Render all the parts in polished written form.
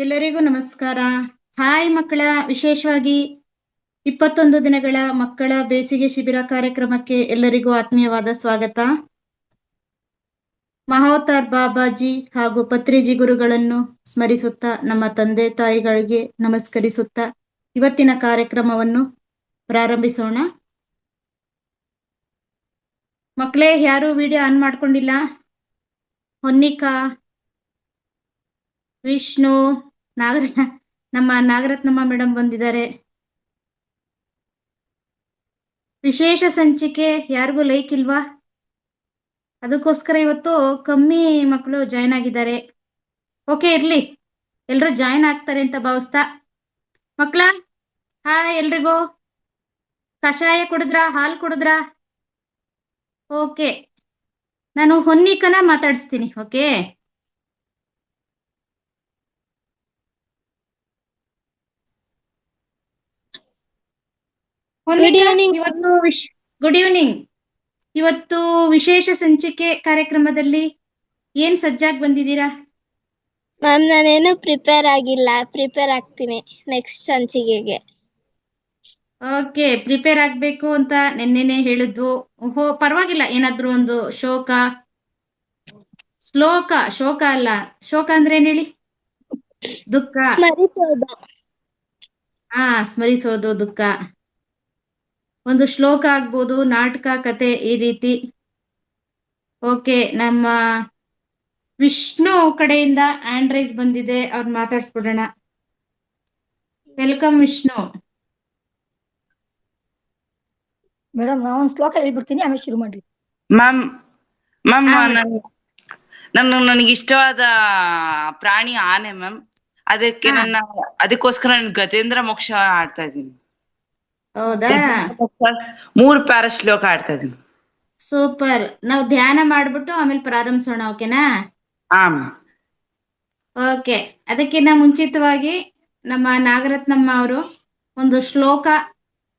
ಎಲ್ಲರಿಗೂ ನಮಸ್ಕಾರ. ಹಾಯ್ ಮಕ್ಕಳ, ವಿಶೇಷವಾಗಿ 21 ದಿನಗಳ ಮಕ್ಕಳ ಬೇಸಿಗೆ ಶಿಬಿರ ಕಾರ್ಯಕ್ರಮಕ್ಕೆ ಎಲ್ಲರಿಗೂ ಆತ್ಮೀಯವಾದ ಸ್ವಾಗತ. ಮಹೋತಾರ್ ಬಾಬಾಜಿ ಹಾಗೂ ಪತ್ರಿಜಿ ಗುರುಗಳನ್ನು ಸ್ಮರಿಸುತ್ತಾ, ನಮ್ಮ ತಂದೆ ತಾಯಿಗಳಿಗೆ ನಮಸ್ಕರಿಸುತ್ತಾ ಇವತ್ತಿನ ಕಾರ್ಯಕ್ರಮವನ್ನು ಪ್ರಾರಂಭಿಸೋಣ. ಮಕ್ಕಳೇ, ಯಾರು ವಿಡಿಯೋ ಆನ್ ಮಾಡ್ಕೊಂಡಿಲ್ಲ? ಹೊನ್ನಿಕಾ, ವಿಷ್ಣು, ನಮ್ಮ ನಾಗರತ್ನಮ್ಮ ಮೇಡಮ್ ಬಂದಿದ್ದಾರೆ. ವಿಶೇಷ ಸಂಚಿಕೆ ಯಾರಿಗೂ ಲೈಕ್ ಇಲ್ವಾ? ಅದಕ್ಕೋಸ್ಕರ ಇವತ್ತು ಕಮ್ಮಿ ಮಕ್ಕಳು ಜಾಯ್ನ್ ಆಗಿದ್ದಾರೆ. ಓಕೆ, ಇರ್ಲಿ, ಎಲ್ರು ಜಾಯ್ನ್ ಆಗ್ತಾರೆ ಅಂತ ಭಾವಿಸ್ತಾ. ಮಕ್ಕಳ, ಹಾಯ್ ಎಲ್ರಿಗೂ. ಕಷಾಯ ಕುಡಿದ್ರಾ? ಹಾಲು ಕುಡಿದ್ರಾ? ಓಕೆ, ನಾನು ಹೊನ್ನಿಕನ ಮಾತಾಡಿಸ್ತೀನಿ. Okay, good evening. ಇವತ್ತು ವಿಶೇಷ ಸಂಚಿಕೆ ಕಾರ್ಯಕ್ರಮದಲ್ಲಿ ಏನ್ ಸಜ್ಜಾಗಿ ಬಂದಿದ್ದೀರಾ? ಮ್ಯಾಮ್, ನಾನೇನು ಪ್ರಿಪೇರ್ ಆಗಿಲ್ಲ, ಪ್ರಿಪೇರ್ ಆಗ್ತೀನಿ ನೆಕ್ಸ್ಟ್ ಸಂಚಿಕೆಗೆ. ಓಕೆ, ಪ್ರಿಪೇರ್ ಆಗ್ಬೇಕು ಅಂತ ನಿನ್ನೆನೆ ಹೇಳಿದ್ವು. ಓಹೋ, ಪರವಾಗಿಲ್ಲ. ಏನಾದ್ರು ಒಂದು ಶೋಕ ಅಲ್ಲ, ಶೋಕ ಅಂದ್ರೆ ಏನ್ ಹೇಳಿ? ದುಃಖ. ಸ್ಮರಿಸೋದು ದುಃಖ. ಒಂದು ಶ್ಲೋಕ ಆಗ್ಬೋದು, ನಾಟಕ, ಕತೆ, ಈ ರೀತಿ. ಓಕೆ, ನಮ್ಮ ವಿಷ್ಣು ಕಡೆಯಿಂದ ಹ್ಯಾಂಡ್ ರೈಸ್ ಬಂದಿದೆ, ಅವ್ರು ಮಾತಾಡ್ಸ್ಬಿಡೋಣ. ವೆಲ್ಕಮ್ ವಿಷ್ಣು. ಮೇಡಮ್, ನಾವೊಂದು ಶ್ಲೋಕ ಹೇಳ್ಬಿಡ್ತೀನಿ, ಆಮೇಲೆ ಶುರು ಮಾಡಿ. ಮ್ಯಾಮ್, ನನಗೆ ಇಷ್ಟವಾದ ಪ್ರಾಣಿ ಆನೆ ಮ್ಯಾಮ್. ಅದಕ್ಕೋಸ್ಕರ ನಾನು ಗಜೇಂದ್ರ ಮೋಕ್ಷ ಆಡ್ತಾ ಇದ್ದೀನಿ. ಹೌದಾ? 3 ಪ್ಯಾರ ಶ್ಲೋಕ ಆಡ್ತಾ ಇದ್ದೀನಿ. ಸೂಪರ್. ನಾವು ಧ್ಯಾನ ಮಾಡ್ಬಿಟ್ಟು ಆಮೇಲೆ ಪ್ರಾರಂಭಿಸೋಣ, ಓಕೆನಾ? ಓಕೆ, ಅದಕ್ಕಿಂತ ಮುಂಚಿತವಾಗಿ ನಮ್ಮ ನಾಗರತ್ನಮ್ಮ ಅವರು ಒಂದು ಶ್ಲೋಕ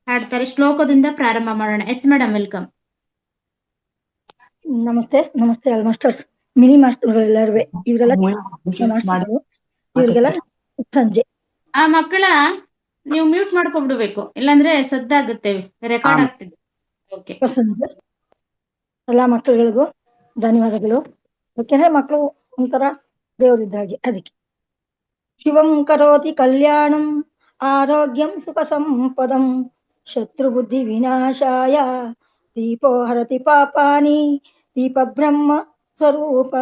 ಹಾಡ್ತಾರೆ. ಶ್ಲೋಕದಿಂದ ಪ್ರಾರಂಭ ಮಾಡೋಣ. Yes madam, welcome. ನಮಸ್ತೆ ಆಲ್ ಮಾಸ್ಟರ್ಸ್, ಮಿನಿ ಮಾಸ್ಟರ್ ಎಲ್ಲರೂ, ಇವರೆಲ್ಲ ಇವರಿಗೆಲ್ಲ ಸಂಜೆ. ಆ ಮಕ್ಕಳ, ನೀವು ಮ್ಯೂಟ್ ಮಾಡ್ಕೊಂಡ್ಬಿಡ್ಬೇಕು, ಇಲ್ಲಾಂದ್ರೆ ಸದ್ದಾಗುತ್ತೆ, ರೆಕಾರ್ಡ್ ಆಗ್ತಿದೆ. ಓಕೆ, ಸಂಜೆ ಎಲ್ಲಾ ಮಕ್ಕಳುಗಳಿಗೂ ಧನ್ಯವಾದಗಳು. ಯಾಕೆಂದ್ರೆ ಮಕ್ಕಳು ಒಂಥರ ದೇವರಿದ್ದಾಗೆ. ಅದಕ್ಕೆ ಶಿವಂ ಕರೋತಿ ಕಲ್ಯಾಣಂ ಆರೋಗ್ಯಂ ಸುಖ ಸಂಪದಂ ಶತ್ರು ಬುದ್ಧಿ ವಿನಾಶಾಯ ದೀಪೋ ಹರತಿ ಪಾಪಾನಿ ದೀಪ ಬ್ರಹ್ಮ ಸ್ವರೂಪ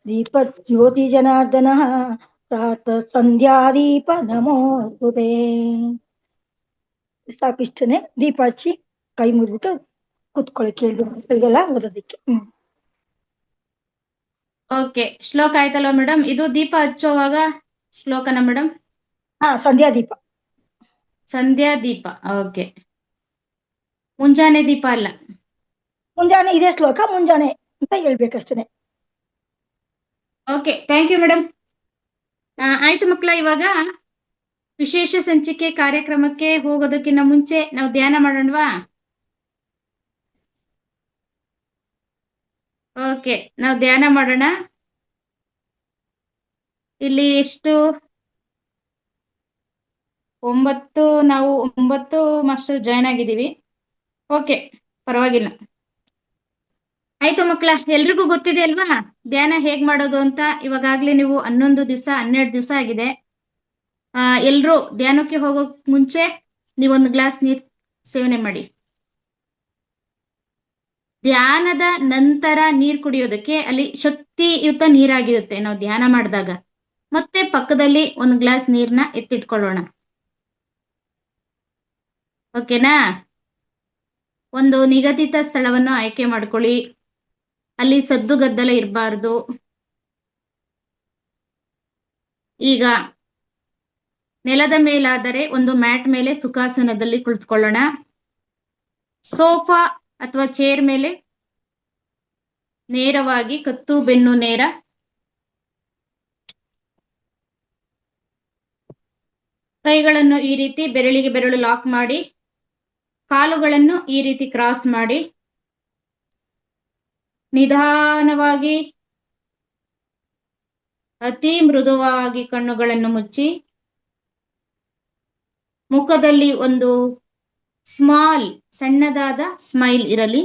ದೀಪ ಜ್ಯೋತಿ ಜನಾರ್ದನ ಪ್ರಾತ ಸಂಧ್ಯಾ ದೀಪ ನಮೋಸ್ತುತೆ. ಸಾಕಿಷ್ಟನೆ. ದೀಪ ಹಚ್ಚಿ ಕೈ ಮುಗಿದ್ಬಿಟ್ಟು ಕುತ್ಕೊಳ್ಳಿ, ಕೇಳಿದೆಲ್ಲ ಓದೋದಿಕ್ಕೆ. ಓಕೆ, ಶ್ಲೋಕ ಆಯ್ತಲ್ವಾ ಮೇಡಮ್? ಇದು ದೀಪ ಹಚ್ಚೋವಾಗ ಶ್ಲೋಕನ ಮೇಡಮ್? ಸಂಧ್ಯಾ ದೀಪ. ಸಂಧ್ಯಾ ದೀಪ. ಓಕೆ, ಮುಂಜಾನೆ ದೀಪ ಅಲ್ಲ. ಮುಂಜಾನೆ ಇದೇ ಶ್ಲೋಕ, ಮುಂಜಾನೆ ಅಂತ ಹೇಳ್ಬೇಕಷ್ಟೇ. Okay, thank you madam. ಆಯ್ತು ಮಕ್ಕಳ, ಇವಾಗ ವಿಶೇಷ ಸಂಚಿಕೆ ಕಾರ್ಯಕ್ರಮಕ್ಕೆ ಹೋಗೋದಕ್ಕಿಂತ ಮುಂಚೆ ನಾವು ಧ್ಯಾನ ಮಾಡೋಣವಾ? ಓಕೆ, ನಾವು ಧ್ಯಾನ ಮಾಡೋಣ. ಇಲ್ಲಿ ಎಷ್ಟು? 9 ಮಾಸ್ಟರ್ ಜಾಯ್ನ್ ಆಗಿದ್ದೀವಿ. ಓಕೆ, ಪರವಾಗಿಲ್ಲ. ಆಯ್ತು ಮಕ್ಕಳ, ಎಲ್ರಿಗೂ ಗೊತ್ತಿದೆ ಅಲ್ವಾ ಧ್ಯಾನ ಹೇಗ್ ಮಾಡೋದು ಅಂತ? ಇವಾಗಾಗ್ಲೇ ನೀವು 11 ದಿವಸ 12 ದಿವಸ ಆಗಿದೆ. ಎಲ್ರು ಧ್ಯಾನಕ್ಕೆ ಹೋಗೋಕ್ ಮುಂಚೆ ನೀವೊಂದು ಗ್ಲಾಸ್ ನೀರ್ ಸೇವನೆ ಮಾಡಿ. ಧ್ಯಾನದ ನಂತರ ನೀರ್ ಕುಡಿಯೋದಕ್ಕೆ ಅಲ್ಲಿ ಶಕ್ತಿಯುತ ನೀರಾಗಿರುತ್ತೆ ನಾವು ಧ್ಯಾನ ಮಾಡಿದಾಗ. ಮತ್ತೆ ಪಕ್ಕದಲ್ಲಿ 1 ಗ್ಲಾಸ್ ನೀರ್ನ ಎತ್ತಿಟ್ಕೊಳ್ಳೋಣ, ಓಕೆನಾ? ಒಂದು ನಿಗದಿತ ಸ್ಥಳವನ್ನು ಆಯ್ಕೆ ಮಾಡ್ಕೊಳ್ಳಿ. ಅಲ್ಲಿ ಸದ್ದು ಗದ್ದಲ ಇರಬಾರ್ದು. ಈಗ ನೆಲದ ಮೇಲಾದರೆ ಒಂದು ಮ್ಯಾಟ್ ಮೇಲೆ ಸುಖಾಸನದಲ್ಲಿ ಕುಳಿತುಕೊಳ್ಳೋಣ. ಸೋಫಾ ಅಥವಾ ಚೇರ್ ಮೇಲೆ ನೇರವಾಗಿ ಕತ್ತು ಬೆನ್ನು ನೇರ. ಕೈಗಳನ್ನು ಈ ರೀತಿ ಬೆರಳಿಗೆ ಬೆರಳು ಲಾಕ್ ಮಾಡಿ, ಕಾಲುಗಳನ್ನು ಈ ರೀತಿ ಕ್ರಾಸ್ ಮಾಡಿ, ನಿಧಾನವಾಗಿ ಅತಿ ಮೃದುವಾಗಿ ಕಣ್ಣುಗಳನ್ನು ಮುಚ್ಚಿ ಮುಖದಲ್ಲಿ ಒಂದು ಸ್ಮಾಲ್ ಸಣ್ಣದಾದ ಸ್ಮೈಲ್ ಇರಲಿ.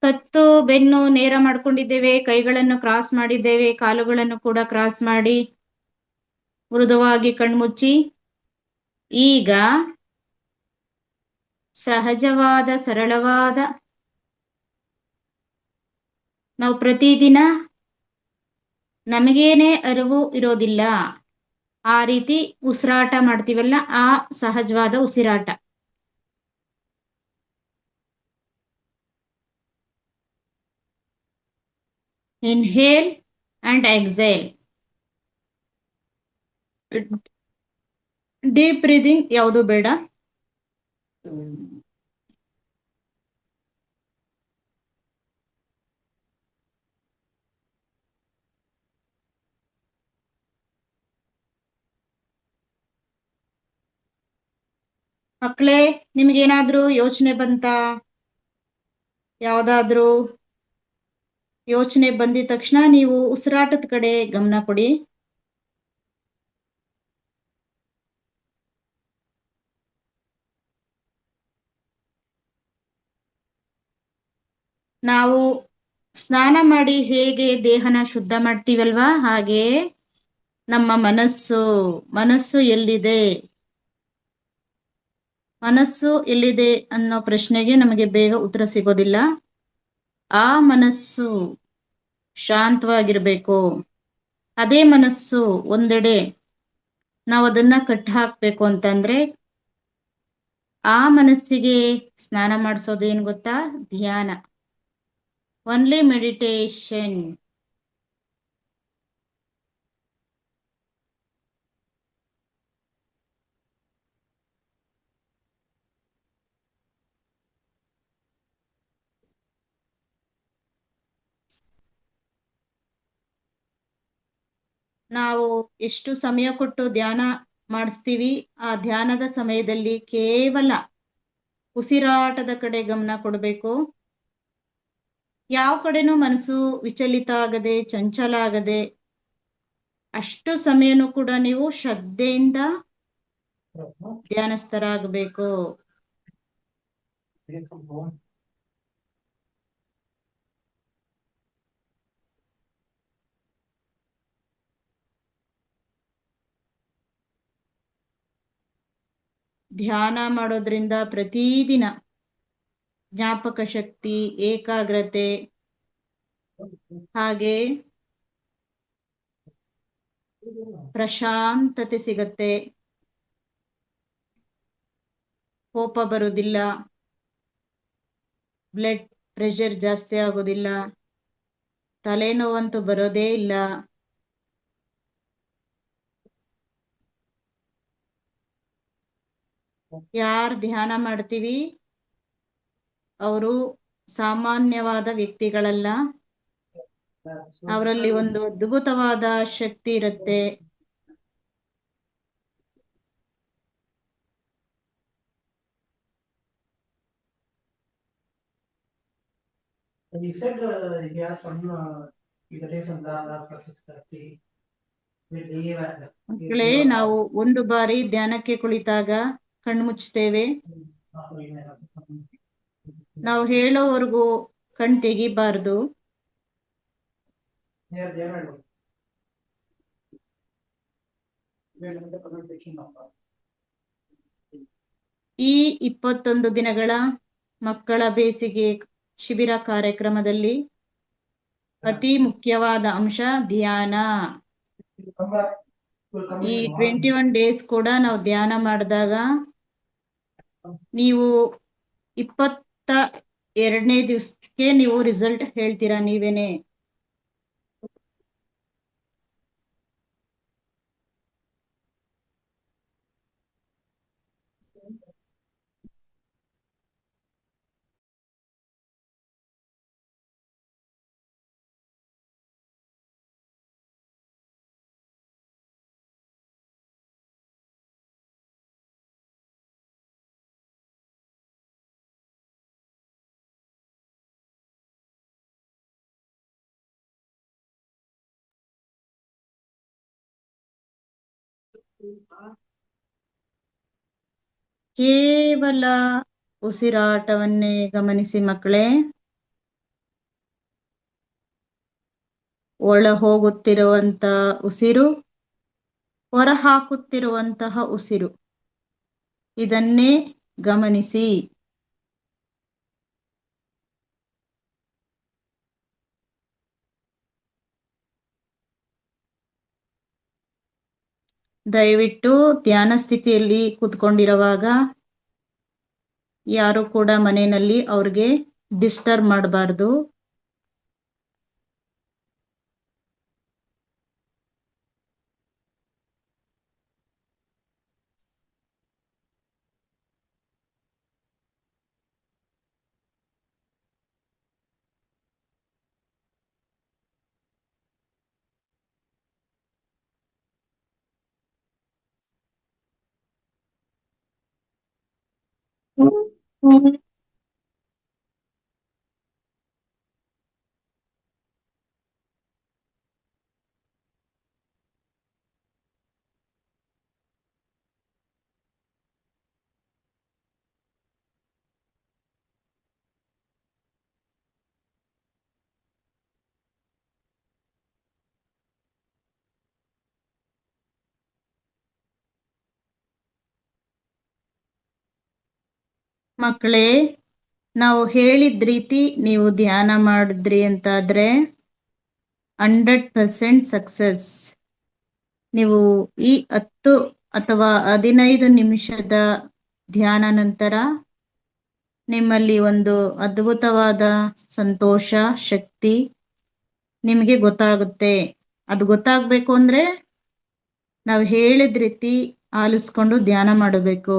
ಕತ್ತು ಬೆನ್ನು ನೇರ ಮಾಡ್ಕೊಂಡಿದ್ದೇವೆ, ಕೈಗಳನ್ನು ಕ್ರಾಸ್ ಮಾಡಿದ್ದೇವೆ, ಕಾಲುಗಳನ್ನು ಕೂಡ ಕ್ರಾಸ್ ಮಾಡಿ ಮೃದುವಾಗಿ ಕಣ್ಮುಚ್ಚಿ ಈಗ ಸಹಜವಾದ ಸರಳವಾದ ನಾವು ಪ್ರತಿದಿನ ನಮಗೇನೆ ಅರಿವು ಇರೋದಿಲ್ಲ ಆ ರೀತಿ ಉಸಿರಾಟ ಮಾಡ್ತೀವಲ್ಲ, ಆ ಸಹಜವಾದ ಉಸಿರಾಟ. Inhale and exhale. Deep breathing ಯಾವುದು ಬೇಡ. ಮಕ್ಕಳೇ, ನಿಮ್ಗೇನಾದ್ರೂ ಯೋಚನೆ ಬಂತಾ? ಯಾವ್ದಾದ್ರೂ ಯೋಚನೆ ಬಂದಿದ ತಕ್ಷಣ ನೀವು ಉಸಿರಾಟದ ಕಡೆ ಗಮನ ಕೊಡಿ. ನಾವು ಸ್ನಾನ ಮಾಡಿ ಹೇಗೆ ದೇಹನ ಶುದ್ಧ ಮಾಡ್ತೀವಲ್ವಾ, ಹಾಗೆ ನಮ್ಮ ಮನಸ್ಸು ಎಲ್ಲಿದೆ, ಮನಸ್ಸು ಎಲ್ಲಿದೆ ಅನ್ನೋ ಪ್ರಶ್ನೆಗೆ ನಮಗೆ ಬೇಗ ಉತ್ತರ ಸಿಗೋದಿಲ್ಲ. ಆ ಮನಸ್ಸು ಶಾಂತವಾಗಿರ್ಬೇಕು. ಅದೇ ಮನಸ್ಸು ಒಂದೆಡೆ ನಾವು ಅದನ್ನ ಕಟ್ಟಿ ಹಾಕ್ಬೇಕು ಅಂತಂದ್ರೆ ಆ ಮನಸ್ಸಿಗೆ ಸ್ನಾನ ಮಾಡಿಸೋದು ಏನ್ ಗೊತ್ತಾ? ಧ್ಯಾನ. Only meditation. ನಾವು ಎಷ್ಟು ಸಮಯ ಕೊಟ್ಟು ಧ್ಯಾನ ಮಾಡಿಸ್ತೀವಿ, ಆ ಧ್ಯಾನದ ಸಮಯದಲ್ಲಿ ಕೇವಲ ಉಸಿರಾಟದ ಕಡೆ ಗಮನ ಕೊಡಬೇಕು. ಯಾವ ಕಡೆನೂ ಮನಸ್ಸು ವಿಚಲಿತ ಆಗದೆ, ಚಂಚಲ ಆಗದೆ, ಅಷ್ಟು ಸಮಯನೂ ಕೂಡ ನೀವು ಶ್ರದ್ಧೆಯಿಂದ ಧ್ಯಾನಸ್ಥರಾಗಬೇಕು. ಧ್ಯಾನ ಮಾಡೋದ್ರಿಂದ ಪ್ರತಿದಿನ ಜ್ಞಾಪಕ ಶಕ್ತಿ, ಏಕಾಗ್ರತೆ, ಹಾಗೆ ಪ್ರಶಾಂತತೆ ಸಿಗತ್ತೆ. ಕೋಪ ಬರೋದಿಲ್ಲ, ಬ್ಲಡ್ ಪ್ರೆಷರ್ ಜಾಸ್ತಿ ಆಗೋದಿಲ್ಲ, ತಲೆನೋವಂತೂ ಬರೋದೇ ಇಲ್ಲ. ಯಾರು ಧ್ಯಾನ ಮಾಡ್ತೀವಿ ಅವರು ಸಾಮಾನ್ಯವಾದ ವ್ಯಕ್ತಿಗಳಲ್ಲ. ಅವರಲ್ಲಿ ಒಂದು ಅದ್ಭುತವಾದ ಶಕ್ತಿ ಇರುತ್ತೆ. And you said he has some irritation will leave at ಮಕ್ಕಳೇ, ನಾವು ಒಂದು ಬಾರಿ ಧ್ಯಾನಕ್ಕೆ ಕುಳಿತಾಗ ಕಣ್ಣು ಮುಚ್ಚುತ್ತೇವೆ. ನಾವು ಹೇಳೋವರೆಗೂ ಕಣ್ ತೆಗಿಬಾರ್ದು. ಈ 21 ದಿನಗಳ ಮಕ್ಕಳ ಬೇಸಿಗೆ ಶಿಬಿರ ಕಾರ್ಯಕ್ರಮದಲ್ಲಿ ಅತಿ ಮುಖ್ಯವಾದ ಅಂಶ ಧ್ಯಾನ. ಈ 21 ಡೇಸ್ ಕೂಡ ನಾವು ಧ್ಯಾನ ಮಾಡಿದಾಗ ನೀವು 22ನೇ ದಿವಸಕ್ಕೆ ನೀವು ರಿಸಲ್ಟ್ ಹೇಳ್ತೀರಾ ನೀವೇನೆ. ಕೇವಲ ಉಸಿರಾಟವನ್ನೇ ಗಮನಿಸಿ ಮಕ್ಕಳೇ. ಒಳ ಹೋಗುತ್ತಿರುವಂತ ಉಸಿರು, ಹೊರ ಹಾಕುತ್ತಿರುವಂತಹ ಉಸಿರು, ಇದನ್ನೇ ಗಮನಿಸಿ. ದಯವಿಟ್ಟು ಧ್ಯಾನ ಸ್ಥಿತಿಯಲ್ಲಿ ಕೂತ್ಕೊಂಡಿರುವಾಗ ಯಾರು ಕೂಡ ಮನೆಯಲ್ಲಿ ಅವ್ರಿಗೆ ಡಿಸ್ಟರ್ಬ್ ಮಾಡಬಾರ್ದು. ಮಕ್ಕಳೇ, ನಾವು ಹೇಳಿದ ರೀತಿ ನೀವು ಧ್ಯಾನ ಮಾಡಿದ್ರಿ ಅಂತಾದ್ರೆ 100% ಸಕ್ಸಸ್. ನೀವು ಈ 10 ಅಥವಾ 15 ನಿಮಿಷದ ಧ್ಯಾನ ನಂತರ ನಿಮ್ಮಲ್ಲಿ ಒಂದು ಅದ್ಭುತವಾದ ಸಂತೋಷ, ಶಕ್ತಿ ನಿಮಗೆ ಗೊತ್ತಾಗುತ್ತೆ. ಅದು ಗೊತ್ತಾಗಬೇಕು ಅಂದ್ರೆ ನಾವು ಹೇಳಿದ ರೀತಿ ಆಲಿಸ್ಕೊಂಡು ಧ್ಯಾನ ಮಾಡಬೇಕು.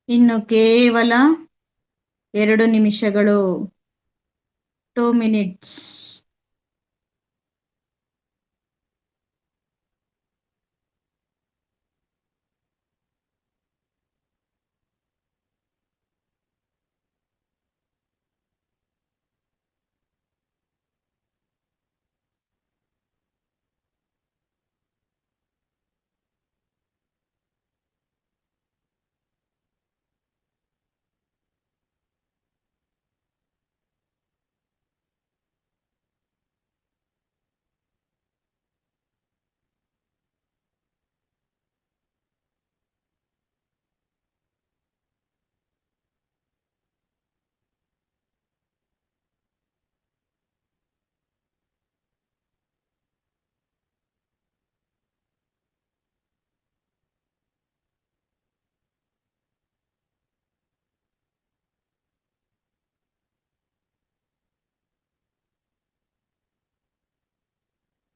ಇನ್ನು ಕೇವಲ 2 ನಿಮಿಷಗಳು, 2 minutes.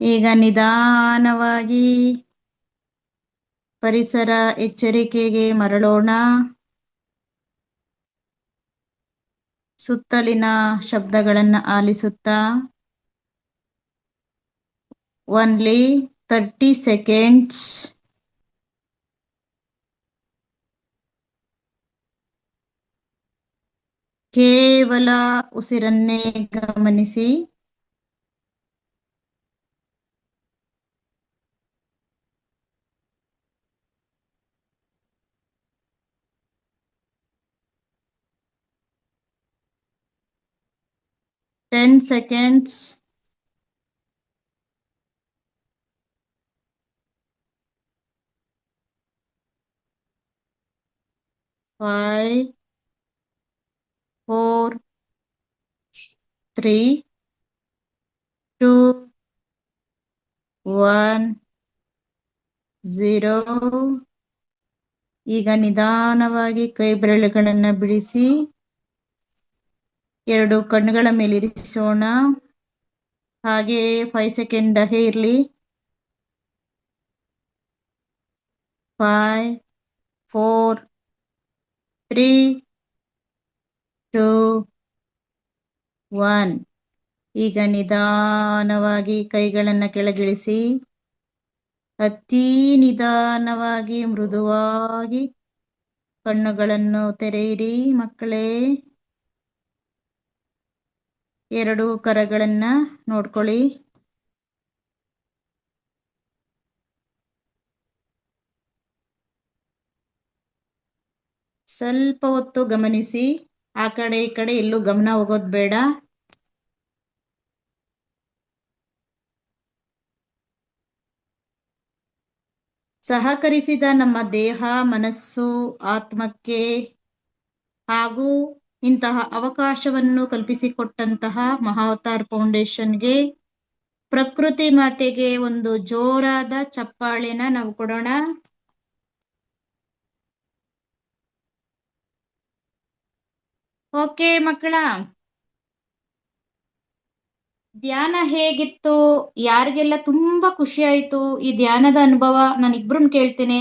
ಈಗ ನಿಧಾನವಾಗಿ ಪರಿಸರ ಎಚ್ಚರಿಕೆಗೆ ಮರಳೋಣ. ಸುತ್ತಲಿನ ಶಬ್ದಗಳನ್ನು ಆಲಿಸುತ್ತಾ only 30 seconds. ಕೇವಲ ಉಸಿರನ್ನೇ ಗಮನಿಸಿ. Ten seconds. 5, 4, 3, 2, 1, 0. ಈಗ ನಿಧಾನವಾಗಿ ಕೈ ಬೆರಳುಗಳನ್ನ ಬಿಡಿಸಿ 2 ಕಣ್ಣುಗಳ ಮೇಲೆ ಇರಿಸೋಣ. ಹಾಗೆ 5 ಸೆಕೆಂಡ್ ಇರ್ಲಿ. 5, 4, 3, 2, 1. ಈಗ ನಿಧಾನವಾಗಿ ಕೈಗಳನ್ನ ಕೆಳಗಿಳಿಸಿ ಅತಿ ನಿಧಾನವಾಗಿ ಮೃದುವಾಗಿ ಕಣ್ಣುಗಳನ್ನು ತೆರೆಯಿರಿ ಮಕ್ಕಳೇ. 2 ಕರಗಳನ್ನ ನೋಡ್ಕೊಳ್ಳಿ. ಸ್ವಲ್ಪ ಹೊತ್ತು ಗಮನಿಸಿ. ಆ ಕಡೆ ಈ ಕಡೆ ಎಲ್ಲೂ ಗಮನ ಹೋಗೋದು ಬೇಡ. ಸಹಕರಿಸಿದ ನಮ್ಮ ದೇಹ, ಮನಸ್ಸು, ಆತ್ಮಕ್ಕೆ ಹಾಗೂ ಇಂತಹ ಅವಕಾಶವನ್ನು ಕಲ್ಪಿಸಿಕೊಟ್ಟಂತಹ ಮಹಾವತಾರ್ ಫೌಂಡೇಶನ್ಗೆ, ಪ್ರಕೃತಿ ಮಾತೆಗೆ ಒಂದು ಜೋರಾದ ಚಪ್ಪಾಳೆನ ನಾವು ಕೊಡೋಣ. ಓಕೆ ಮಕ್ಕಳ, ಧ್ಯಾನ ಹೇಗಿತ್ತು? ಯಾರಿಗೆಲ್ಲ ತುಂಬಾ ಖುಷಿ ಆಯ್ತು ಈ ಧ್ಯಾನದ ಅನುಭವ? ನಾನು ಇಬ್ರನ್ನ ಕೇಳ್ತೇನೆ,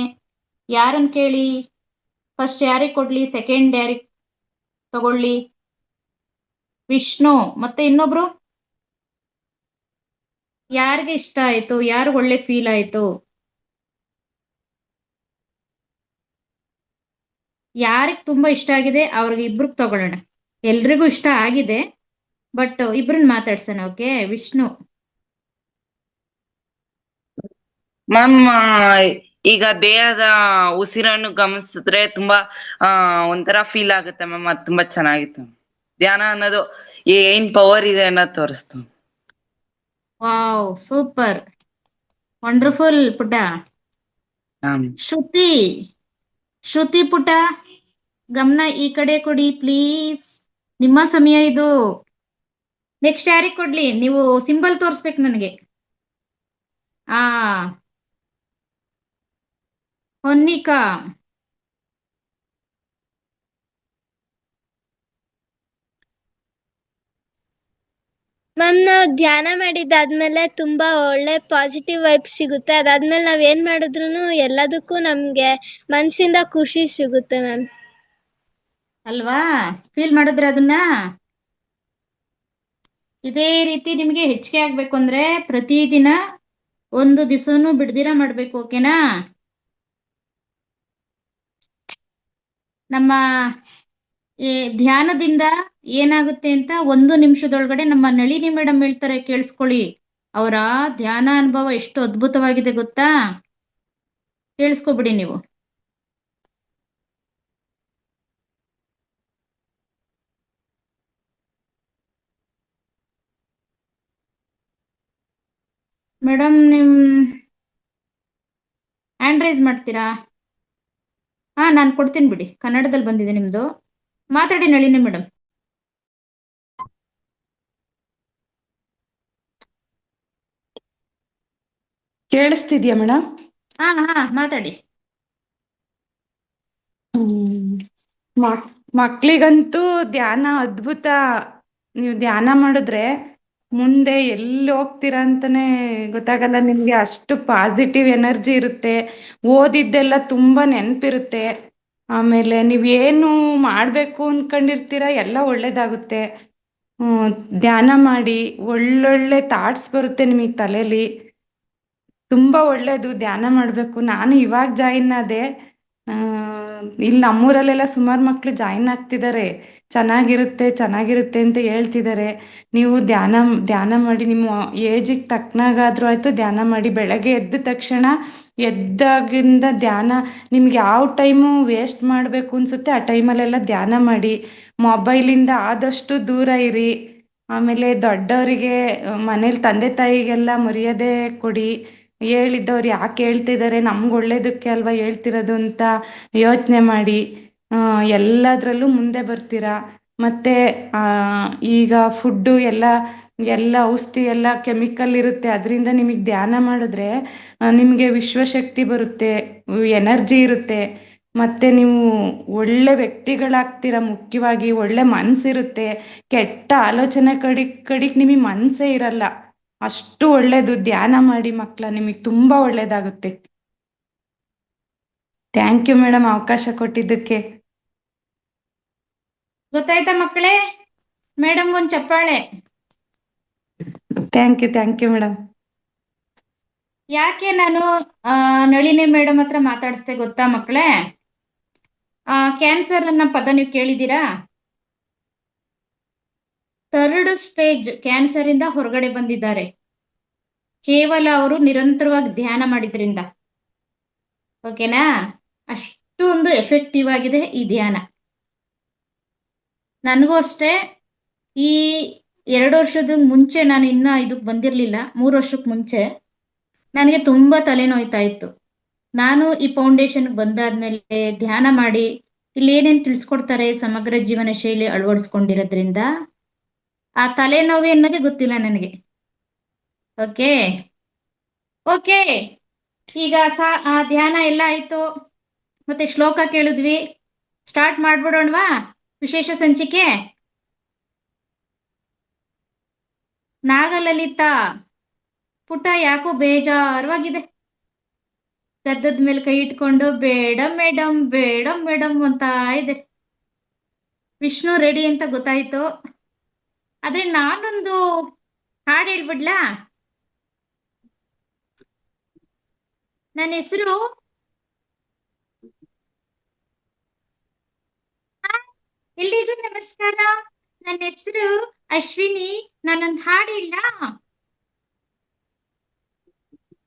ಯಾರನ್ನ ಕೇಳಿ? ಫಸ್ಟ್ ಯಾರಿಗೆ ಕೊಡ್ಲಿ? ಸೆಕೆಂಡ್ ಯಾರಿಗೆ ತಗೊಳ್ಳಿ? ವಿಷ್ಣು ಮತ್ತೆ ಇನ್ನೊಬ್ರು ಯಾರಿಗೆ ಇಷ್ಟ ಆಯ್ತು? ಯಾರು ಒಳ್ಳೆ ಫೀಲ್ ಆಯ್ತು? ಯಾರಿಗೆ ತುಂಬಾ ಇಷ್ಟ ಆಗಿದೆ ಅವ್ರಿಗೆ ಇಬ್ರಿಗೆ ತಗೊಳ್ಳೋಣ. ಎಲ್ರಿಗೂ ಇಷ್ಟ ಆಗಿದೆ, ಬಟ್ ಇಬ್ರನ್ನ ಮಾತಾಡ್ಸೋಣ. ಓಕೆ, ವಿಷ್ಣು. ಮ್ಯಾಮ್, ಈಗ ದೇಹದ ಉಸಿರನ್ನು ಗಮನಿಸಿದ್ರೆ ತುಂಬಾ ಒಂಥರ ಫೀಲ್ ಆಗುತ್ತೆ ಮ್ಯಾಮ್. ಅದು ತುಂಬಾ ಚೆನ್ನಾಗಿತ್ತು. ಧ್ಯಾನ ಅನ್ನೋದು ಏನ್ ಪವರ್ ಇದೆ ಅನ್ನೋದು ತೋರಿಸ್ತು. ವಾವ್, ಸೂಪರ್, ವಂಡರ್ಫುಲ್ ಪುಟ್ಟ. ಶ್ರುತಿ, ಶ್ರುತಿ ಪುಟ್ಟ, ಗಮನ ಈ ಕಡೆ ಕೊಡಿ ಪ್ಲೀಸ್, ನಿಮ್ಮ ಸಮಯ ಇದು. ನೆಕ್ಸ್ಟ್ ಯಾರಿಗೆ ಕೊಡ್ಲಿ? ನೀವು ಸಿಂಬಲ್ ತೋರಿಸ್ಬೇಕು ನನಗೆ. ಆ ಹೊನ್ನಿಕಾ. ಮ್ಯಾಮ್, ನಾವು ಧ್ಯಾನ ಮಾಡಿದ್ದಾದ್ಮೇಲೆ ತುಂಬಾ ಒಳ್ಳೆ ಪಾಸಿಟಿವ್ ವೈಬ್ ಸಿಗುತ್ತೆ. ಅದಾದ್ಮೇಲೆ ನಾವ್ ಏನ್ ಮಾಡಿದ್ರು ಎಲ್ಲದಕ್ಕೂ ನಮ್ಗೆ ಮನ್ಸಿಂದ ಖುಷಿ ಸಿಗುತ್ತೆ ಮ್ಯಾಮ್. ಅಲ್ವಾ? ಫೀಲ್ ಮಾಡಿದ್ರೆ ಅದನ್ನ? ಇದೇ ರೀತಿ ನಿಮ್ಗೆ ಹೆಚ್ಚಿಗೆ ಆಗ್ಬೇಕು ಅಂದ್ರೆ ಪ್ರತಿದಿನ 1 ದಿವಸನೂ ಬಿಡ್ದಿರ ಮಾಡ್ಬೇಕು. ಓಕೆನಾ? ನಮ್ಮ ಈ ಧ್ಯಾನದಿಂದ ಏನಾಗುತ್ತೆ ಅಂತ 1 ನಿಮಿಷದೊಳಗಡೆ ನಮ್ಮ ನಳಿನಿ ಮೇಡಮ್ ಹೇಳ್ತಾರೆ, ಕೇಳಿಸ್ಕೊಳ್ಳಿ. ಅವರ ಧ್ಯಾನ ಅನುಭವ ಎಷ್ಟು ಅದ್ಭುತವಾಗಿದೆ ಗೊತ್ತಾ? ಕೇಳಿಸ್ಕೊಬಿಡಿ ನೀವು. ಮೇಡಮ್, ನಿಮ್ ಹ್ಯಾಂಡ್ ರೈಸ್ ಮಾಡ್ತೀರಾ? ಹಾ, ನಾನು ಕೊಡ್ತೀನಿ ಬಿಡಿ. ಕನ್ನಡದಲ್ಲಿ ಬಂದಿದೆ ನಿಮ್ದು. ಮಾತಾಡಿ ನಳಿನಿ ಮೇಡಮ್. ಕೇಳಿಸ್ತಿದ್ಯಾ ಮೇಡಮ್? ಹಾ ಹಾ, ಮಾತಾಡಿ. ಮಕ್ಳಿಗಂತೂ ಧ್ಯಾನ ಅದ್ಭುತ. ನೀವು ಧ್ಯಾನ ಮಾಡಿದ್ರೆ ಮುಂದೆ ಎಲ್ಲಿ ಹೋಗ್ತೀರಾ ಅಂತಾನೆ ಗೊತ್ತಾಗಲ್ಲ ನಿಮ್ಗೆ. ಅಷ್ಟು ಪಾಸಿಟಿವ್ ಎನರ್ಜಿ ಇರುತ್ತೆ. ಓದಿದ್ದೆಲ್ಲ ತುಂಬಾ ನೆನಪಿರುತ್ತೆ. ಆಮೇಲೆ ನೀವೇನು ಮಾಡ್ಬೇಕು ಅನ್ಕೊಂಡಿರ್ತೀರಾ ಎಲ್ಲ ಒಳ್ಳೇದಾಗುತ್ತೆ. ಧ್ಯಾನ ಮಾಡಿ ಒಳ್ಳೊಳ್ಳೆ ಥಾಟ್ಸ್ ಬರುತ್ತೆ ನಿಮಗೆ ತಲೆಯಲ್ಲಿ. ತುಂಬಾ ಒಳ್ಳೇದು, ಧ್ಯಾನ ಮಾಡ್ಬೇಕು. ನಾನು ಇವಾಗ ಜಾಯಿನ್ ಆದೆ. ಇಲ್ಲಿ ನಮ್ಮೂರಲ್ಲೆಲ್ಲ ಸುಮಾರು ಮಕ್ಳು ಜಾಯಿನ್ ಆಗ್ತಿದ್ದಾರೆ. ಚೆನ್ನಾಗಿರುತ್ತೆ ಅಂತ ಹೇಳ್ತಿದ್ದಾರೆ. ನೀವು ಧ್ಯಾನ ಮಾಡಿ, ನಿಮ್ಮ ಏಜಿಗೆ ತಕ್ಕನಾಗಾದ್ರೂ ಆಯ್ತು ಧ್ಯಾನ ಮಾಡಿ. ಬೆಳಗ್ಗೆ ಎದ್ದ ತಕ್ಷಣ ಎದ್ದಾಗಿಂದ ಧ್ಯಾನ. ನಿಮ್ಗೆ ಯಾವ ಟೈಮು ವೇಸ್ಟ್ ಮಾಡಬೇಕು ಅನ್ಸುತ್ತೆ ಆ ಟೈಮಲ್ಲೆಲ್ಲ ಧ್ಯಾನ ಮಾಡಿ. ಮೊಬೈಲಿಂದ ಆದಷ್ಟು ದೂರ ಇರಿ. ಆಮೇಲೆ ದೊಡ್ಡವರಿಗೆ ಮನೇಲಿ ತಂದೆ ತಾಯಿಗೆಲ್ಲ ಮರ್ಯಾದೆ ಕೊಡಿ. ಹೇಳಿದ್ದವ್ರು ಯಾಕೆ ಹೇಳ್ತಿದ್ದಾರೆ, ನಮ್ಗೆ ಒಳ್ಳೇದಕ್ಕೆ ಅಲ್ವಾ ಹೇಳ್ತಿರೋದು ಅಂತ ಯೋಚನೆ ಮಾಡಿ. ಎಲ್ಲದರಲ್ಲೂ ಮುಂದೆ ಬರ್ತೀರಾ. ಮತ್ತೆ ಈಗ ಫುಡ್ಡು ಎಲ್ಲ ಔಷಧಿ ಎಲ್ಲ ಕೆಮಿಕಲ್ ಇರುತ್ತೆ, ಅದರಿಂದ ನಿಮಗೆ ಧ್ಯಾನ ಮಾಡಿದ್ರೆ ನಿಮಗೆ ವಿಶ್ವಶಕ್ತಿ ಬರುತ್ತೆ, ಎನರ್ಜಿ ಇರುತ್ತೆ, ಮತ್ತೆ ನೀವು ಒಳ್ಳೆ ವ್ಯಕ್ತಿಗಳಾಗ್ತೀರಾ. ಮುಖ್ಯವಾಗಿ ಒಳ್ಳೆ ಮನಸ್ಸಿರುತ್ತೆ, ಕೆಟ್ಟ ಆಲೋಚನೆ ಕಡಿಕ್ ನಿಮಗೆ ಮನಸ್ಸೇ ಇರಲ್ಲ. ಅಷ್ಟು ಒಳ್ಳೇದು. ಧ್ಯಾನ ಮಾಡಿ ಮಕ್ಕಳ, ನಿಮಗೆ ತುಂಬಾ ಒಳ್ಳೇದಾಗುತ್ತೆ. ಥ್ಯಾಂಕ್ ಯು ಮೇಡಮ್, ಅವಕಾಶ ಕೊಟ್ಟಿದ್ದಕ್ಕೆ. ಗೊತ್ತಾಯ್ತಾ ಮಕ್ಕಳೇ? ಮೇಡಮ್ ಒಂದ್ ಚಪ್ಪಾಳೆ. Thank you madam. ಯಾಕೆ ನಾನು ನಳಿನಿ ಮೇಡಮ್ ಹತ್ರ ಮಾತಾಡಿಸ್ದೆ ಗೊತ್ತಾ ಮಕ್ಕಳೇ? ಕ್ಯಾನ್ಸರ್ ಅನ್ನೋ ಪದ ನೀವು ಕೇಳಿದ್ದೀರಾ? 3rd ಸ್ಟೇಜ್ ಕ್ಯಾನ್ಸರ್ ಇಂದ ಹೊರಗಡೆ ಬಂದಿದ್ದಾರೆ, ಕೇವಲ ಅವರು ನಿರಂತರವಾಗಿ ಧ್ಯಾನ ಮಾಡಿದ್ರಿಂದ. ಓಕೆನಾ? ಅಷ್ಟೊಂದು ಎಫೆಕ್ಟಿವ್ ಆಗಿದೆ ಈ ಧ್ಯಾನ. ನನಗೂ ಅಷ್ಟೇ, ಈ 2 ವರ್ಷದ ಮುಂಚೆ ನಾನು ಇನ್ನ ಇದಕ್ಕೆ ಬಂದಿರಲಿಲ್ಲ, 3 ವರ್ಷಕ್ಕೆ ಮುಂಚೆ ನನಗೆ ತುಂಬಾ ತಲೆನೋಯ್ತಾ ಇತ್ತು. ನಾನು ಈ ಫೌಂಡೇಶನ್ ಬಂದಾದ್ಮೇಲೆ ಧ್ಯಾನ ಮಾಡಿ ಇಲ್ಲಿ ಏನೇನು ತಿಳಿಸ್ಕೊಡ್ತಾರೆ ಸಮಗ್ರ ಜೀವನ ಶೈಲಿ ಅಳವಡಿಸ್ಕೊಂಡಿರೋದ್ರಿಂದ ಆ ತಲೆನೋವು ಅನ್ನೋದೇ ಗೊತ್ತಿಲ್ಲ ನನಗೆ. ಓಕೆ ಓಕೆ, ಈಗ ಆ ಧ್ಯಾನ ಎಲ್ಲ ಆಯ್ತು, ಮತ್ತೆ ಶ್ಲೋಕ ಕೇಳಿದ್ವಿ. ಸ್ಟಾರ್ಟ್ ಮಾಡ್ಬಿಡೋಣವಾ ವಿಶೇಷ ಸಂಚಿಕೆ? ನಾಗಲಲಿತಾ ಪುಟ ಯಾಕೋ ಬೇಜಾರವಾಗಿದೆ, ಗದ್ದದ ಮೇಲೆ ಕೈ ಇಟ್ಕೊಂಡು ಬೇಡ ಮೇಡಮ್ ಬೇಡ ಮೇಡಮ್ ಅಂತ ಇದೆ. ವಿಷ್ಣು ರೆಡಿ ಅಂತ ಗೊತ್ತಾಯ್ತು, ಆದ್ರೆ ನಾನೊಂದು ಹಾಡು ಹೇಳ್ಬಿಡ್ಲಾ? ನನ್ನ ಹೆಸರು ಎಲ್ರಿಗೂ ನಮಸ್ಕಾರ, ನನ್ನ ಹೆಸರು ಅಶ್ವಿನಿ. ನಾನೊಂದು ಹಾಡು ಹೇಳ?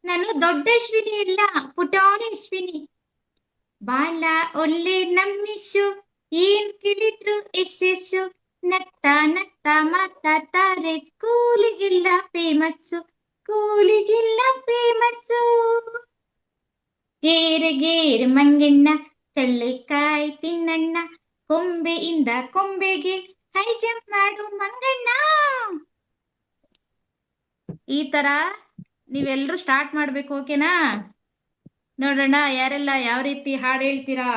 ನಾನು ದೊಡ್ಡ ಅಶ್ವಿನಿ ಇಲ್ಲ, ಪುಟಾಣಿ ಅಶ್ವಿನಿ. ಬಾಲ ಒಳ್ಳೆ ನಮ್ಮಿಸು, ಏನ್ ಕೇಳಿದ್ರು ಎಸ್ಸೆಸ್ಸು, ನಗ್ತಾ ನಗ್ತಾ ಮಾತಾಡ್ತಾರೆ, ಕೂಲಿಗಿಲ್ಲ ಫೇಮಸ್ಸು, ಕೂಲಿಗಿಲ್ಲ ಫೇಮಸ್ಸು. ಗೇರೆ ಗೇರೆ ಮಂಗಣ್ಣ, ಕಳ್ಳೆಕಾಯಿ ತಿನ್ನಣ್ಣ, ಕೊಂಬೆಯಿಂದ ಕೊಂಬೆಗೆ ಹೈ ಜಂಪ್ ಮಾಡು ಮಂಗಣ್ಣ. ಈ ತರ ನೀವೆಲ್ಲರೂ ಸ್ಟಾರ್ಟ್ ಮಾಡ್ಬೇಕು, ಓಕೆನಾ? ನೋಡೋಣ ಯಾರೆಲ್ಲ ಯಾವ ರೀತಿ ಹಾಡು ಹೇಳ್ತೀರಾ,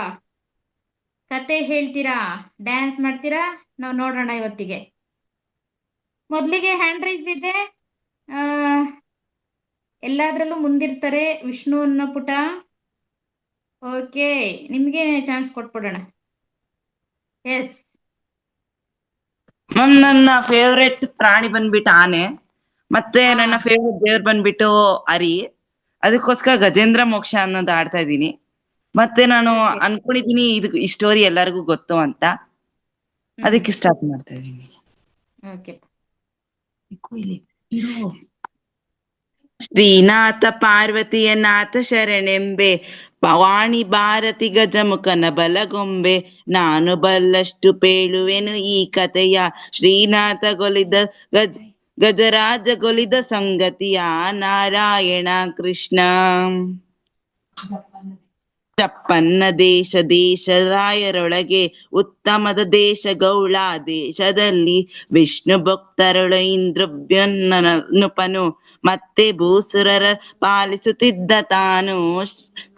ಕತೆ ಹೇಳ್ತೀರಾ, ಡ್ಯಾನ್ಸ್ ಮಾಡ್ತೀರಾ, ನಾವು ನೋಡೋಣ ಇವತ್ತಿಗೆ. ಮೊದಲಿಗೆ ಹ್ಯಾಂಡ್ ರೈಸ್ ಇದೆ, ಎಲ್ಲಾದ್ರಲ್ಲೂ ಮುಂದಿರ್ತಾರೆ ವಿಷ್ಣು ಅನ್ನೋ ಪುಟ. ಓಕೆ, ನಿಮ್ಗೆ ಚಾನ್ಸ್ ಕೊಟ್ಬಿಡೋಣ. ಎಸ್ ಮ್ಯಾಮ್, ನನ್ನ ಫೇವ್ರೆಟ್ ಪ್ರಾಣಿ ಬಂದ್ಬಿಟ್ಟು ಆನೆ, ಮತ್ತೆ ನನ್ನ ಫೇವ್ರೆಟ್ ದೇವ್ರು ಬಂದ್ಬಿಟ್ಟು ಅರಿ. ಅದಕ್ಕೋಸ್ಕರ ಗಜೇಂದ್ರ ಮೋಕ್ಷ ಅನ್ನೋದು ಆಡ್ತಾ ಇದ್ದೀನಿ. ಮತ್ತೆ ನಾನು ಅನ್ಕೊಂಡಿದೀನಿ ಈ ಸ್ಟೋರಿ ಎಲ್ಲರಿಗೂ ಗೊತ್ತು ಅಂತ, ಅದಕ್ಕೆ ಸ್ಟಾರ್ಟ್ ಮಾಡ್ತಾ ಇದ್ದೀನಿ. ಓಕೆ. ಶ್ರೀನಾಥ ಪಾರ್ವತಿಯ ನಾಥ ಶರಣೆಂಬೆ, ವಾಣಿ ಭಾರತಿ ಗಜಮುಖನ ಬಲಗೊಂಬೆ, ನಾನು ಬಲ್ಲಷ್ಟು ಪೇಳುವೆನು ಈ ಕಥೆಯ, ಶ್ರೀನಾಥ ಗಜರಾಜ ಗೊಲಿದ ಸಂಗತಿಯ, ನಾರಾಯಣ ಕೃಷ್ಣ. ಚಪ್ಪನ್ನ ದೇಶ ರಾಯರೊಳಗೆ, ಉತ್ತಮದ ದೇಶ ಗೌಳ ದೇಶದಲ್ಲಿ, ವಿಷ್ಣು ಭಕ್ತರೊಳ ಇಂದ್ರವ್ಯನುಪನು, ಮತ್ತೆ ಭೂಸುರರ ಪಾಲಿಸುತ್ತಿದ್ದ ತಾನು,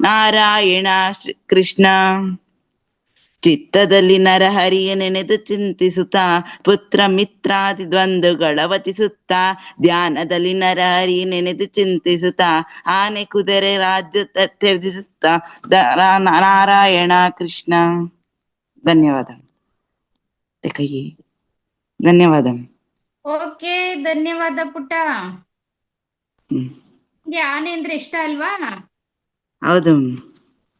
ನಾರಾಯಣ ಕೃಷ್ಣ. ಚಿತ್ತದಲ್ಲಿ ನರಹರಿಯ ನೆನೆದು ಚಿಂತಿಸುತ್ತಾ, ಪುತ್ರ ಮಿತ್ರಾದಿ ದ್ವಂದ್ವಗಳ ವಚಿಸುತ್ತಾ, ಧ್ಯಾನದಲ್ಲಿ ನರಹರಿ ನೆನೆದು ಚಿಂತಿಸುತ್ತಾ, ಆನೆ ಕುದುರೆ ರಾಜ್ಯ ತ್ಯಜಿಸುತ್ತಾ, ನಾರಾಯಣ ಕೃಷ್ಣ. ಧನ್ಯವಾದ. ಧನ್ಯವಾದ. ಓಕೆ, ಧನ್ಯವಾದ ಪುಟ್ಟ. ನಿಮ್ಗೆ ಆನೆ ಅಂದ್ರೆ ಇಷ್ಟ ಅಲ್ವಾ? ಹೌದು.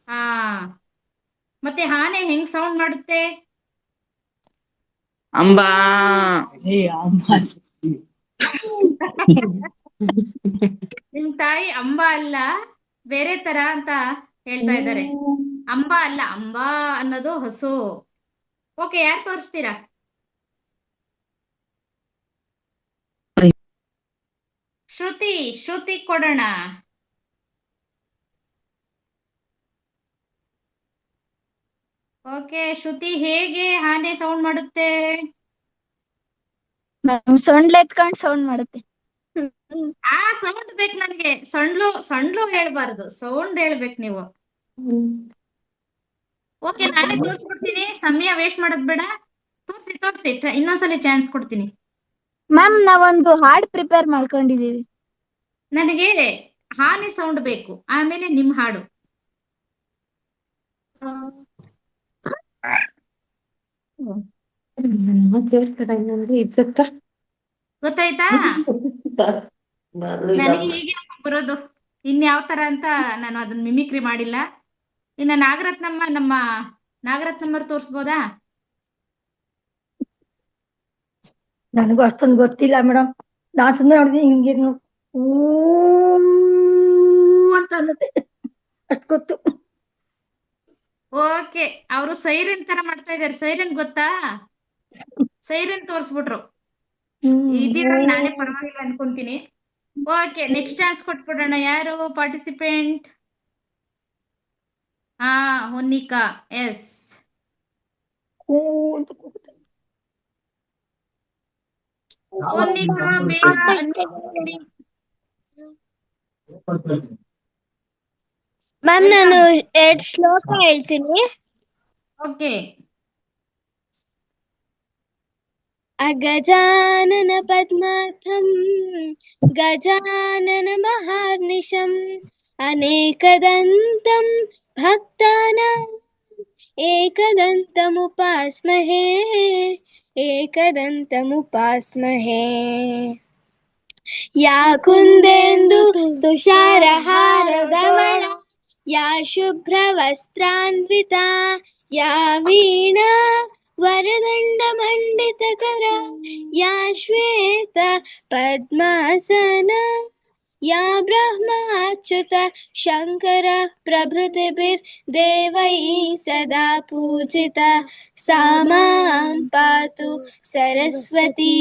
ಹಾ, ಮತ್ತೆ ಆನೆ ಹೆಂಗ್ ಸೌಂಡ್ ಮಾಡುತ್ತೆ? ಅಂಬಾ. ನಿಮ್ ತಾಯಿ ಅಂಬಾ ಅಲ್ಲ, ಬೇರೆ ತರ ಅಂತ ಹೇಳ್ತಾ ಇದ್ದಾರೆ. ಅಂಬಾ ಅಲ್ಲ, ಅಂಬಾ ಅನ್ನೋದು ಹಸು. ಓಕೆ, ಯಾರು ತೋರಿಸ್ತೀರಾ? ಶ್ರುತಿ ಕೊಡೋಣ. ಓಕೆ ಶ್ರುತಿ, ಹೇಗೆ ಆನೆ ಸೌಂಡ್ ಮಾಡುತ್ತೆ? ಮ್ಯಾಮ್ ಸೊಂಡ್ಲ ಎತ್ಕೊಂಡ್ ಸೌಂಡ್ ಮಾಡುತ್ತೆ. ಆ ಸೌಂಡ್ ಬೇಕು ನನಗೆ. ಸೊಂಡ್ಲು ಹೇಳ್ಬಾರ್ದು, ಸೌಂಡ್ ಹೇಳ್ಬೇಕು ನೀವು. ಓಕೆ, ನಾನೇ ತೋರಿಸ್ಕೊಡ್ತೀನಿ. ಸಮಯ ವೇಸ್ಟ್ ಮಾಡೋದ್ ಬೇಡ. ತೋರಿಸಿ ಇನ್ನೊಂದ್ಸಲಿ ಚಾನ್ಸ್ ಕೊಡ್ತೀನಿ. ಮ್ಯಾಮ್ ನಾವೊಂದು ಹಾಡ್ ಪ್ರಿಪೇರ್ ಮಾಡ್ಕೊಂಡಿದೀವಿ. ನನಗೆ ಆನೆ ಸೌಂಡ್ ಬೇಕು, ಆಮೇಲೆ ನಿಮ್ ಹಾಡು. ಗೊತ್ತಾಯ್ತಾ? ನನಗೆ ಹೀಗೆ ಬರೋದು, ಇನ್ಯಾವ ತರ ಅಂತ ನಾನು ಅದನ್ನ ಮಿಮಿಕ್ರಿ ಮಾಡಿಲ್ಲ. ಇನ್ನ ನಮ್ಮ ನಾಗರತ್ನಮ್ಮರು ತೋರಿಸ್ಬೋದಾ? ನನಗೂ ಅಷ್ಟೊಂದು ಗೊತ್ತಿಲ್ಲ ಮೇಡಮ್. ನಾನ್ ಸುಮ್ಮನೆ ನೋಡಿದೀನಿ ಹಿಂಗೆ ಊ ಅಂತ ಅನ್ನತ್ತೆ, ಅಷ್ಟು ಗೊತ್ತು. ಓಕೆ, ಅವರು ಸೈರನ್ ತರ ಮಾಡ್ತಾ ಇದಾರೆ. ಸೈರನ್ ಗೊತ್ತಾ? ಸೈರನ್ ತೋರಿಸ್ಬಿಟ್ರು. ಇದಿರಲ್ಲಿ ನಾನೇ ಪರವಾಗಿಲ್ಲ ಅನ್ಕೊಂತೀನಿ. ಓಕೆ, ನೆಕ್ಸ್ಟ್ ಚಾನ್ಸ್ ಕೊಟ್ಬಿಡೋಣ. ಯಾರು ಪಾರ್ಟಿಸಿಪೆಂಟ್? ಹೊನ್ನಿಕಾ. ಎಸ್, ಹೂ ಅಂತ ಕೂಗುತ್ತೆ. ಹೊನ್ನಿಕಾ ಬೇಗ ಅನ್ಕೊಳ್ಳಿ. ಮ್ಯಾಮ್ ನಾನು 2 ಶ್ಲೋಕ ಹೇಳ್ತೀನಿ. ಓಕೆ. ಅಗಜಾನನ ಪದ್ಮಾರ್ಥಂ ಗಜಾನನ ಮಹಾರ್ನಿಶಂ ಅನೇಕದಂತಂ ಭಕ್ತಾನಾಂ ಏಕದಂತಮುಪಾಸ್ಮಹೇ ಏಕದಂತಮುಪಾಸ್ಮಹೇ. ಯಾ ಕುಂದೇಂದು ತುಷಾರಹಾರಧವಳ ಯಾ ಶುಭ್ರವಸ್ತ್ರಾನ್ವಿತಾ ಯಾ ವೀಣಾ ವರದಂಡಮಂಡಿತಕರ ಯಾ ಶ್ವೇತ ಪದ್ಮಾಸನ ಯಾ ಬ್ರಹ್ಮಾಚ್ಯುತ ಶಂಕರ ಪ್ರಭೃತಿಭಿರ್ದೇವೈ ಸದಾ ಪೂಜಿತಾ ಸಾ ಮಾಂ ಪಾತು ಸರಸ್ವತೀ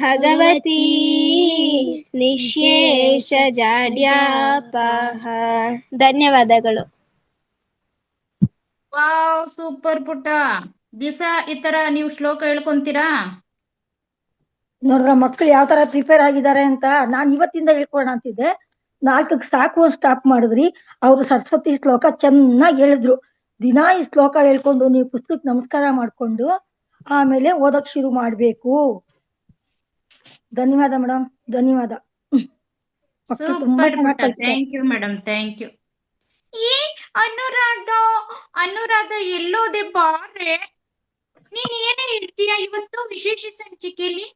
ಭಗವತಿ ನಿಶೇಷ ಜಾಡ್ಯಾಪಹ. ಧನ್ಯವಾದಗಳು. ವಾವ್, ಸೂಪರ್ ಪುಟ್ಟ. ದಿವಸ ಈ ತರ ನೀವು ಶ್ಲೋಕ ಹೇಳ್ಕೊಂತೀರಾ? ನೋಡ್ರ ಮಕ್ಳು ಯಾವ ತರ ಪ್ರಿಪೇರ್ ಆಗಿದ್ದಾರೆ ಅಂತ. ನಾನ್ ಇವತ್ತಿಂದ ಹೇಳ್ಕೊಡೋಣ ಅಂತಿದ್ದೆ, 4ಕ್ಕೆ ಸಾಕು ಸ್ಟಾಪ್ ಮಾಡಿದ್ರಿ. ಅವ್ರು ಸರಸ್ವತಿ ಶ್ಲೋಕ ಚೆನ್ನಾಗಿ ಹೇಳಿದ್ರು. ದಿನಾ ಈ ಶ್ಲೋಕ ಹೇಳ್ಕೊಂಡು ನೀವು ಪುಸ್ತಕಕ್ಕೆ ನಮಸ್ಕಾರ ಮಾಡ್ಕೊಂಡು ಆಮೇಲೆ ಓದಕ್ ಶುರು ಮಾಡ್ಬೇಕು. ಧನ್ಯವಾದ ಮೇಡಮ್, ಧನ್ಯವಾದ. ಮಕ್ಕಳು ತುಂಬಾ ಸೂಪರ್ ಚೆನ್ನಾಗಿ ಪುಟ್ಟ, ಕಲ್ತಿದ್ದಾರೆ. Thank you madam, thank you. ಏ ಅನುರಾಧ ಎಲ್ಲೋದೆ ಬಾರೆ? ನೀನ್ ಏನೇ ಹೇಳ್ತೀಯಾ ಇವತ್ತು ವಿಶೇಷ ಸಂಚಿಕೆಯಲ್ಲಿ?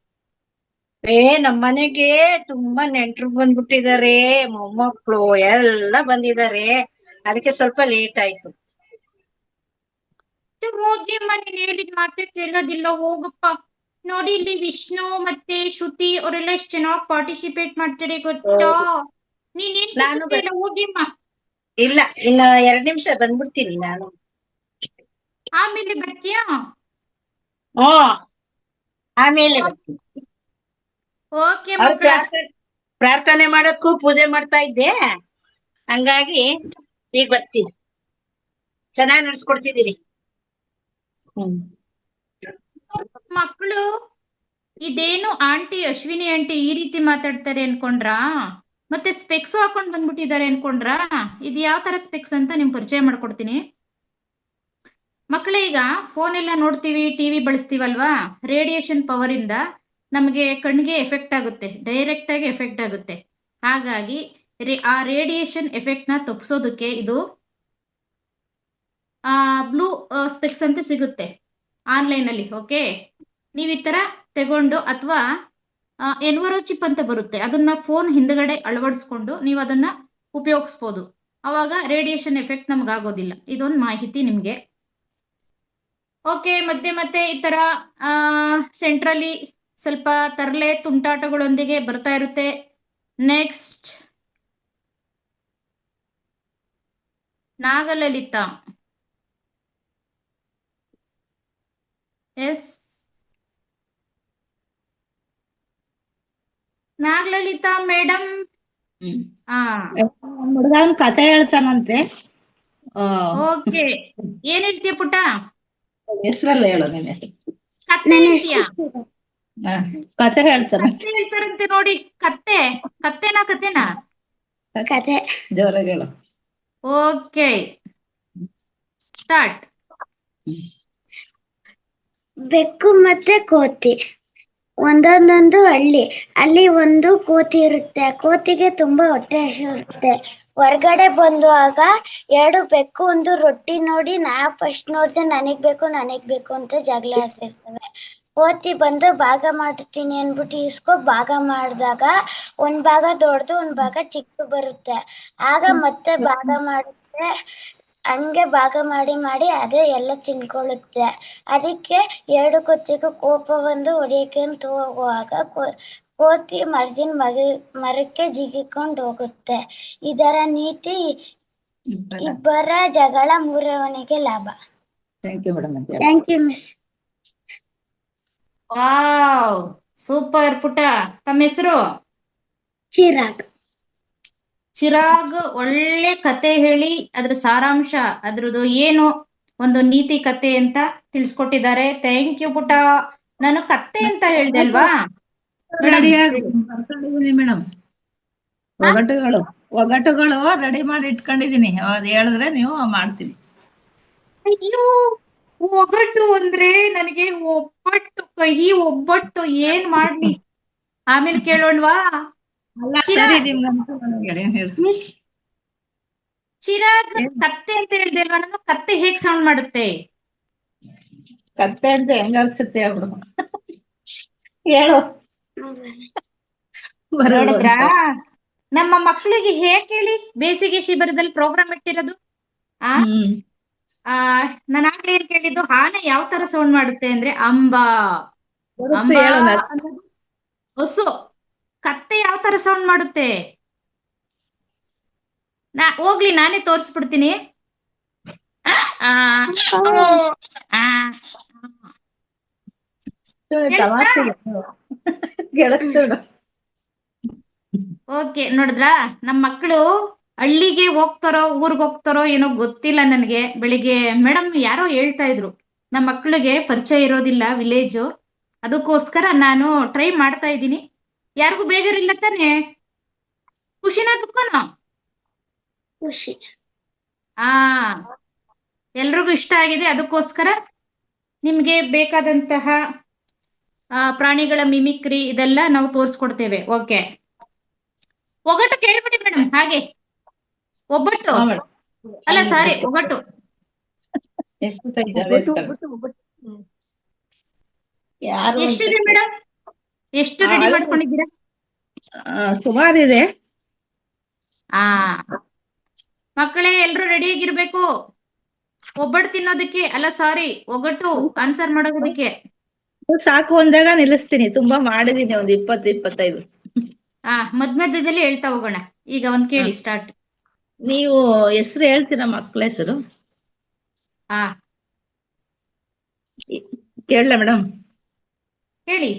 ನಮ್ಮನೆಗೆ ತುಂಬಾ ನೆಂಟ್ರು ಬಂದ್ಬಿಟ್ಟಿದ್ದಾರೆ, ಮೊಮ್ಮಕ್ಳು ಎಲ್ಲ ಬಂದಿದ್ದಾರೆ, ಅದಕ್ಕೆ ಸ್ವಲ್ಪ ಲೇಟ್ ಆಯ್ತು. ಹೋಗಿಯಮ್ಮ, ನೀನ್ ಹೇಳಿದ ಮಾತೆ ಕೇಳೋದಿಲ್ಲ, ಹೋಗಪ್ಪ. ನೋಡಿ, ಇಲ್ಲಿ ವಿಷ್ಣು ಮತ್ತೆ ಶ್ರುತಿ ಅವರೆಲ್ಲ ಎಷ್ಟು ಚೆನ್ನಾಗಿ ಪಾರ್ಟಿಸಿಪೇಟ್ ಮಾಡ್ತಾರೆ ಗೊತ್ತಾ? ನೀನೇನ್ ನಾನು ಇಲ್ಲ, ಹೋಗಿಮ್ಮ. ಇಲ್ಲ, ಇನ್ನ 2 ನಿಮಿಷ ಬಂದ್ಬಿಡ್ತೀನಿ ನಾನು. ಆಮೇಲೆ ಬರ್ತೀಯಾ? ಹ್ಮ್, ಆಮೇಲೆ ಬರ್ತೀನಿ. ಓಕೆ ಅವ್ರು ಮಕ್ಕಳ. ಪ್ರಾರ್ಥನೆ ಮಾಡಕ್ಕೂ ಪೂಜೆ ಮಾಡ್ತಾ ಇದ್ದೆ, ಹಂಗಾಗಿ ಈಗ ಬರ್ತೀನಿ. ಚೆನ್ನಾಗಿ ನಡ್ಸ್ಕೊಡ್ತಿದ್ದೀರಿ. ಮಕ್ಕಳು, ಇದೇನು ಆಂಟಿ ಅಶ್ವಿನಿ ಆಂಟಿ ಈ ರೀತಿ ಮಾತಾಡ್ತಾರೆ ಅನ್ಕೊಂಡ್ರಾ? ಮತ್ತೆ ಸ್ಪೆಕ್ಸ್ ಹಾಕೊಂಡ್ ಬಂದ್ಬಿಟ್ಟಿದ್ದಾರೆ ಅನ್ಕೊಂಡ್ರಾ? ಇದು ಯಾವ ತರ ಸ್ಪೆಕ್ಸ್ ಅಂತ ನಿಮ್ಗೆ ಪರಿಚಯ ಮಾಡ್ಕೊಡ್ತೀನಿ. ಮಕ್ಕಳೇ, ಈಗ ಫೋನ್ ಎಲ್ಲ ನೋಡ್ತೀವಿ, ಟಿವಿ ಬಳಸ್ತೀವಲ್ವಾ? ರೇಡಿಯೇಷನ್ ಪವರ್ ಇಂದ ನಮಗೆ ಕಣ್ಣಿಗೆ ಎಫೆಕ್ಟ್ ಆಗುತ್ತೆ, ಡೈರೆಕ್ಟ್ ಆಗಿ ಎಫೆಕ್ಟ್ ಆಗುತ್ತೆ. ಹಾಗಾಗಿ ಆ ರೇಡಿಯೇಷನ್ ಎಫೆಕ್ಟ್ ನ ತಪ್ಪಿಸೋದಕ್ಕೆ ಇದು ಬ್ಲೂ ಸ್ಪೆಕ್ಸ್ ಅಂತ ಸಿಗುತ್ತೆ ಆನ್ಲೈನ್ ಅಲ್ಲಿ. ಓಕೆ, ನೀವು ಈ ತರ ತಗೊಂಡು, ಅಥವಾ ಎನ್ವರೋ ಚಿಪ್ ಅಂತ ಬರುತ್ತೆ, ಅದನ್ನ ಫೋನ್ ಹಿಂದ್ಗಡೆ ಅಳವಡಿಸ್ಕೊಂಡು ನೀವು ಅದನ್ನ ಉಪಯೋಗಿಸ್ಬೋದು. ಅವಾಗ ರೇಡಿಯೇಷನ್ ಎಫೆಕ್ಟ್ ನಮ್ಗೆ ಆಗೋದಿಲ್ಲ. ಇದೊಂದು ಮಾಹಿತಿ ನಿಮ್ಗೆ. ಓಕೆ, ಮತ್ತೆ ಈ ತರ ಸೆಂಟ್ರಲಿ ಸ್ವಲ್ಪ ತರಲೆ ತುಂಟಾಟಗಳೊಂದಿಗೆ ಬರ್ತಾ ಇರುತ್ತೆ. Next, Nagalalitha. Yes, Nagalalitha madam. ಹುಡುಗ ಒಂದ್ ಕತೆ ಹೇಳ್ತಾನಂತೆ. ಓಕೆ, ಏನ್ ಹೇಳ್ತೀಯ ಪುಟ್ಟ? ಹೆಸರಲ್ಲ ಹೇಳು ನಿನ್ನ ಹೆಸರು. ಕತ್ತೆ ಹೇಳ್ತೀಯಾ? ಕತೆ ಹೇಳ್ತಾನೆ. ಕತ್ತೆ ಹೇಳ್ತಾರಂತೆ ನೋಡಿ. ಕತ್ತೆನಾ? ಕತೆ. ಜೋರಾಗಿ ಹೇಳು. Okay, start. ಬೆಕ್ಕು ಮತ್ತೆ ಕೋತಿ. ಒಂದೊಂದೊಂದು ಹಳ್ಳಿ. ಅಲ್ಲಿ ಒಂದು ಕೋತಿ ಇರುತ್ತೆ. ಕೋತಿಗೆ ತುಂಬಾ ಹೊಟ್ಟೆ ಹಸಿರುತ್ತೆ. ಹೊರಗಡೆ ಬಂದುವಾಗ ಎರಡು ಬೆಕ್ಕು ಒಂದು ರೊಟ್ಟಿ ನೋಡಿ ನಾ ಫಸ್ಟ್ ನೋಡ್ದೆ ನನಗ್ ಬೇಕು ಅಂತ ಜಗಳ ಆಡ್ತಿರ್ತವೆ. ಕೋತಿ ಬಂದು ಭಾಗ ಮಾಡ್ತೀನಿ ಅನ್ಬಿಟ್ಟು ಇಸ್ಕೊ ಭಾಗ ಮಾಡಿದಾಗ ಒಂದ್ ಭಾಗ ದೊಡ್ಡದು ಒಂದ್ ಭಾಗ ಚಿಕ್ಕ ಬರುತ್ತೆ. ಆಗ ಮತ್ತೆ ಭಾಗ ಮಾಡುತ್ತೆ. ಹಂಗೆ ಭಾಗ ಮಾಡಿ ಅದೇ ಎಲ್ಲ ತಿನ್ಕೊಳ್ಳುತ್ತೆ. ಅದಕ್ಕೆ ಎರಡು ಕೋತಿಗೂ ಕೋಪ ಬಂದು ಹೊಡಿಯಕ್ಕೆ ಅಂತ ಹೋಗುವಾಗ ಕೋತಿ ಮರಕ್ಕೆ ಜಿಗಿಕೊಂಡು ಹೋಗುತ್ತೆ. ಇದರ ನೀತಿ ಇಬ್ಬರ ಜಗಳ ಮೂರವನಿಗೆ ಲಾಭ. Thank you madam. Thank you miss. Wow, super ಪುಟ್ಟ. ತಮ್ಮ ಹೆಸರು? ಚಿರಾಗ್. ಒಳ್ಳೆ ಕತೆ ಹೇಳಿ ಅದ್ರ ಸಾರಾಂಶ, ಅದ್ರದ್ದು ಏನು ಒಂದು ನೀತಿ ಕತೆ ಅಂತ ತಿಳಿಸ್ಕೊಟ್ಟಿದ್ದಾರೆ. ಥ್ಯಾಂಕ್ ಯು ಪುಟ್ಟ. ನಾನು ಕತ್ತೆ ಅಂತ ಹೇಳ್ದೆ ಅಲ್ವಾ ಮೇಡಮ್? ಒಗಟುಗಳು ರೆಡಿ ಮಾಡಿ ಇಟ್ಕೊಂಡಿದೀನಿ. ಅದ್ ಹೇಳಿದ್ರೆ ನೀವು ಮಾಡ್ತೀನಿ. ಅಯ್ಯೋ, ಒಗಟು ಅಂದ್ರೆ ನನಗೆ ಒಬ್ಬಟ್ಟು, ಕಹಿ ಒಬ್ಬಟ್ಟು ಏನ್ ಮಾಡ್ಲಿ? ಆಮೇಲೆ ಕೇಳೋಣವಾ? ಚಿರಾಗ್, ಕತ್ತೆ ಅಂತ ಹೇಳ್ದೆ ಅಲ್ವಾ ನಾನು? ಕತ್ತೆ ಹೇಗ್ ಸೌಂಡ್ ಮಾಡುತ್ತೆ? ಕತ್ತೆ ಅಂತ ಹೆಂಗ ಅನ್ಸುತ್ತೆ ಅವ್ರು? ಹೇಳು. ನೋಡಿದ್ರಾ? ನಮ್ಮ ಮಕ್ಕಳಿಗೆ ಹೇಗ್ ಹೇಳಿ ಬೇಸಿಗೆ ಶಿಬಿರದಲ್ಲಿ ಪ್ರೋಗ್ರಾಮ್ ಇಟ್ಟಿರೋದು. ನಾನು ಆಗ್ಲೇ ಏನ್ ಕೇಳಿದ್ದು, ಆನೆ ಯಾವ ತರ ಸೌಂಡ್ ಮಾಡುತ್ತೆ ಅಂದ್ರೆ ಅಂಬಾ. ಹೊಸು. ಕತ್ತೆ ಯಾವ ತರ ಸೌಂಡ್ ಮಾಡುತ್ತೆ? ಹೋಗ್ಲಿ, ನಾನೇ ತೋರಿಸ್ಬಿಡ್ತೀನಿ. ಓಕೆ, ನೋಡಿದ್ರಾ? ನಮ್ಮ ಮಕ್ಕಳು ಹಳ್ಳಿಗೆ ಹೋಗ್ತಾರೋ ಊರ್ಗ್ ಹೋಗ್ತಾರೋ ಏನೋ ಗೊತ್ತಿಲ್ಲ ನನಗೆ. ಬೆಳಿಗ್ಗೆ ಮೇಡಮ್ ಯಾರೋ ಹೇಳ್ತಾ ಇದ್ರು ನಮ್ಮ ಮಕ್ಕಳಿಗೆ ಪರಿಚಯ ಇರೋದಿಲ್ಲ ವಿಲೇಜು, ಅದಕ್ಕೋಸ್ಕರ ನಾನು ಟ್ರೈ ಮಾಡ್ತಾ ಇದ್ದೀನಿ. ಯಾರಿಗೂ ಬೇಜಾರಿಲ್ಲ ತಾನೆ? ಖುಷಿನಾ ದುಃಖನೋ? ಖುಷಿ. ಎಲ್ರಿಗೂ ಇಷ್ಟ ಆಗಿದೆ. ಅದಕ್ಕೋಸ್ಕರ ನಿಮ್ಗೆ ಬೇಕಾದಂತಹ ಪ್ರಾಣಿಗಳ ಮಿಮಿಕ್ರಿ ಇದೆಲ್ಲ ನಾವು ತೋರಿಸ್ಕೊಡ್ತೇವೆ. Okay, ಒಗಟು ಕೇಳ್ಬಿಡಿ madam. ಹಾಗೆ ಒಬ್ಬಟ್ಟು ಅಲ್ಲ, ಸಾರಿ, ಒಗಟು. ಎಷ್ಟಿದೆ ಮೇಡಮ್? ಎಷ್ಟು ರೆಡಿ ಮಾಡ್ಕೊಂಡಿದ್ದೀರಾ? ಸುಮಾರಿದೆ. ಮಕ್ಕಳೇ ಎಲ್ರು ರೆಡಿ ಆಗಿರ್ಬೇಕು. ಒಬ್ಬಟ್ಟು ತಿನ್ನೋದಕ್ಕೆ ಅಲ್ಲ, ಸಾರಿ, ಒಗಟು ಆನ್ಸರ್ ಮಾಡೋದಕ್ಕೆ. ಸಾಕು ಒಂದಾಗ ನಿಲ್ಲಿಸ್ತೀನಿ. ತುಂಬಾ ಮಾಡಿದೀನಿ, ಒಂದ್ 20-25. ಮಧ್ಯದಲ್ಲಿ ಹೇಳ್ತಾ ಹೋಗೋಣ. ಈಗ ಒಂದ್ ಕೇಳಿ, ಸ್ಟಾರ್ಟ್. ನೀವು ಹೆಸರು ಹೇಳ್ತೀರಾ? ಮಕ್ಕಳ ಹೆಸರು ಕೇಳಲ ಮೇಡಮ್? ಹೇಳಿ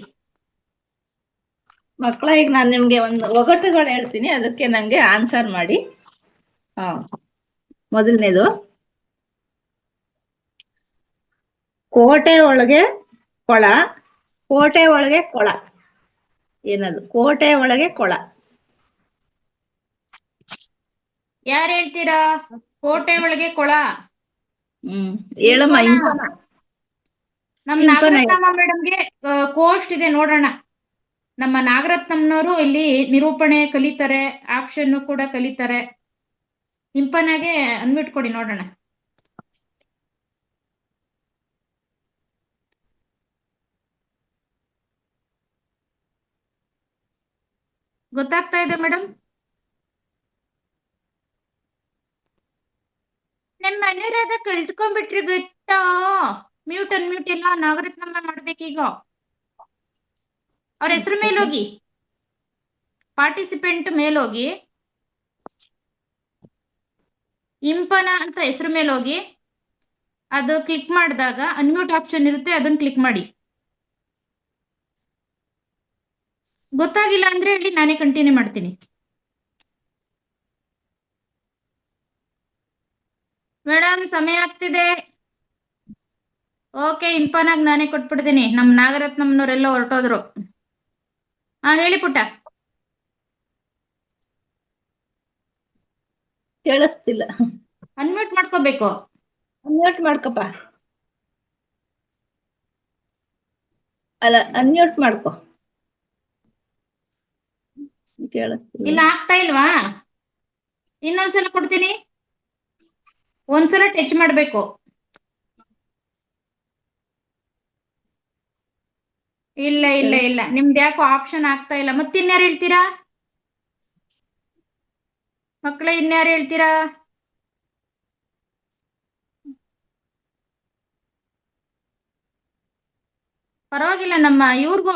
ಮಕ್ಕಳ. ಈಗ ನಾನ್ ನಿಮ್ಗೆ ಒಂದು ಒಗಟುಗಳು ಹೇಳ್ತೀನಿ, ಅದಕ್ಕೆ ನಂಗೆ ಆನ್ಸರ್ ಮಾಡಿ. ಮೊದಲನೇದು, ಕೋಟೆ ಒಳಗೆ ಕೊಳ, ಕೋಟೆ ಒಳಗೆ ಕೊಳ. ಏನದು? ಕೋಟೆ ಒಳಗೆ ಕೊಳ. ಯಾರು ಹೇಳ್ತೀರಾ? ಕೋಟೆ ಒಳಗೆ ಕೊಳ. ಹೇಳಮ್ಮ. ನಮ್ ನಾಗರತ್ನಮ್ಮ ಮೇಡಮ್ಗೆ ಕೋಸ್ಟ್ ಇದೆ, ನೋಡೋಣ. ನಮ್ಮ ನಾಗರತ್ನಮ್ನವರು ಇಲ್ಲಿ ನಿರೂಪಣೆ ಕಲಿತಾರೆ, ಆಕ್ಷನ್ ಕೂಡ ಕಲಿತಾರೆ. ಇಂಪನಾಗೆ ಅನ್ಮಿಟ್ ಕೊಡಿ, ನೋಡೋಣ. ಗೊತ್ತಾಗ್ತಾ ಇದೆ ಮೇಡಮ್? ನಮ್ಮ ಅನುರಾಧ ಕಳ್ತ್ಕೊಂಡ್ಬಿಟ್ರಿ ಗೊತ್ತಾ? ಮ್ಯೂಟ್ ಅನ್ಮ್ಯೂಟ್ ಎಲ್ಲ ನಾಗರತ್ನಮ್ಮ ಮಾಡ್ಬೇಕೀಗ. ಅವ್ರ ಹೆಸರು ಮೇಲೋಗಿ, ಪಾರ್ಟಿಸಿಪೆಂಟ್ ಮೇಲೋಗಿ, ಇಂಪನ ಅಂತ ಹೆಸರು ಮೇಲೋಗಿ, ಅದು ಕ್ಲಿಕ್ ಮಾಡಿದಾಗ ಅನ್ಮ್ಯೂಟ್ ಆಪ್ಷನ್ ಇರುತ್ತೆ, ಅದನ್ನ ಕ್ಲಿಕ್ ಮಾಡಿ. ಗೊತ್ತಾಗಿಲ್ಲ ಅಂದ್ರೆ ಹೇಳಿ, ನಾನೇ ಕಂಟಿನ್ಯೂ ಮಾಡ್ತೀನಿ. ಮೇಡಮ್ ಸಮಯ ಆಗ್ತಿದೆ. ಓಕೆ, ಇಂಪನಾಗ್ ನಾನೇ ಕೊಟ್ಬಿಡ್ತೀನಿ. ನಮ್ ನಾಗರತ್ನಮ್ನವರೆಲ್ಲ ಹೊರಟೋದ್ರು. ಹೇಳಿ ಪುಟ್ಟ. ಕೇಳಿಸ್ತಿಲ್ಲ. ಅನ್ಮ್ಯೂಟ್ ಮಾಡ್ಕೋಬೇಕು. ಅನ್ಮ್ಯೂಟ್ ಮಾಡ್ಕೊಪ್ಪ. ಅಲ್ಲ, ಅನ್ಮ್ಯೂಟ್ ಮಾಡ್ಕೊ. ಕೇಳಿಸ್ತಿಲ್ಲ. ಇಲ್ಲ, ಆಗ್ತಾ ಇಲ್ವಾ? ಇನ್ನೊಂದ್ಸಲ ಕೊಡ್ತೀನಿ. ಒಂದ್ಸಲ ಟಚ್ ಮಾಡ್ಬೇಕು. ಇಲ್ಲ ಇಲ್ಲ ಇಲ್ಲ, ನಿಮ್ದು ಯಾಕೋ ಆಪ್ಷನ್ ಆಗ್ತಾ ಇಲ್ಲ. ಮತ್ತಿನ್ಯಾರು ಹೇಳ್ತೀರಾ ಮಕ್ಕಳೇ? ಇನ್ಯಾರು ಹೇಳ್ತೀರಾ? ಪರವಾಗಿಲ್ಲ, ನಮ್ಮ ಇವ್ರಿಗೂ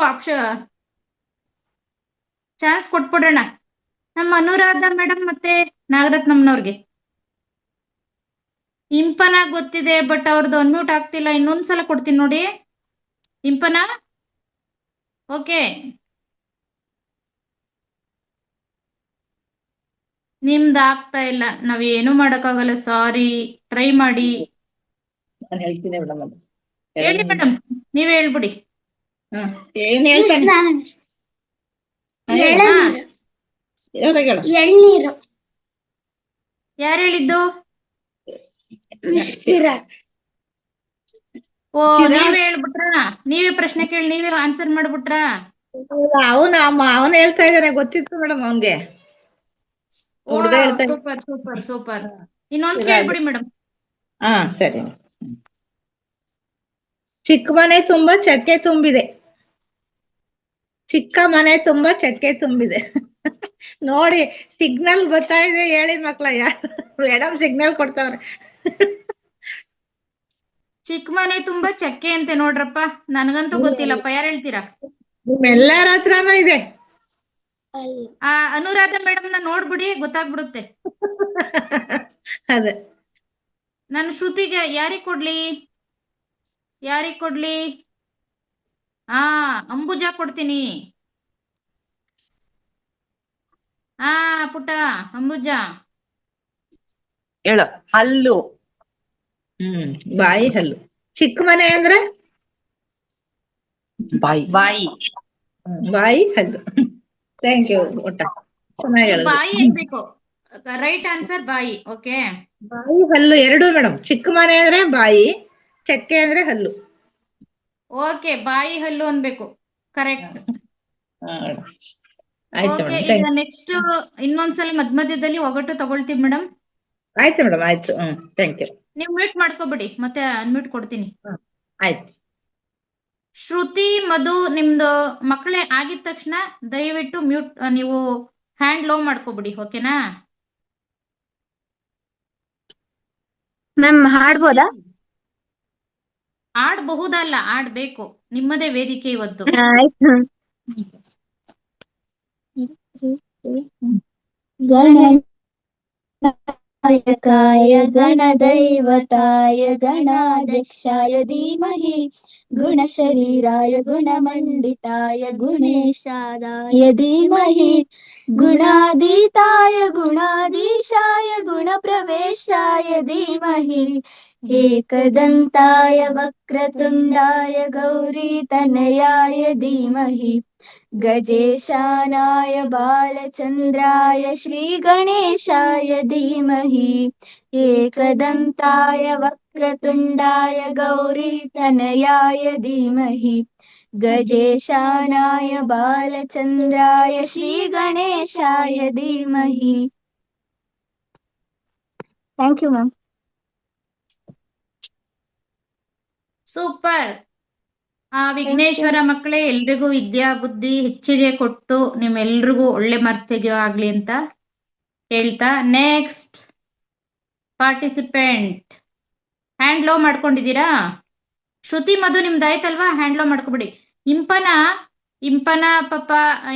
ಚಾನ್ಸ್ ಕೊಟ್ಬಿಡೋಣ. ನಮ್ಮ ಅನುರಾಧ ಮೇಡಮ್ ಮತ್ತೆ ನಾಗರತ್ನಮ್ನವ್ರಿಗೆ ಇಂಪನ ಗೊತ್ತಿದೆ, ಬಟ್ ಅವ್ರದ್ದು ಅನ್ಮ್ಯೂಟ್ ಆಗ್ತಿಲ್ಲ. ಇನ್ನೊಂದ್ಸಲ ಕೊಡ್ತೀನಿ ನೋಡಿ. ಇಂಪನ, ಓಕೆ. ನಿಮ್ದು ಆಗ್ತಾ ಇಲ್ಲ, ನಾವೇನು ಮಾಡಕ್ಕಾಗಲ್ಲ. ಸಾರಿ, ಟ್ರೈ ಮಾಡಿ. ನಾನು ಹೇಳ್ತೀನಿ ಮೇಡಮ್. ಅದು ಹೇಳಿ ಮೇಡಮ್, ನೀವೇ ಹೇಳ್ಬಿಡಿ. ಏನ್ ಹೇಳ್ತಾನೆ? ಎಳನೀರು. ಹೇಳು. ಎಳ್ನೀರು. ಯಾರು ಹೇಳಿದ್ದು? ಮಿಸ್ತಿರ. ಓ, ನೀವೇ ಹೇಳ್ಬಿಟ್ರಾ? ನೀವೇ ಪ್ರಶ್ನೆ ಕೇಳಿ ನೀವೇ ಆನ್ಸರ್ ಮಾಡ್ಬಿಟ್ರಾ? ಅವನ್ ಹೇಳ್ತಾ ಇದ್ದಾನೆ, ಗೊತ್ತಿತ್ತು ಮೇಡಮ್ ಅವನ್ಗೆ. ಹುಡ್ಗ ಹೇಳ್ತಾ ಸೂಪರ್ ಸೂಪರ್ ಸೂಪರ್. ಇನ್ನೊಂದ್ ಕೇಳ್ಬಿಡಿ ಮೇಡಮ್. ಸರಿ. ಚಿಕ್ಕ ಮನೆ ತುಂಬಾ ಚಕ್ಕೆ ತುಂಬಿದೆ. ಚಿಕ್ಕ ಮನೆ ತುಂಬಾ ಚಕ್ಕೆ ತುಂಬಿದೆ. ನೋಡಿ, ಸಿಗ್ನಲ್ ಬರ್ತಾ ಇದೆ. ಹೇಳಿ ಮಕ್ಳ, ಯಾರು ಮೇಡಮ್ ಸಿಗ್ನಲ್ ಕೊಡ್ತಾವ್ರೆ. ಚಿಕ್ಕ ಮನೆ ತುಂಬಾ ಚಕ್ಕೆ ಅಂತೆ ನೋಡ್ರಪ್ಪ. ನನಗಂತೂ ಗೊತ್ತಿಲ್ಲಪ್ಪ, ಯಾರು ಹೇಳ್ತೀರಾ? ನಿಮ್ಮೆಲ್ಲರ ಹತ್ರನೂ ಇದೆ. ಅನುರಾಧ ಮೇಡಮ್ ನ ನೋಡ್ಬಿಡಿ, ಗೊತ್ತಾಗ್ಬಿಡುತ್ತೆ. ಅದೇ. ನಾನು ಶ್ರುತಿಗೆ ಯಾರಿಗ್ ಕೊಡ್ಲಿ? ಅಂಬುಜಾ ಕೊಡ್ತೀನಿ. ಪುಟ್ಟ ಅಂಬುಜಾ ಹೇಳು. ಹಲ್ಲು. ಬಾಯಿ ಹಲ್ಲು. ಚಿಕ್ಕ ಮನೆ ಅಂದ್ರೆ ಬಾಯಿ. ಬಾಯಿ ಹಲ್ಲು. ಥ್ಯಾಂಕ್ ಯು ಊಟ. ಚೆನ್ನಾಗಿ ಹೇಳಿದ್ರಿ. ಬಾಯಿ ಹೇಳ್ಬೇಕು. ರೈಟ್ ಆನ್ಸರ್ ಬಾಯಿ. ಓಕೆ, ಬಾಯಿ ಹಲ್ಲು ಎರಡು ಮೇಡಮ್. ಚಿಕ್ಕ ಮನೆ ಅಂದ್ರೆ ಬಾಯಿ, ಚಕ್ಕೆ ಅಂದ್ರೆ ಹಲ್ಲು. ಓಕೆ, ಬಾಯಿ ಹಲ್ಲು ಅನ್ಬೇಕು. ಕರೆಕ್ಟ್. ಆಯ್ತು ಓಕೆ, ಮೇಡಮ್. ಈಗ ನೆಕ್ಸ್ಟ್ ಇನ್ನೊಂದ್ಸಲ ಮಧ್ಯದಲ್ಲಿ ಒಗಟು ತಗೊಳ್ತೀವಿ ಮೇಡಮ್. ಆಯ್ತು ಮೇಡಮ್, ಆಯ್ತು. Thank you. ನೀವು ಮ್ಯೂಟ್ ಮಾಡ್ಕೊಬಿಡಿ, ಮತ್ತೆ ಅನ್ಮ್ಯೂಟ್ ಕೊಡ್ತೀನಿ. ಆಯ್ತು. ಶ್ರುತಿ, ಮಧು, ನಿಮ್ದು ಮಕ್ಕಳೇ ಆಗಿದ ತಕ್ಷಣ ದಯವಿಟ್ಟು ಮ್ಯೂಟ್, ನೀವು ಹ್ಯಾಂಡ್ ಲೋ ಮಾಡ್ಕೊಬಿಡಿ. ಓಕೆನಾ ಮ್ಯಾಮ್ ಹಾಡ್ಬೋದಾ? ಆಡ್ಬಹುದಲ್ಲ, ಆಡ್ಬೇಕು. ನಿಮ್ಮದೇ ವೇದಿಕೆ ಇವತ್ತು. ಆಯ್ತು. ಗಣನಾಯಕಾಯ ಗಣದೈವತಾಯ ಗಣಾಧ್ಯಕ್ಷಾಯ ಧೀಮಹಿ ಗುಣಶರೀರಾಯ ಗುಣಮಂಡಿತಾಯ ಗುಣೇಶಾದಾಯ ಧೀಮಹಿ ಗುಣಾತೀತಾಯ ಗುಣಾಧೀಶಾಯ ಗುಣಪ್ರವೇಶಾಯ ಧೀಮಹಿ एकदन्ताय वक्रतुण्डाय गौरीतनयाय धीमहि गजेशानाय बालचन्द्राय श्रीगणेशाय धीमहि एकदन्ताय वक्रतुण्डाय गौरीतनयाय धीमहि गजेशानाय बालचन्द्राय श्रीगणेशाय धीमहि. Thank you, ma'am. Super. Vighneshwara ಮಕ್ಕಳೇ, ಎಲ್ರಿಗೂ ವಿದ್ಯಾ ಬುದ್ಧಿ ಹೆಚ್ಚಿಗೆ ಕೊಟ್ಟು ನಿಮ್ಮೆಲ್ರಿಗೂ ಒಳ್ಳೆ ಮಾರ್ಕ್ಸ್ ತೆಗೆಯೋ ಆಗ್ಲಿ ಅಂತ ಹೇಳ್ತಾ, ನೆಕ್ಸ್ಟ್ ಪಾರ್ಟಿಸಿಪೆಂಟ್. ಹ್ಯಾಂಡ್ ಲೋ ಮಾಡ್ಕೊಂಡಿದ್ದೀರಾ? ಶ್ರುತಿ, ಮಧು ನಿಮ್ದಾಯ್ತಲ್ವಾ? Hand low ಮಾಡ್ಕೊಬಿಡಿ. ಇಂಪನ ಪಾಪ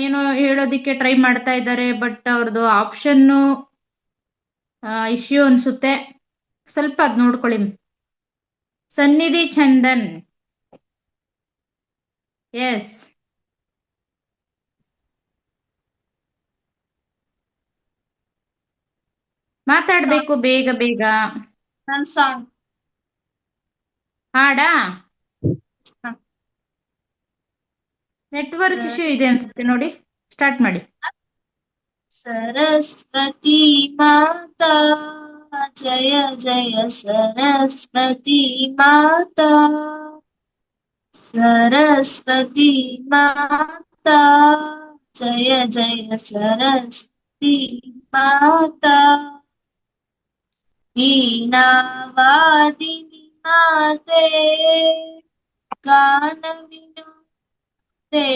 ಏನೋ ಹೇಳೋದಿಕ್ಕೆ ಟ್ರೈ ಮಾಡ್ತಾ ಇದ್ದಾರೆ, ಬಟ್ ಅವ್ರದ್ದು ಆಪ್ಷನ್ನು ಇಶ್ಯೂ ಅನ್ಸುತ್ತೆ. ಸ್ವಲ್ಪ ಅದ್ ನೋಡ್ಕೊಳ್ಳಿ. ಸನ್ನಿಧಿ ಚಂದನ್, ಎಸ್. ಮಾತಾಡ್ಬೇಕು ಬೇಗ ಬೇಗ. ನಮ್ ಸಾಂಗ್ ಹಾಡಾ? ನೆಟ್ವರ್ಕ್ ಇಶ್ಯೂ ಇದೆ ಅನ್ಸುತ್ತೆ ನೋಡಿ, ಸ್ಟಾರ್ಟ್ ಮಾಡಿ. सरस्वती माता जय जय सरस्वती माता सरस्वती माता जय जय सरस्वती माता वीणा वादिनी माते गान विनुते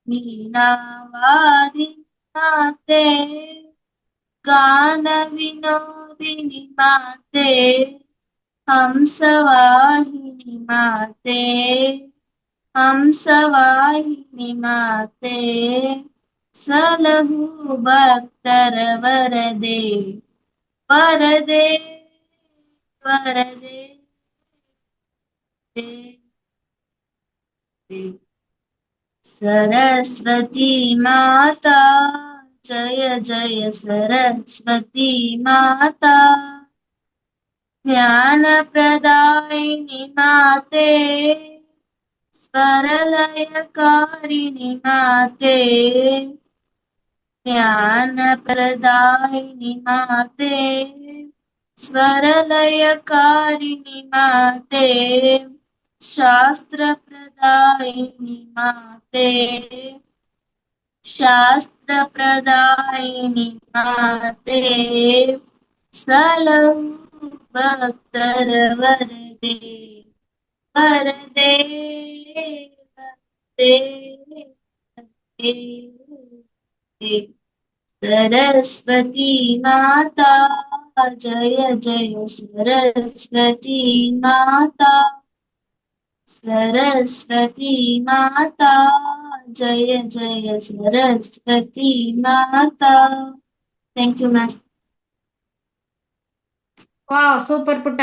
वीणा वादिनी माते गान विनोदिनी माते हंसवाहिनी माते हंसवाहिनी माते सलहु भक्तर वरदे वरदे वरदे सरस्वती माता जय जय सरस्वती माता ज्ञान प्रदायिनी माते स्वरलयकारिणी माते ज्ञान प्रदायिनी माते स्वरलयकारिणी माते शास्त्र प्रदायिनी माते शास्त्र प्रदायिनी माते सलहु भक्तर वरदे वरदे वरदे वरदे। सरस्वती माता जय जय सरस्वती माता सरस्वती माता जय जय सरस्वती माता। Thank you ma'am. Wow, super ಪುಟ್ಟ.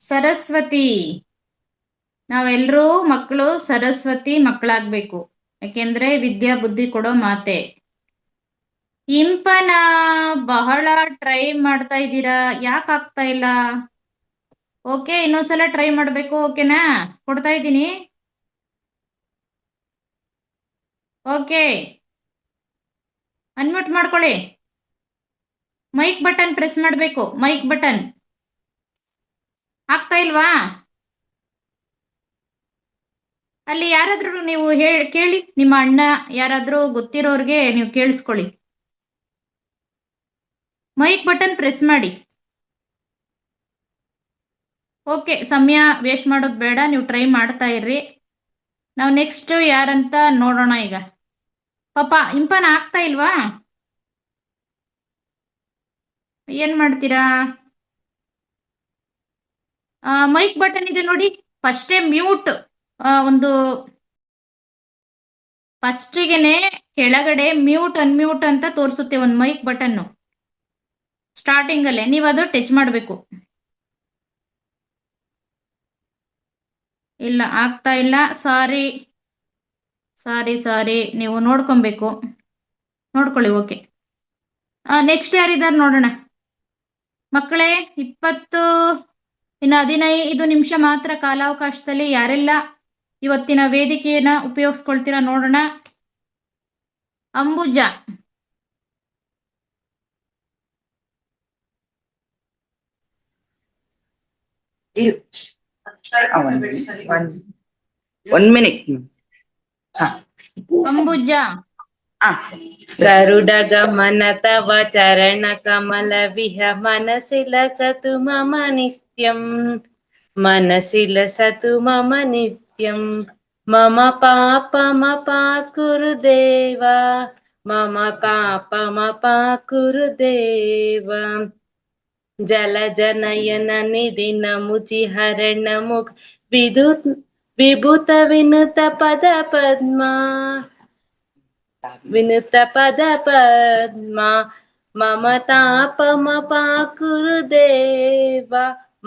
ಸರಸ್ವತಿ, ನಾವೆಲ್ಲರೂ ಮಕ್ಕಳು ಸರಸ್ವತಿ ಮಕ್ಕಳಾಗ್ಬೇಕು, ಯಾಕೆಂದ್ರೆ ವಿದ್ಯಾ ಬುದ್ಧಿ ಕೊಡೋ ಮಾತೆ. ಇಂಪನ ಬಹಳ ಟ್ರೈ ಮಾಡ್ತಾ ಇದ್ದೀರಾ, ಯಾಕೆ ಆಗ್ತಾ ಇಲ್ಲ? ಓಕೆ, ಇನ್ನೊಂದ್ಸಲ ಟ್ರೈ ಮಾಡ್ಬೇಕು. ಓಕೆನಾ? ಕೊಡ್ತಾ ಇದ್ದೀನಿ. ಓಕೆ, ಅನ್ಮ್ಯೂಟ್ ಮಾಡ್ಕೊಳ್ಳಿ. ಮೈಕ್ ಬಟನ್ ಪ್ರೆಸ್ ಮಾಡಬೇಕು. ಮೈಕ್ ಬಟನ್ ಆಗ್ತಾ ಇಲ್ವಾ? ಅಲ್ಲಿ ಯಾರಾದ್ರೂ ನೀವು ಕೇಳಿ, ನಿಮ್ಮ ಅಣ್ಣ ಯಾರಾದ್ರೂ ಗೊತ್ತಿರೋರ್ಗೆ ನೀವು ಕೇಳಿಸ್ಕೊಳ್ಳಿ. ಮೈಕ್ ಬಟನ್ ಪ್ರೆಸ್ ಮಾಡಿ. ಓಕೆ, ಸಮಯ ವೇಸ್ಟ್ ಮಾಡೋದು ಬೇಡ, ನೀವು ಟ್ರೈ ಮಾಡ್ತಾ ಇರ್ರಿ. ನಾವು ನೆಕ್ಸ್ಟ್ ಯಾರಂತ ನೋಡೋಣ ಈಗ. ಪಾಪ ಇಂಪನ ಆಗ್ತಾ ಇಲ್ವಾ? ಏನ್ ಮಾಡ್ತೀರಾ? ಮೈಕ್ ಬಟನ್ ಇದೆ ನೋಡಿ, ಫಸ್ಟೇ ಮ್ಯೂಟ್ ಒಂದು ಫಸ್ಟಿಗೆನೆ ಕೆಳಗಡೆ ಮ್ಯೂಟ್ ಅನ್ಮ್ಯೂಟ್ ಅಂತ ತೋರಿಸುತ್ತೆ ಒಂದು ಮೈಕ್ ಬಟನ್ ಸ್ಟಾರ್ಟಿಂಗ್ ಅಲ್ಲೇ, ನೀವು ಅದು ಟಚ್ ಮಾಡಬೇಕು. ಇಲ್ಲ, ಆಗ್ತಾ ಇಲ್ಲ. ಸಾರಿ ಸಾರಿ ಸಾರಿ, ನೀವು ನೋಡ್ಕೊಬೇಕು, ನೋಡ್ಕೊಳ್ಳಿ. ಓಕೆ, ನೆಕ್ಸ್ಟ್ ಯಾರಿದ್ದಾರೆ ನೋಡೋಣ. ಮಕ್ಕಳೇ, ಇನ್ನು 15 ನಿಮಿಷ ಮಾತ್ರ ಕಾಲಾವಕಾಶದಲ್ಲಿ ಯಾರೆಲ್ಲ ಇವತ್ತಿನ ವೇದಿಕೆಯನ್ನ ಉಪಯೋಗಿಸ್ಕೊಳ್ತೀರಾ ನೋಡೋಣ. Ambuja, one minute. ಅಂಬುಜಾ. ಗರುಡ ಗಮನ ತವ ಚರಣ ಕಮಲ ವಿಹ ಮನಸಿಲ ಸತು ಮಮ ನಿತ್ಯಂ ಮನಸಿಲ ಸತು ಮಮ ನಿತ್ಯಂ ಮಮ ಪಾಪ ಮಪಾ ಕುರು ದೇವ ಮಮ ಪಾಪ ಮಪಾ ಕುರು ದೇವ ಜಲ ಜನಯನ ನಿಡಿನ ಮುಚಿ ಹರಣ ಮುಖ ವಿಭೂತ ವಿನುತ ಪದ ಪದ್ಮ ವಿನುತ ಪದ ಪದ್ಮ ಮಮ ತಾಪ ಮಪಾ ಕುರು ದೇವ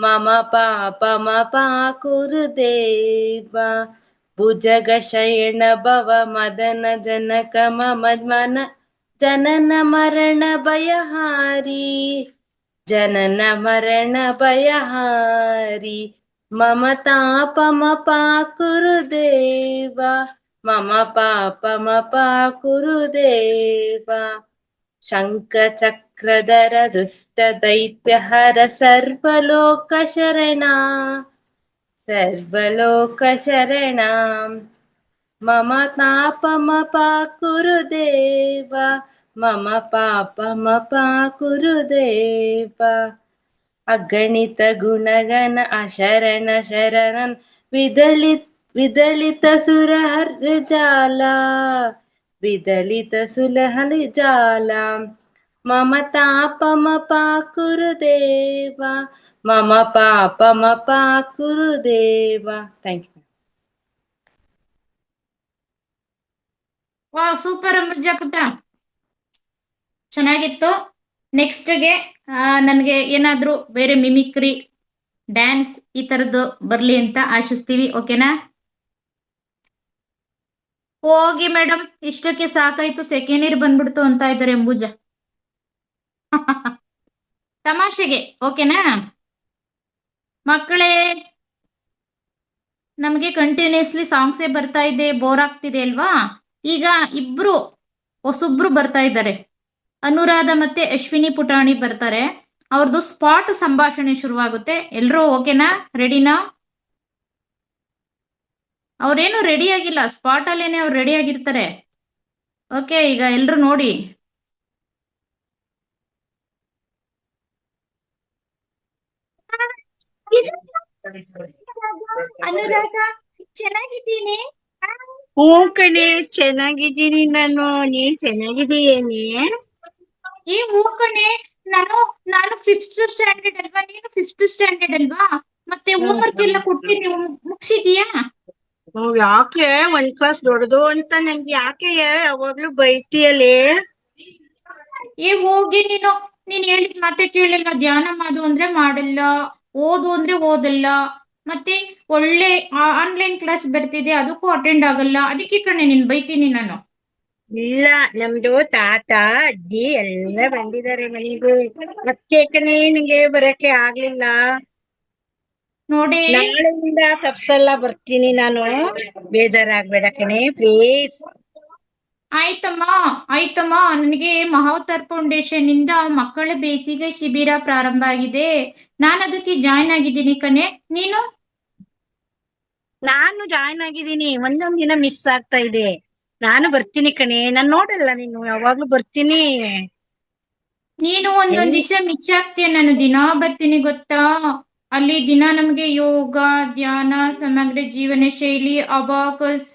ಮಮ ಪಾಪ ಮಪಾ ಕುರು ದೇವ ಭುಜಗ ಶಯನ ಭವ ಮದನ ಜನಕ ಮಮ ಮನ ಜನನ ಮರಣ ಭಯಹಾರಿ ಜನನ ಮರಣ ಭಯಹಾರಿ ಮಮ ತಾಪಮ ಪಾಕುರುದೇವ ಮಮ ಪಾಪಮ ಪಾಕುರುದೇವ ಶಂಖ ಚಕ್ರಧರ ದುಷ್ಟ ದೈತ್ಯ ಹರ ಸರ್ವಲೋಕ ಶರಣ ಸರ್ವಲೋಕ ಶರಣ ಮಮ ತಾಪಮ ಪಾಕುರುದೇವ ಮಮ ಪಾಪಮ ಪಾಕುರುದೇವ ಅಗಣಿತ ಗುಣಗಣ ಅಶರಣ ಶರಣನ್ ವಿದಳಿತ ಸುರಹರ ಜಾಲ ವಿದಳಿತ ಸುಲಹಲ ಜಾಲ ಮಮ ತಾಪಮ ಪಾಕುರುದೇವ ಮಮ ಪಾಪಮ ಪಾಕುರುದೇವ. Thank you. ವಾ ಸೂಪರ್ ಅಂಬುಜ ಪುಟ್ಟ, ಚೆನ್ನಾಗಿತ್ತು. ನೆಕ್ಸ್ಟ್ಗೆ ನನಗೆ ಏನಾದರೂ ಬೇರೆ ಮಿಮಿಕ್ರಿ, ಡ್ಯಾನ್ಸ್ ಈ ಥರದ್ದು ಬರಲಿ ಅಂತ ಆಶಿಸ್ತೀವಿ. ಓಕೆನಾ? ಹೋಗಿ ಮೇಡಮ್, ಇಷ್ಟಕ್ಕೆ ಸಾಕಾಯ್ತು, ಸೆಕೆಂಡ್ ಇಯರ್ ಬಂದ್ಬಿಡ್ತು ಅಂತ ಇದ್ದಾರೆ ಅಂಬುಜ. ತಮಾಷೆಗೆ. ಓಕೆನಾ ಮಕ್ಕಳೇ? ನಮಗೆ ಕಂಟಿನ್ಯೂಸ್ಲಿ ಸಾಂಗ್ಸೇ ಬರ್ತಾ ಇದೆ, ಬೋರ್ ಆಗ್ತಿದೆ ಅಲ್ವಾ? ಈಗ ಇಬ್ರು ಹೊಸೊಬ್ರು ಬರ್ತಾ ಇದ್ದಾರೆ, ಅನುರಾಧ ಮತ್ತೆ ಅಶ್ವಿನಿ ಪುಟಾಣಿ ಬರ್ತಾರೆ. ಅವ್ರದ್ದು ಸ್ಪಾಟ್ ಸಂಭಾಷಣೆ ಶುರುವಾಗುತ್ತೆ. ಎಲ್ರೂ ಓಕೆನಾ? ರೆಡಿನಾ? ಅವ್ರೇನು ರೆಡಿ ಆಗಿಲ್ಲ, ಸ್ಪಾಟ್ ಅಲ್ಲೇನೆ ಅವ್ರು ರೆಡಿ ಆಗಿರ್ತಾರೆ. ಓಕೆ, ಈಗ ಎಲ್ರು ನೋಡಿ. ಅನುರಾಧ, ಚೆನ್ನಾಗಿದ್ದೀನಿ. ಹ್ಞೂ ಕಣೆ, ಚೆನ್ನಾಗಿದ್ದೀನಿ ನಾನು. ನೀನ್ ಚೆನ್ನಾಗಿದೀಯೇನೆ? ಈ ಹೂ ಕಣೆ, ನಾನು ನಾನು 5th ಸ್ಟ್ಯಾಂಡರ್ಡ್ ಅಲ್ವಾ, ನೀನು 5th ಸ್ಟ್ಯಾಂಡರ್ಡ್ ಅಲ್ವಾ? ಮತ್ತೆ ಹೋಮ್ವರ್ಕ್ ಎಲ್ಲ ಕೊಟ್ಟಿದ್ದೀವಿ, ಮುಗಿಸಿದೀಯಾ? ಯಾಕೆ ಒಂದ್ ಕ್ಲಾಸ್ ದೊಡ್ಡದು ಅಂತ ನನ್ಗೆ ಯಾಕೆ ಯಾವಾಗ್ಲೂ ಬೈತೀಯಲೇ? ಹೋಗಿ ನೀನು, ನೀನ್ ಹೇಳಿದ ಮತ್ತೆ ಕೇಳಿಲ್ಲ. ಧ್ಯಾನ ಮಾಡು ಅಂದ್ರೆ ಮಾಡಲ್ಲ, ಓದು ಅಂದ್ರೆ ಓದಲ್ಲ, ಮತ್ತೆ ಒಳ್ಳೆ ಆನ್ಲೈನ್ ಕ್ಲಾಸ್ ಬರ್ತಿದೆ ಅದಕ್ಕೂ ಅಟೆಂಡ್ ಆಗಲ್ಲ. ಅದಕ್ಕೆ ಕಣೆ ನೀನ್ ಬೈತೀನಿ ನಾನು. ಇಲ್ಲ, ನಮ್ದು ತಾತ ಅಜ್ಜಿ ಎಲ್ಲ ಬಂದಿದ್ದಾರೆ ಮನೆಗೂ. ಅದಕ್ಕೆ ಕಣೆ ನಿಂಗೆ ಬರಕ್ಕೆ ಆಗ್ಲಿಲ್ಲ. ನೋಡಿ, ನಾಳೆಯಿಂದ ತಪ್ಸಲ್ಲ ಬರ್ತೀನಿ ನಾನು, ಬೇಜಾರಾಗ್ಬೇಡ ಕಣೆ ಪ್ಲೀಸ್. ಆಯ್ತಮ್ಮ ಆಯ್ತಮ್ಮ. ನನಗೆ ಮಹಾವತಾರ್ ಫೌಂಡೇಶನ್ ಇಂದ ಮಕ್ಕಳ ಬೇಸಿಗೆ ಶಿಬಿರ ಪ್ರಾರಂಭ ಆಗಿದೆ. ನಾನು ಅದಕ್ಕೆ ಜಾಯ್ನ್ ಆಗಿದ್ದೀನಿ ಕಣೆ. ನೀನು? ನಾನು ಜಾಯ್ನ್ ಆಗಿದ್ದೀನಿ, ಒಂದೊಂದ್ ದಿನ ಮಿಸ್ ಆಗ್ತಾ ಇದೆ. ನಾನು ಬರ್ತೀನಿ ಕಣೆ, ನಾನ್ ನೋಡಲ್ಲ ನೀನು, ಯಾವಾಗ್ಲೂ ಬರ್ತೀನಿ. ನೀನು ಒಂದೊಂದ್ ದಿವಸ ಮಿಸ್ ಆಗ್ತೀಯ, ನಾನು ದಿನಾ ಬರ್ತೀನಿ ಗೊತ್ತಾ. ಅಲ್ಲಿ ದಿನ ನಮ್ಗೆ ಯೋಗ, ಧ್ಯಾನ, ಸಮಗ್ರ ಜೀವನ ಶೈಲಿ, ಅಬಾಕಸ್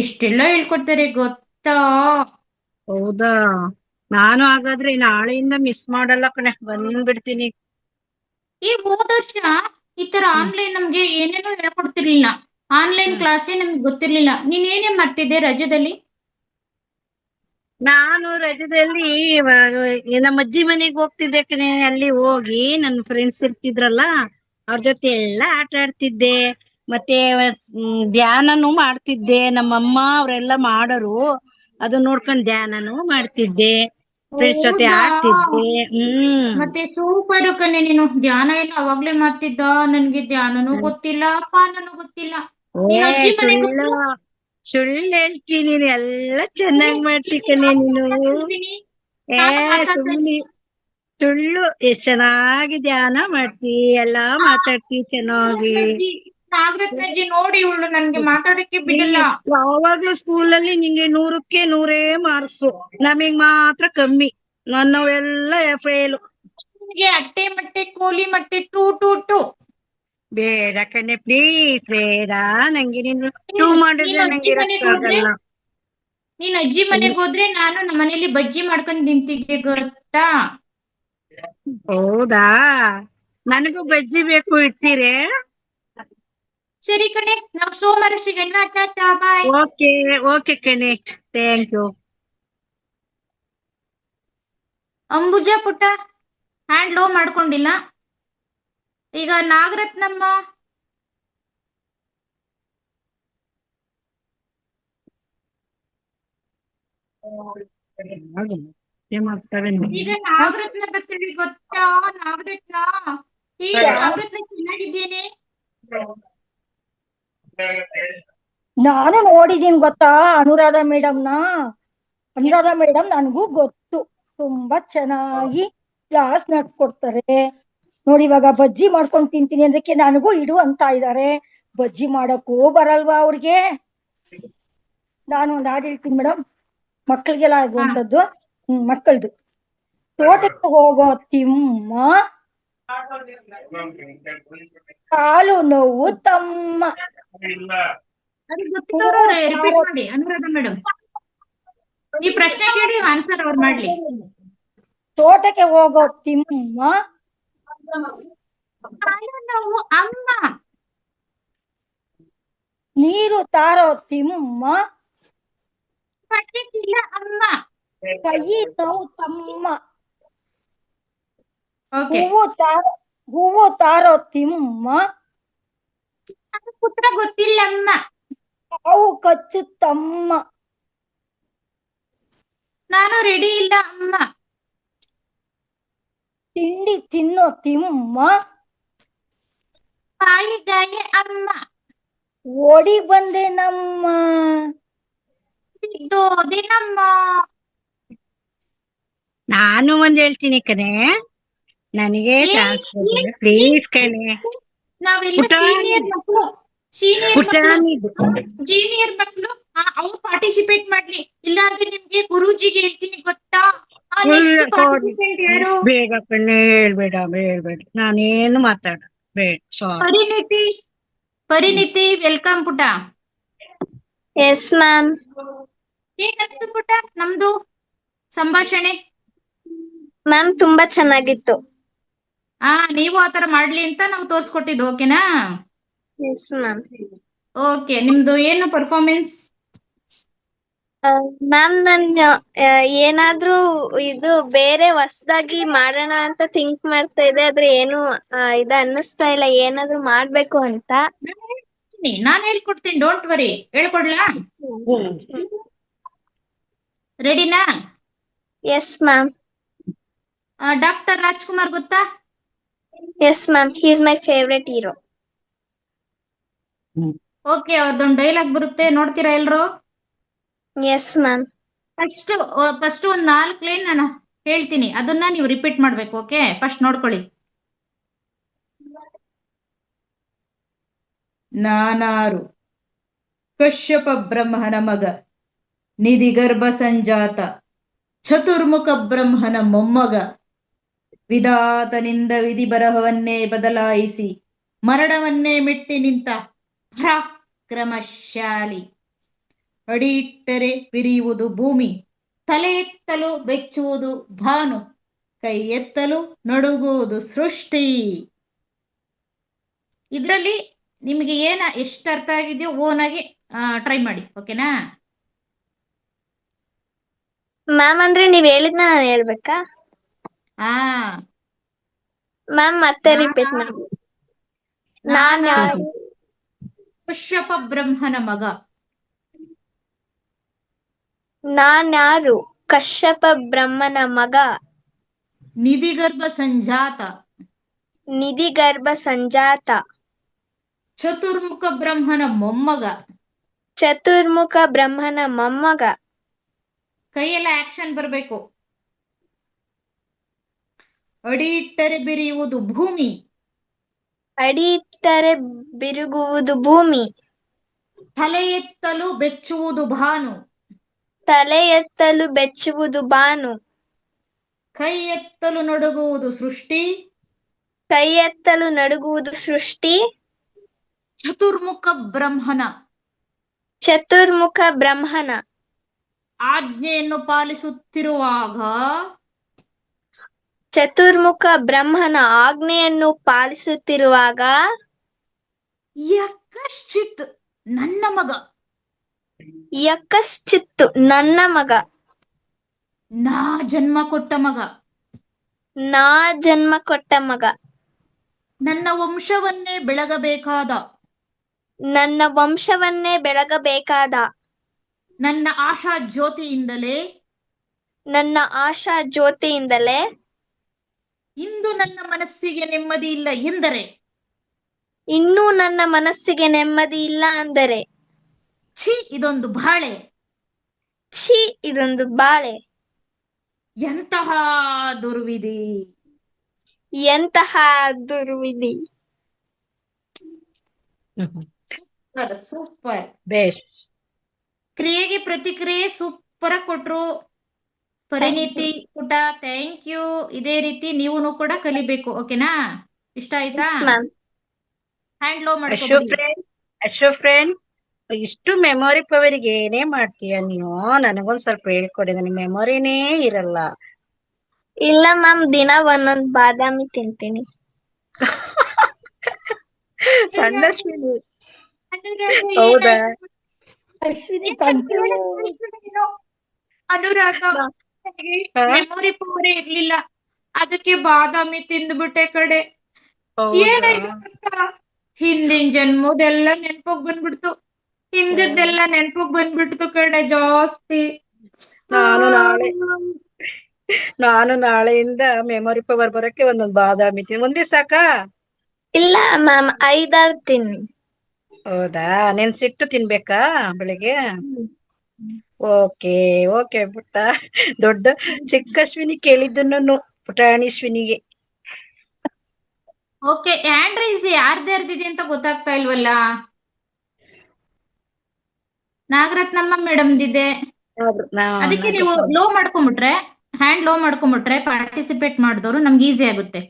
ಎಷ್ಟೆಲ್ಲ ಹೇಳ್ಕೊಡ್ತಾರೆ ಗೊತ್ತಾ. ಹೌದಾ? ನಾನು ಹಾಗಾದ್ರೆ ನಾಳೆಯಿಂದ ಮಿಸ್ ಮಾಡಲ್ಲ ಕಣೆ, ಬಂದ್ಬಿಡ್ತೀನಿ. ಹೋದ ವರ್ಷ ಈ ತರ ಆನ್ಲೈನ್ ನಮ್ಗೆ ಏನೇನೋ ಹೇಳ್ಕೊಡ್ತಿರ್ಲಿಲ್ಲ. ಆನ್ಲೈನ್ ಕ್ಲಾಸೇ ನಮ್ಗೆ ಗೊತ್ತಿರ್ಲಿಲ್ಲ. ನೀನ್ ಏನೇ ಮಾಡ್ತಿದ್ದೆ ರಜದಲ್ಲಿ? ನಾನು ರಜದಲ್ಲಿ ನಮ್ಮ ಅಜ್ಜಿ ಮನೆಗೆ ಹೋಗ್ತಿದ್ದೆ ಕಣೆ. ಅಲ್ಲಿ ಹೋಗಿ ನನ್ನ ಫ್ರೆಂಡ್ಸ್ ಇರ್ತಿದ್ರಲ್ಲ, ಅವ್ರ ಜೊತೆ ಎಲ್ಲ ಆಟ ಆಡ್ತಿದ್ದೆ. ಮತ್ತೆ ಧ್ಯಾನನು ಮಾಡ್ತಿದ್ದೆ. ನಮ್ಮಮ್ಮ ಅವರೆಲ್ಲ ಮಾಡೋರು, ಅದು ನೋಡ್ಕೊಂಡ್ ಧ್ಯಾನನು ಮಾಡ್ತಿದ್ದೆ, ಫ್ರೆಂಡ್ಸ್ ಜೊತೆ ಹೌದಾ? ಆಡ್ತಿದ್ದೆ. ಮತ್ತೆ ಸೂಪರ್ ಕಣೆ, ನೀನು ಧ್ಯಾನ ಎಲ್ಲ ಅವಾಗ್ಲೇ ಮಾಡ್ತಿದ್ದ. ನನ್ಗೆ ಧ್ಯಾನನೂ ಗೊತ್ತಿಲ್ಲ, ಪಾನನೂ ಗೊತ್ತಿಲ್ಲ. ನೀನ್ ಏ ಅಜ್ಜಿ ಮನೆಗೆ ಸುಳ್ಳು ಸುಳ್ಳು ಹೇಳ್ತೀನಿ, ನೀನು ಎಲ್ಲ ಚೆನ್ನಾಗ್ ಮಾಡ್ತಿ ಕಣೆ ನೀನು. ಏ ನಾನು ಮಾತಾಡ್ತಾ ಸುಳ್ಳು ಸುಳ್ಳು, ಎಷ್ಟ್ ಚೆನ್ನಾಗಿ ಧ್ಯಾನ ಮಾಡ್ತಿ, ಎಲ್ಲಾ ಮಾತಾಡ್ತಿ ಚೆನ್ನಾಗಿ. ನಾಗರತ್ನಜ್ಜಿ ನೋಡಿ, ಇವಳು ನನ್ಗೆ ಮಾತಾಡಕ್ಕೆ ಬಿಡಲ್ಲ. ಯಾವಾಗ್ಲೂ ಸ್ಕೂಲಲ್ಲಿ ನಿಂಗೆ 100ಕ್ಕೆ 100 ಮಾರ್ಕ್ಸು, ನಮಗ್ ಮಾತ್ರ ಕಮ್ಮಿ. ನನ್ನವೆಲ್ಲ ಫೇಲು. ನಿನ್ಗೆ ಅಟ್ಟೆ ಮಟ್ಟೆ ಕೋಲಿ ಮಟ್ಟೆ ಟೂ ಟೂ ಟೂ. ಬೇಡ ಕಣೆ ಪ್ಲೀಸ್, ಬೇಡ. ನಂಗೆ ನೀನು ಟೂ ಮಾಡಿದ್ರೆ ನಂಗೆ ಇರಕ್ಕಾಗಲ್ಲ. ನೀನ್ ಅಜ್ಜಿ ಮನೆಗೆ ಹೋದ್ರೆ ನಾನು ನಮ್ಮ ಮನೇಲಿ ಬಜ್ಜಿ ಮಾಡ್ಕೊಂಡ್ ನಿಂತಿದ್ದೆ ಗೊತ್ತಾ. ಹೌದಾ? ನನಗೂ ಬಜ್ಜಿ ಬೇಕು, ಇಡ್ತೀರೇ? ಸರಿ ಕಣೆ, ನಾವು ಸೋಮವಾರ ಸಿಗೋಣ. ಟಾಟಾ, ಬಾಯ್. ಓಕೆ ಓಕೆ ಕಣೆ, ಥ್ಯಾಂಕ್ ಯು. ಅಂಬುಜ ಪುಟ್ಟ ಹ್ಯಾಂಡ್ ಲೋ ಮಾಡ್ಕೊಂಡಿಲ್ಲ. ಈಗ ನಾಗರತ್ನಮ್ಮ. ಈಗ ನಾಗರತ್ನ ಬರ್ತೇಳಿ ಗೊತ್ತಾ? ನಾಗರತ್ನ ಈ ನಾಗರತ್ನ ಚೆನ್ನಾಗಿದ್ದೇನೆ. ನಾನು ನೋಡಿದೀನಿ ಗೊತ್ತಾ ಅನುರಾಧ ಮೇಡಮ್ನ. ಅನುರಾಧ ಮೇಡಮ್ ನನಗೂ ಗೊತ್ತು, ತುಂಬಾ ಚೆನ್ನಾಗಿ ಕ್ಲಾಸ್ ನಡ್ಸ್ಕೊಡ್ತಾರೆ. ನೋಡಿ ಇವಾಗ ಬಜ್ಜಿ ಮಾಡ್ಕೊಂಡು ತಿಂತೀನಿ ಅದಕ್ಕೆ ನನಗೂ ಇಡು ಅಂತ ಇದ್ದಾರೆ. ಬಜ್ಜಿ ಮಾಡಕ್ಕೂ ಬರಲ್ವಾ ಅವ್ರಿಗೆ? ನಾನು ಒಂದು ಹಾಡು ಹೇಳ್ತೀನಿ ಮೇಡಮ್, ಮಕ್ಕಳಿಗೆಲ್ಲ ಆಗುವಂಥದ್ದು. ಮಕ್ಕಳದು. ತೋಟಕ್ಕೆ ಹೋಗೋ ತಿಮ್ಮ, ಕಾಲು ನೋವು ತಮ್ಮ. ಅದು ಗೊತ್ತಿರೋರು ರಿಪೀಟ್ ಮಾಡಿ ಅನುರಾಧ ಮೇಡಮ್. ಈ ಪ್ರಶ್ನೆ ಕೇಳಿ ಆನ್ಸರ್ ಅವ್ರು ಮಾಡ್ಲಿ. ತೋಟಕ್ಕೆ ಹೋಗೋ ತಿಮ್ಮ, ಕಾಲು ನೋವು ಅಮ್ಮ. ನೀರು ತಾರೋ ತಿಮ್ಮ, ಪಟ್ಟಿಲ್ಲ ಅಮ್ಮ. ಕೈ ನೋವು ತಮ್ಮ. ಓಕೆ, ಹೂವು ತಾರೋ ತಿಮ್ಮ, ಪುತ್ರ ಗೊತ್ತಿಲ್ಲಮ್ಮ. ಹಾವು ಕಚ್ಚುತ್ತಮ್ಮ. ನಾನು ರೆಡಿ ಇಲ್ಲ ಅಮ್ಮ. ತಿಂಡಿ ತಿನ್ನೋ ತಿಮ್ಮ, ಬಾಯಿಗಾಯ ಅಮ್ಮ. ಓಡಿ ಬಂದೆ ನಮ್ಮ. ಬಿದ್ದೋದೆ ನಮ್ಮ. ನಾನು ಒಂದ್ ಹೇಳ್ತೀನಿ ಕಣೆ, ನನಗೆ ಚಾನ್ಸ್ ಕೊಡಿ ಪ್ಲೀಸ್ ಕಣೆ. ನಾವೆಲ್ಲ ಸೀನಿಯರ್ ಮಕ್ಕಳು, ಜೂನಿಯರ್ ಮಕ್ಕಳು ಅವ್ರು ಪಾರ್ಟಿಸಿಪೇಟ್ ಮಾಡ್ಲಿ. ಇಲ್ಲಾಂದ್ರೆ ನಿಮ್ಗೆ ಗುರೂಜಿಗೆ ಹೇಳ್ತೀನಿ ಗೊತ್ತಾ? ನೆಕ್ಸ್ಟ್ ಪಾರ್ಟಿಸಿಪೆಂಟ್ ಯಾರು? ಬೇಗ ಕಣೆ, ಹೇಳ್ಬೇಡ. ನಾನೇನು ಮಾತಾಡ ಬೇಡ. ಪರಿಣಿತಿ ವೆಲ್ಕಮ್ ಪುಟ. Yes ma'am. ಹೇಗನ್ಸ್ತು ಪುಟ ನಮ್ದು ಸಂಭಾಷಣೆ? ಮ್ಯಾಮ್ ತುಂಬಾ ಚೆನ್ನಾಗಿತ್ತು. ನೀವು ಆತರ ಮಾಡ್ಲಿ ಅಂತ ನಾವು ತೋರ್ಸ್ಕೊಟ್ಟಿದ್ದು. ಓಕೆನಾ? Yes ma'am. ಓಕೆ, ನಿಮ್ದು ಏನು ಪರ್ಫಾರ್ಮೆನ್ಸ್? ಮ್ಯಾಮ್ ನನ್ ಏನಾದ್ರೂ ಇದು ಬೇರೆ ಹೊಸದಾಗಿ ಮಾಡೋಣ ಅಂತ ಥಿಂಕ್ ಮಾಡ್ತಾ ಇದೆ, ಆದ್ರೆ ಏನು ಇದು ಅನ್ನಿಸ್ತಾ ಇಲ್ಲ ಏನಾದ್ರೂ ಮಾಡ್ಬೇಕು ಅಂತ. ನಾನ್ ಹೇಳ್ಕೊಡ್ತೀನಿ, ಡೋಂಟ್ ವರಿ. ಹೇಳ್ಕೊಡ್ಲಾ? ರೆಡಿನಾ? Yes ma'am. ಡಾಕ್ಟರ್ ರಾಜ್ಕುಮಾರ್ ಗೊತ್ತಾ? Yes ma'am, he is my favourite hero. Okay, ಅವ್ರದ್ದೊಂದು ಡೈಲಾಗ್ ಬರುತ್ತೆ, ನೋಡ್ತೀರಾ ಎಲ್ರು? Yes ma'am. ಫಸ್ಟ್ ಒಂದ್ 4 ಲೈನ್ ನಾನು ಹೇಳ್ತೀನಿ, ಅದನ್ನ ನೀವು ರಿಪೀಟ್ ಮಾಡ್ಬೇಕು. ಓಕೆ, ಫಸ್ಟ್ ನೋಡ್ಕೊಳ್ಳಿ. ನಾನಾರು ಕಶ್ಯಪ ಬ್ರಹ್ಮನ ಮಗ, ನಿಧಿಗರ್ಭ ಸಂಜಾತ, ಚತುರ್ಮುಖ ಬ್ರಹ್ಮನ ಮೊಮ್ಮಗ, ವಿಧಾತನಿಂದ ವಿಧಿ ಬರಹವನ್ನೇ ಬದಲಾಯಿಸಿ ಮರಣವನ್ನೇ ಮೆಟ್ಟಿ ನಿಂತ ಪರಾಕ್ರಮಶಾಲಿ. ಅಡಿ ಇಟ್ಟರೆ ಬಿರಿಯುವುದು ಭೂಮಿ, ತಲೆ ಎತ್ತಲು ಬೆಚ್ಚುವುದು ಭಾನು, ಕೈ ಎತ್ತಲು ನಡುಗುವುದು ಸೃಷ್ಟಿ. ಇದ್ರಲ್ಲಿ ನಿಮಗೆ ಎಷ್ಟು ಅರ್ಥ ಆಗಿದೆಯೋ ಓನಾಗಿ ಟ್ರೈ ಮಾಡಿ. ಓಕೆನಾ? ಮ್ಯಾಮ್ ಅಂದ್ರೆ ನೀವ್ ಹೇಳಿದ್ನ ನಾನು ಹೇಳ್ಬೇಕಾ ಮ್ಯಾಮ್? ಮತ್ತೆ ರಿಪೀಟ್ ಮಾಡಿ. ನಾನಾರು ಕಶ್ಯಪ ಬ್ರಹ್ಮನ ಮಗ. ನಾನ್ಯಾರು ಕಶ್ಯಪ ಬ್ರಹ್ಮನ ಮಗ, ನಿಧಿಗರ್ಭ ಸಂಜಾತ, ನಿಧಿಗರ್ಭ ಸಂಜಾತ, ಚತುರ್ಮುಖ ಬ್ರಹ್ಮನ ಮೊಮ್ಮಗ. ಚತುರ್ಮುಖ ಬ್ರಹ್ಮನ ಮೊಮ್ಮಗ. ಕೈಯೆಲ್ಲ ಆಕ್ಷನ್ ಬರಬೇಕು. ಅಡಿ ಇಟ್ಟರೆ ಬಿರಿಯುವುದು ಭೂಮಿ, ಅಡಿ ಇಟ್ಟರೆ ಬಿರುಗುವುದು ಭೂಮಿ, ತಲೆ ಎತ್ತಲು ಬೆಚ್ಚುವುದು ಭಾನು, ತಲೆ ಎತ್ತಲು ಬೆಚ್ಚುವುದು ಬಾನು, ಕೈ ಎತ್ತಲು ನಡುಗುವುದು ಸೃಷ್ಟಿ, ಕೈ ಎತ್ತಲು ನಡುಗುವುದು ಸೃಷ್ಟಿ, ಚತುರ್ಮುಖ ಬ್ರಹ್ಮನ, ಚತುರ್ಮುಖ ಬ್ರಹ್ಮನ ಆಜ್ಞೆಯನ್ನು ಪಾಲಿಸುತ್ತಿರುವಾಗ, ಚತುರ್ಮುಖ ಬ್ರಹ್ಮನ ಆಜ್ಞೆಯನ್ನು ಪಾಲಿಸುತ್ತಿರುವಾಗ, ಯಕಶ್ಚಿತ್ ನನ್ನ ಮಗ, ಯಕಶ್ಚಿತ್ತು ನನ್ನ ಮಗ, ನಾ ಜನ್ಮ ಕೊಟ್ಟ ಮಗ, ನಾ ಜನ್ಮ ಕೊಟ್ಟ ಮಗ, ನನ್ನ ವಂಶವನ್ನೇ ಬೆಳಗಬೇಕಾದ, ನನ್ನ ವಂಶವನ್ನೇ ಬೆಳಗಬೇಕಾದ, ನನ್ನ ಆಶಾ ಜ್ಯೋತಿಯಿಂದಲೇ, ನನ್ನ ಆಶಾ ಜ್ಯೋತಿಯಿಂದಲೇ ಇಂದು ನನ್ನ ಮನಸ್ಸಿಗೆ ನೆಮ್ಮದಿ ಇಲ್ಲ ಎಂದರೆ ಇನ್ನೂ ನನ್ನ ಮನಸ್ಸಿಗೆ ನೆಮ್ಮದಿ ಇಲ್ಲ ಅಂದರೆ ಛೀ ಇದೊಂದು ಬಾಳೆ, ಛೀ ಇದೊಂದು ಬಾಳೆ, ಎಂತಹ ದುರ್ವಿಧಿ. ಎಂತಹ ದುರ್ವಿಧಿ. Super super. ಬೇಷ್. ಕ್ರಿಯೆಗೆ ಪ್ರತಿಕ್ರಿಯೆ ಸೂಪರ್ ಆಗಿ ಕೊಟ್ರು. ಪರಿಣಿತಿ ಪುಟ, ಥ್ಯಾಂಕ್ ಯು. ಇದೇ ರೀತಿ ನೀವು ಕೂಡ ಕಲಿಬೇಕು, ಓಕೆನಾ? ಇಷ್ಟ ಆಯ್ತಾ? ಮ್ಯಾಮ್. ಹ್ಯಾಂಡ್ ಲೋ ಅಶು ಮಾಡ್ಕೊಬಿಡಿ. ಫ್ರೆಂಡ್, ಅಶು ಫ್ರೆಂಡ್, ಇಷ್ಟು ಮೆಮೊರಿ ಪವರಿಗೆ ಏನೇ ಮಾಡ್ತೀಯ ನೀವು? ನನಗೊಂದ್ ಸ್ವಲ್ಪ ಹೇಳ್ಕೊಡಿ, ನನಗೆ ಮೆಮೊರಿನೇ ಇರಲ್ಲ. ಇಲ್ಲ ಮ್ಯಾಮ್, ದಿನ ಒಂದೊಂದ್ ಬಾದಾಮಿ ತಿಂತೀನಿ. ಸಣ್ಣ ಅಶ್ವಿನಿ. ಅನುರಾಗ ಹೌದಾ? ಏನಾಯ್ತು? ಅಶ್ವಿನಿ ಏನ್ ಸ್ವಲ್ಪ ನೀನು? ಅನುರಾಗ, ಹಾ? ಮೆಮೊರಿ ಪವರ್ ಇರ್ಲಿಲ್ಲ, ಅದಕ್ಕೆ ಬಾದಾಮಿ ತಿಂದ್ಬಿಟ್ಟೆ ಕಡೆ. ಹೌದಾ? ಏನಾಯ್ತು ಗೊತ್ತಾ? ಹಿಂದಿನ ಜನ್ಮದೆಲ್ಲ ನೆನ್ಪೋಗ್ ಬಂದ್ಬಿಡ್ತು, ಹಿಂದದ್ದೆಲ್ಲ ನೆನ್ಪೋಗ್ ಬಂದ್ಬಿಡ್ತು ಕಡೆ ಜಾಸ್ತಿ. ನಾನು ನಾಳೆಯಿಂದ ಮೆಮೊರಿ ಪವರ್ ಬರಕ್ಕೆ ಒಂದೊಂದ್ ಬಾದಾಮಿ ಒಂದೇ ಸಾಕಾ? ಇಲ್ಲ ಮ್ಯಾಮ್, 5-6 ತಿನ್ನಿ. ಹೌದಾ? ನೆನ್ಸಿಟ್ಟು ತಿನ್ಬೇಕಾ ಬೆಳಿಗ್ಗೆ? ಓಕೆ ಓಕೆ ಪುಟ್ಟ. ದೊಡ್ಡ ಚಿಕ್ಕ ಅಶ್ವಿನಿ ಕೇಳಿದ್ದನ್ನು ಪುಟಾಣಿ ಅಶ್ವಿನಿಗೆ. ಓಕೆ, ಹ್ಯಾಂಡ್ ರೈಸ್ ಯಾರ್ದ್ಯಾರ್ದಿದೆ ಅಂತ ಗೊತ್ತಾಗ್ತಾ ಇಲ್ವಲ್ಲ. ನಾಗರತ್ನಮ್ಮ ಮೇಡಮ್ದಿದೆ. ಅದಕ್ಕೆ ನೀವು ಲೋ ಮಾಡ್ಕೊಂಬಿಟ್ರೆ, ಹ್ಯಾಂಡ್ ಲೋ ಮಾಡ್ಕೊಂಬಿಟ್ರೆ ಪಾರ್ಟಿಸಿಪೇಟ್ ಮಾಡಿದವರು ನಮ್ಗೆ ಈಸಿ ಆಗುತ್ತೆ.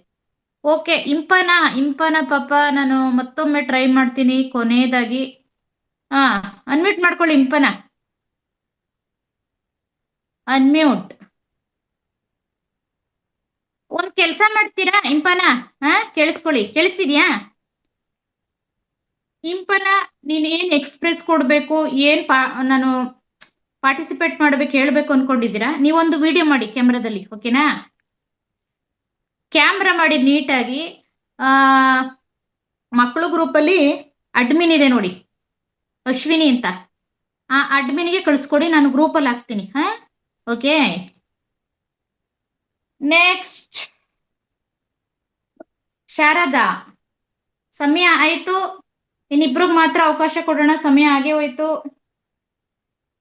ಓಕೆ, ಇಂಪನ ಪಾಪ ನಾನು ಮತ್ತೊಮ್ಮೆ ಟ್ರೈ ಮಾಡ್ತೀನಿ ಕೊನೆಯದಾಗಿ. ಅನ್ಮ್ಯೂಟ್ ಮಾಡ್ಕೊಳ್ಳಿ ಇಂಪನ, ಅನ್ಮ್ಯೂಟ್. ಒಂದ್ ಕೆಲ್ಸ ಮಾಡ್ತೀರಾ ಇಂಪನ? ಕೇಳಿಸ್ಕೊಳ್ಳಿ, ಕೇಳಿಸ್ತಿದ್ಯಾ ಇಂಪನ? ನೀನ್ ಏನ್ ಎಕ್ಸ್ಪ್ರೆಸ್ ಕೊಡ್ಬೇಕು, ನಾನು ಪಾರ್ಟಿಸಿಪೇಟ್ ಮಾಡ್ಬೇಕು ಹೇಳ್ಬೇಕು ಅನ್ಕೊಂಡಿದ್ದೀರಾ? ನೀವೊಂದು ವಿಡಿಯೋ ಮಾಡಿ ಕ್ಯಾಮ್ರಾದಲ್ಲಿ, ಓಕೆನಾ? ಕ್ಯಾಮ್ರಾ ಮಾಡಿ ನೀಟಾಗಿ. ಮಕ್ಕಳು ಗ್ರೂಪಲ್ಲಿ ಅಡ್ಮಿನ್ ಇದೆ ನೋಡಿ, ಅಶ್ವಿನಿ ಅಂತ, ಆ ಅಡ್ಮಿನ್ಗೆ ಕಳಿಸ್ಕೊಡಿ, ನಾನು ಗ್ರೂಪಲ್ಲಿ ಹಾಕ್ತೀನಿ. Okay, next Sharada. ಸಮಯ ಆಯ್ತು, ಇನ್ನಿಬ್ರಿಗೆ ಮಾತ್ರ ಅವಕಾಶ ಕೊಡೋಣ, ಸಮಯ ಆಗೇ ಹೋಯ್ತು.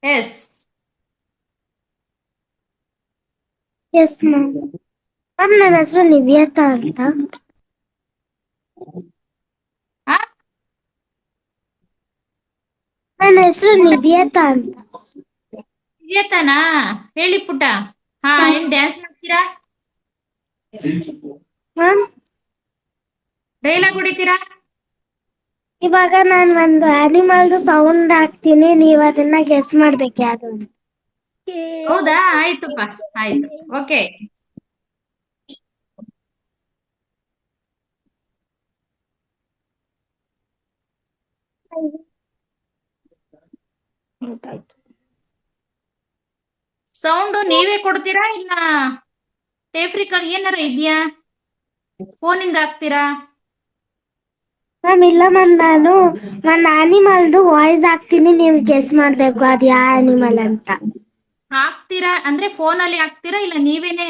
S yes ma'am. ಮ್ಯಾಮ್, ನನ್ನ ಹೆಸರು ನಿವ್ಯತಾ ಅಂತ. ನನ್ನ ಹೆಸರು ನಿವ್ಯತಾ ಅಂತ. ನಿವ್ಯತಾನಾ? ಹೇಳಿ ಪುಟ್ಟ. ಏನ್ ಡ್ಯಾನ್ಸ್ ಮಾಡ್ತೀರಾ? ಮ್ಯಾಮ್, ಡೈಲಾಗ್ ಹೊಡಿತೀರಾ? ಇವಾಗ ನಾನು ಒಂದು ಆನಿಮಲ್ದು ಸೌಂಡ್ ಹಾಕ್ತೀನಿ, ನೀವ್ ಅದನ್ನ ಗೆಸ್ ಮಾಡ್ಬೇಕು ಯಾವ್ದು ಅಂತ. ಹೌದಾ? ಆಯ್ತಪ್ಪ, ಆಯ್ತು. ಓಕೆ, ಸೌಂಡ್ ನೀವೇ ಕೊಡ್ತೀರಾ ಇಲ್ಲ ಟೇಪ್ ರೆಕಾರ್ಡ್ ಏನಾರ ಇದೆಯಾ? ಫೋನಿಂದ ಹಾಕ್ತೀರಾ? ಮ್ಯಾಮ್, ಇಲ್ಲ ಮ್ಯಾಮ್, ನಾನು ಒಂದು ಆನಿಮಲ್ದು ವಾಯ್ಸ್ ಹಾಕ್ತೀನಿ, ನೀವು ಗೆಸ್ ಮಾಡ್ಬೇಕು ಅದು ಯಾವ ಆನಿಮಲ್ ಅಂತ. ಹಾಕ್ತೀರಾ ಅಂದ್ರೆ ಫೋನಲ್ಲಿ ಹಾಕ್ತೀರಾ ಇಲ್ಲ ನೀವೇನೆ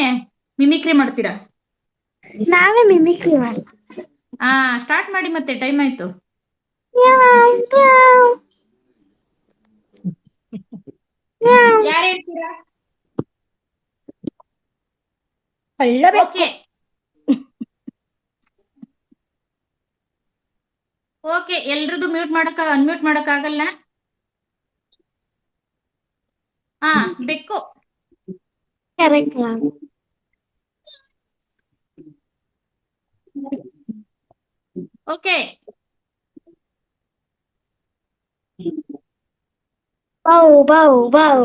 ಮಿಮಿಕ್ರಿ ಮಾಡ್ತೀರಾ? ನಾವೇ ಮಿಮಿಕ್ರಿ ಮಾಡಿ. ಸ್ಟಾರ್ಟ್ ಮಾಡಿ, ಮತ್ತೆ ಟೈಮ್ ಆಯ್ತು. ಯಾರು ಹೇಳ್ತೀರಾ? ಓಕೆ ಓಕೆ, ಎಲ್ರದ್ದು ಅನ್ಮ್ಯೂಟ್ ಮಾಡಕ್ ಆಗಲ್ಲ. ಬೆಕ್ಕು. Correct ma'am. ಓಕೆ, ಬೌ ಬೌ ಬೌ.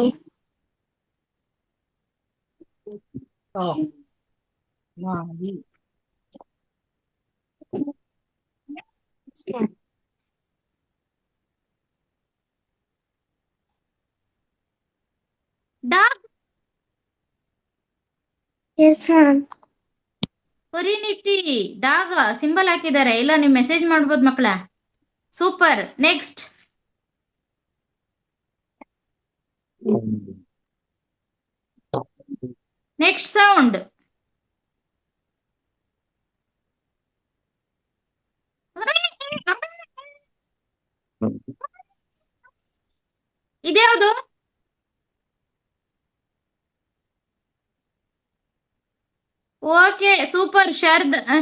Dog. Yes ma'am. Parineeti dog symbol ಹಾಕಿದ್ದಾರೆ, ಇಲ್ಲ ನೀವು ಮೆಸೇಜ್ ಮಾಡ್ಬೋದು ಮಕ್ಕಳ. ಸೂಪರ್. Next next sound. ಇದ್ಯಾವುದು? Okay, super.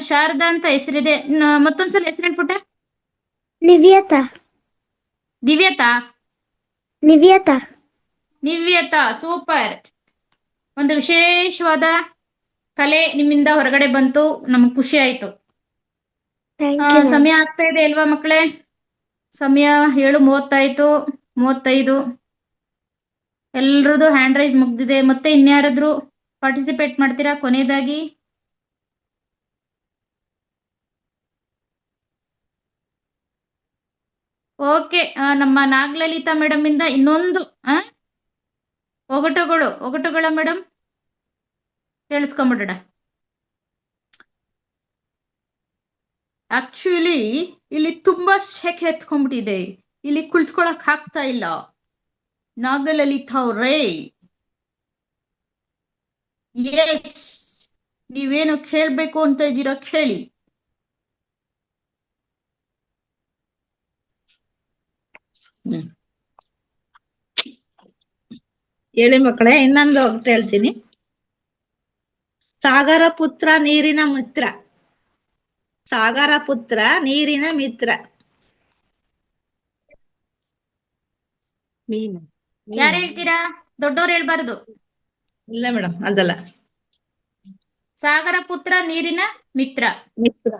ಶಾರದಾ ಅಂತ ಹೆಸರಿದೆ. ಮತ್ತೊಂದ್ಸಲ ಹೆಸರು ಹೇಳ್ಬಿಟ್ಟೆ. ನಿವ್ಯತಾ. ದಿವ್ಯತಾ. ನಿವ್ಯತಾ. ನಿವ್ಯತಾ, ಸೂಪರ್. ಒಂದು ವಿಶೇಷವಾದ ಕಲೆ ನಿಮ್ಮಿಂದ ಹೊರಗಡೆ ಬಂತು, ನಮ್ಗೆ ಖುಷಿ ಆಯ್ತು. Thank you. ಸಮಯ ಆಗ್ತಾ ಇದೆ ಅಲ್ವಾ ಮಕ್ಕಳೇ? ಸಮಯ 7:30 35. ಎಲ್ರದ್ದು ಹ್ಯಾಂಡ್ ರೈಸ್ ಮುಗ್ದಿದೆ. ಮತ್ತೆ ಇನ್ಯಾರಾದ್ರೂ ಪಾರ್ಟಿಸಿಪೇಟ್ ಮಾಡ್ತೀರಾ ಕೊನೆಯದಾಗಿ? ಓಕೆ, ನಮ್ಮ ನಾಗಲಲಿತಾ ಮೇಡಮ್ ಇಂದ ಇನ್ನೊಂದು ಒಗಟುಗಳ ಮೇಡಮ್ ಕೇಳಿಸ್ಕೊಂಬಿಡೋಣ. ಆಕ್ಚುಲಿ ಇಲ್ಲಿ ತುಂಬಾ ಶೆಕೆ ಎತ್ಕೊಂಡ್ಬಿಟ್ಟಿದೆ, ಇಲ್ಲಿ ಕುಳಿತುಕೊಳ್ಳಕ್ ಆಗ್ತಾ ಇಲ್ಲ. ನಾಗಲಲಿತಾ ಅವ್ರೇ, ಎಸ್, ನೀವೇನು ಕೇಳ್ಬೇಕು ಅಂತ ಇದ್ದೀರಾ ಕೇಳಿ. ಹೇಳಿ ಮಕ್ಕಳೇ, ಇನ್ನೊಂದು ಒಗಟು ಹೇಳ್ತೀನಿ. ಸಾಗರ ಪುತ್ರ ನೀರಿನ ಮಿತ್ರ. ಸಾಗರ ಪುತ್ರ ನೀರಿನ ಮಿತ್ರ. ಯಾರು ಹೇಳ್ತೀರಾ? ದೊಡ್ಡವ್ರು ಹೇಳ್ಬಾರ್ದು. ಇಲ್ಲ ಮೇಡಮ್, ಅದಲ್ಲ. ಸಾಗರ ಪುತ್ರ ನೀರಿನ ಮಿತ್ರ. ಮಿತ್ರ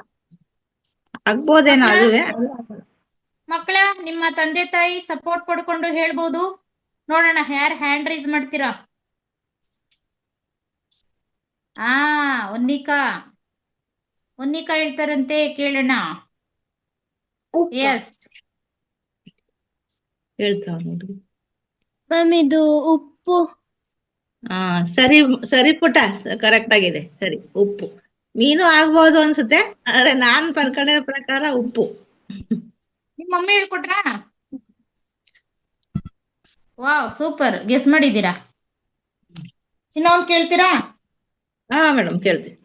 ಆಗ್ಬೋದೇನೋ, ಅದುವೇ. ಮಕ್ಕಳ, ನಿಮ್ಮ ತಂದೆ ತಾಯಿ ಸಪೋರ್ಟ್ ಪಡ್ಕೊಂಡು ಹೇಳ್ಬೋದು. ನೋಡೋಣ ಯಾರು ಹ್ಯಾಂಡ್ ರೈಸ್ ಮಾಡ್ತೀರಾ. ಒನ್ನಿಕಾ ಹೇಳ್ತಾರಂತೆ, ಕೇಳೋಣ. ಎಸ್, ಹೇಳ್ತಾವ ನೋಡ್ರಿ. ಮ್ಯಾಮ್, ಇದು ಉಪ್ಪು. ಸರಿ ಸರಿ ಪುಟ, ಕರೆಕ್ಟ್ ಆಗಿದೆ. ಸರಿ, ಉಪ್ಪು. ಮೀನು ಆಗ್ಬೋದು ಅನ್ಸುತ್ತೆ, ಆದ್ರೆ ನಾನ್ ಪರ್ಕೊಂಡಿರೋ ಪ್ರಕಾರ ಉಪ್ಪು. ನಿಮ್ಮ ಮಮ್ಮಿ ಹೇಳ್ಕೊಟ್ರಾ? ವಾವ್, ಸೂಪರ್, ಗೆಸ್ ಮಾಡಿದ್ದೀರಾ. ಇನ್ನೊಂದು ಕೇಳ್ತೀರಾ? ಮೇಡಮ್ ಕೇಳ್ತೀನಿ.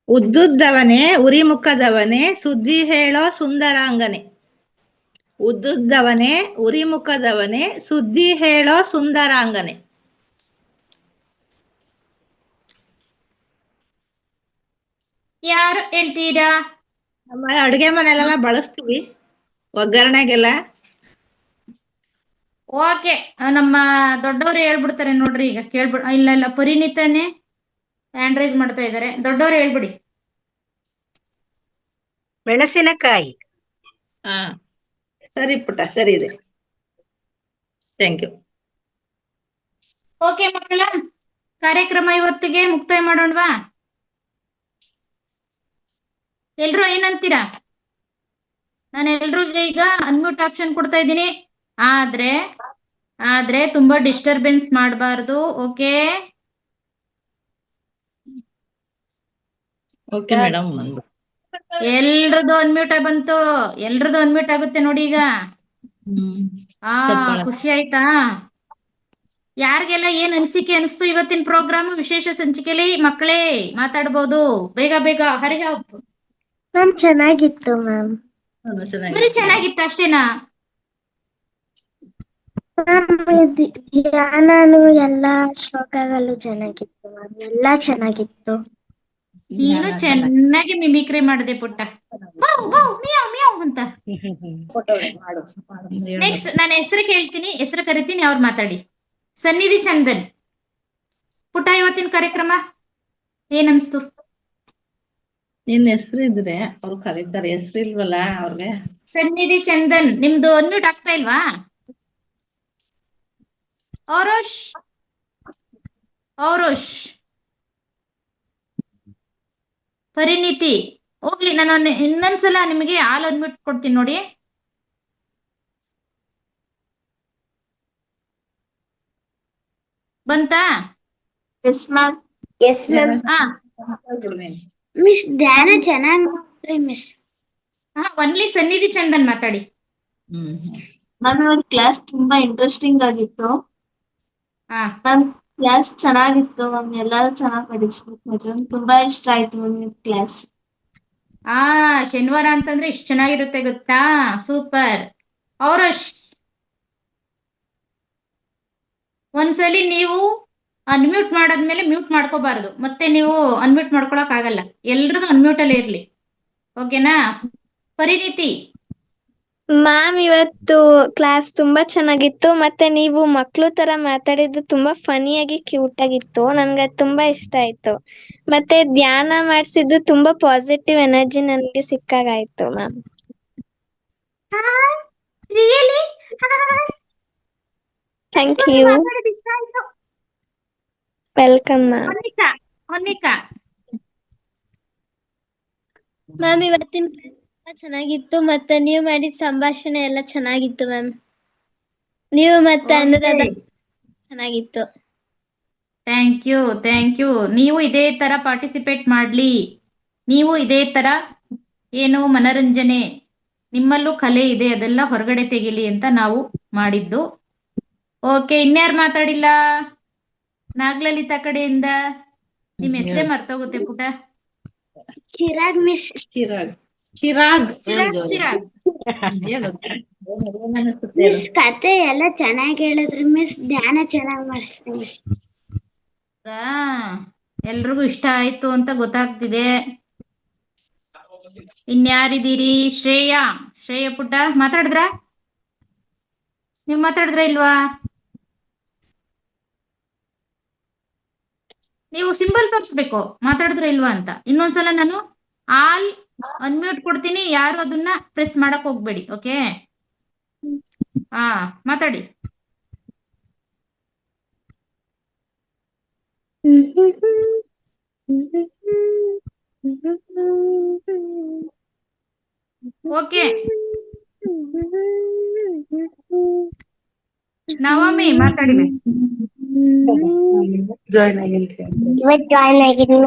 ಉದ್ದುದ್ದವನೇ ಉರಿಮುಖದವನೇ ಸುದ್ದಿ ಹೇಳೋ ಸುಂದರಾಂಗನೆ. ಉದ್ದುದ್ದವನೇ ಉರಿಮುಖದವನೇ ಸುದ್ದಿ ಹೇಳೋ ಸುಂದರಾಂಗನೆ. ಯಾರು ಹೇಳ್ತೀರಾ? ನಮ್ಮ ಅಡುಗೆ ಮನೆಯಲ್ಲೆಲ್ಲ ಬಳಸ್ತೀವಿ, ಒಗ್ಗರಣೆಗೆಲ್ಲ. ಓಕೆ, ನಮ್ಮ ದೊಡ್ಡವರು ಹೇಳ್ಬಿಡ್ತಾರೆ ನೋಡ್ರಿ. ಈಗ ಇಲ್ಲ ಪರಿಣಿತನೇ ಹ್ಯಾಂಡ್ ರೈಸ್ ಮಾಡ್ತಾ ಇದ್ದಾರೆ. ದೊಡ್ಡವರು ಹೇಳ್ಬಿಡಿ. ಮೆಣಸಿನಕಾಯಿ. ಸರಿ ಪುಟ್ಟ, ಸರಿ ಇದೆ. Thank you. ಓಕೆ ಮಕ್ಕಳ, ಕಾರ್ಯಕ್ರಮ ಇವತ್ತಿಗೆ ಮುಕ್ತಾಯ ಮಾಡೋಣವಾ? ಎಲ್ರು ಏನಂತೀರಾ? ನಾನು ಎಲ್ರಿಗೂ ಈಗ ಅನ್ಮ್ಯೂಟ್ ಆಪ್ಷನ್ ಕೊಡ್ತಾ ಇದ್ದೀನಿ. ಆದ್ರೆ ತುಂಬಾ ಡಿಸ್ಟರ್ಬೆನ್ಸ್ ಮಾಡಬಾರ್ದು. Okay okay madam. ಎಲ್ರದ್ದು ಅನ್ಮ್ಯೂಟ್ ಬಂತು. ಎಲ್ರದ್ದು ಅನ್ಮ್ಯೂಟ್ ಆಗುತ್ತೆ ನೋಡಿ ಈಗ. ಖುಷಿ ಆಯ್ತಾ? ಯಾರಿಗೆಲ್ಲ ಏನ್ ಅನಿಸಿಕೆ ಅನಿಸ್ತು ಇವತ್ತಿನ ಪ್ರೋಗ್ರಾಮ್ ವಿಶೇಷ ಸಂಚಿಕೆಯಲ್ಲಿ? ಮಕ್ಕಳೇ ಮಾತಾಡ್ಬೋದು, ಬೇಗ ಬೇಗ, ಹರಿ ಅಪ್. ಮ್ಯಾಮ್, ಚೆನ್ನಾಗಿತ್ತು ಮ್ಯಾಮ್. ಬರೀ ಚೆನ್ನಾಗಿತ್ತು ಅಷ್ಟೇನಾ? ಧ್ಯಾನನು ಎಲ್ಲಾ ಶ್ಲೋಕಗಳು ಚೆನ್ನಾಗಿತ್ತು ಮ್ಯಾಮ್, ಎಲ್ಲಾ ಚೆನ್ನಾಗಿತ್ತು. ನೀನು ಚೆನ್ನಾಗಿ ಮಿಮಿಕ್ರಿ ಮಾಡಿದೆ ಪುಟ್ಟ. ಅಂತ. ನೆಕ್ಸ್ಟ್ ನಾನು ಹೆಸರು ಕೇಳ್ತೀನಿ, ಹೆಸರು ಕರಿತೀನಿ, ಅವ್ರು ಮಾತಾಡಿ. ಸನ್ನಿಧಿ ಚಂದನ್. ಪುಟ್ಟ, ಇವತ್ತಿನ ಕಾರ್ಯಕ್ರಮ ಏನ್ ಅನ್ಸ್ತು? ನಿನ್ ಹೆಸರು ಇದ್ರೆ ಅವ್ರು ಕರೀತಾರೆ, ಹೆಸರು ಇಲ್ವಲ್ಲ ಅವ್ರಿಗೆ. ಸನ್ನಿಧಿ ಚಂದನ್, ನಿಮ್ದು ಅನ್ಮ್ಯೂಟ್ ಆಗ್ತಾ ಇಲ್ವಾ? ಔರೋಶ್, ಪರಿಣಿತಿ. ಹೋಗ್ಲಿ, ನಾನು ಇನ್ನೊಂದ್ಸಲ ನಿಮಗೆ ಆಲ್ ಅನ್ಮ್ಯೂಟ್ ಕೊಡ್ತೀನಿ ನೋಡಿ. ಬಂತಾ? Yes ma'am. Yes ma'am. Miss ಧ್ಯಾನ ಚೆನ್ನಾಗಿ ಮಿಸ್. ಒನ್ಲಿ ಸನ್ನಿಧಿ ಚಂದನ್ ಮಾತಾಡಿ. ಮ್ಯಾಮ್, ಕ್ಲಾಸ್ ತುಂಬಾ ಇಂಟ್ರೆಸ್ಟಿಂಗ್ ಆಗಿತ್ತು. ಕ್ಲಾಸ್ ಚೆನ್ನಾಗಿತ್ತು ಮ್ಯಾಮ್. ಎಲ್ಲರೂ ಚೆನ್ನಾಗಿ ಪಡಿಸ್ಬಿಟ್ರು. ತುಂಬಾ ಇಷ್ಟ ಆಯ್ತು ಮ್ಯಾಮ್ ಕ್ಲಾಸ್. ಶನಿವಾರ ಅಂತಂದ್ರೆ ಇಷ್ಟು ಚೆನ್ನಾಗಿರುತ್ತೆ ಗೊತ್ತಾ? ಸೂಪರ್. ಔರಶ್, ಒಂದ್ಸಲಿ ನೀವು ಅನ್ಮ್ಯೂಟ್ ಮಾಡಾದ್ಮೇಲೆ ಮ್ಯೂಟ್ ಮಾಡ್ಕೋಬಾರದು. ಮತ್ತೆ ನೀವು ಅನ್ಮ್ಯೂಟ್ ಮಾಡ್ಕೊಳಕ್ ಆಗಲ್ಲ. ಎಲ್ರದ್ದು ಅನ್ಮ್ಯೂಟ್ ಅಲ್ಲೇ ಇರ್ಲಿ. ಓಕೆನಾ? ಪರಿಣಿತಿ. ಮ್ಯಾಮ್ ಇವತ್ತು ಕ್ಲಾಸ್ ತುಂಬಾ ಚೆನ್ನಾಗಿತ್ತು. ಮತ್ತೆ ನೀವು ಮಕ್ಳು ತರ ಮಾತಾಡಿದ್ದು ತುಂಬಾ ಫನಿಯಾಗಿ ಕ್ಯೂಟ್ ಆಗಿತ್ತು. ನನ್ಗೆ ಅದ್ ತುಂಬಾ ಇಷ್ಟ ಆಯ್ತು. ಮತ್ತೆ ಧ್ಯಾನ ಮಾಡಿಸಿದ್ದು ತುಂಬಾ ಪಾಸಿಟಿವ್ ಎನರ್ಜಿ ನನ್ಗೆ ಸಿಕ್ಕಾಗಾಯ್ತು ಮ್ಯಾಮ್. ರಿಯಲಿ? Thank you. ಇಷ್ಟ ಆಯ್ತು. Welcome ma'am. ಹೊನ್ನಿಕಾ. ಮ್ಯಾಮ್ ಇವತ್ತಿನ ಕ್ಲಾಸ್ ತುಂಬಾ ಚೆನ್ನಾಗಿತ್ತು. ಮತ್ತೆ ನೀವು ಮಾಡಿದ ಸಂಭಾಷಣೆ ಎಲ್ಲ ಚೆನ್ನಾಗಿತ್ತು ಮ್ಯಾಮ್. ನೀವು ಮತ್ತೆ ಅನುರಾಧ ಚೆನ್ನಾಗಿತ್ತು. Thank you, thank you. ನೀವು ಇದೇ ತರ ಪಾರ್ಟಿಸಿಪೇಟ್ ಮಾಡ್ಲಿ. ನೀವು ಇದೇ ತರ ಏನು ಮನರಂಜನೆ, ನಿಮ್ಮಲ್ಲೂ ಕಲೆ ಇದೆ, ಅದೆಲ್ಲ ಹೊರಗಡೆ ತೆಗಿಲಿ ಅಂತ ನಾವು ಮಾಡಿದ್ದು. ಓಕೆ, ಇನ್ಯಾರು ಮಾತಾಡಿಲ್ಲ? ನಾಗಲಲಿತಾ ಕಡೆಯಿಂದ ನಿಮ್ ಹೆಸರೇ ಮರ್ತೋಗುತ್ತೆ ಪುಟ. ಚಿರಾಗ್ ಮಿಸ್. ಚಿರಾಗ್ ಚಿರಾಗ್. ಮಿಸ್ ಕತೆ ಎಲ್ಲ ಚೆನ್ನಾಗಿ ಹೇಳಿದ್ರು ಮಿಸ್. ಧ್ಯಾನ ಚೆನ್ನಾಗಿ ಮಾಡಿಸ್ತೀನಿ ಮಿಸ್. ಎಲ್ರಿಗೂ ಇಷ್ಟ ಆಯ್ತು ಅಂತ ಗೊತ್ತಾಗ್ತಿದೆ. ಇನ್ಯಾರಿದ್ದೀರಿ? ಶ್ರೇಯಾ ಪುಟ್ಟ ಮಾತಾಡಿದ್ರ? ನೀವ್ ಮಾತಾಡಿದ್ರ ಇಲ್ವಾ? ನೀವು ಸಿಂಬಲ್ ತೋರಿಸ್ಬೇಕು ಮಾತಾಡಿದ್ರ ಇಲ್ವಾ ಅಂತ. ಇನ್ನೊಂದ್ಸಲ ನಾನು ಆಲ್ ಅನ್ಮ್ಯೂಟ್ ಕೊಡ್ತೀನಿ, ಯಾರು ಅದನ್ನ ಪ್ರೆಸ್ ಮಾಡಕ್ ಹೋಗ್ಬೇಡಿ. ಓಕೆ? ಮಾತಾಡಿ. ಓಕೆ, ನವಮಿ ಮಾತಾಡಿ. ಜಾಯ್ನ್ ಆಗಿಲ್ಲ.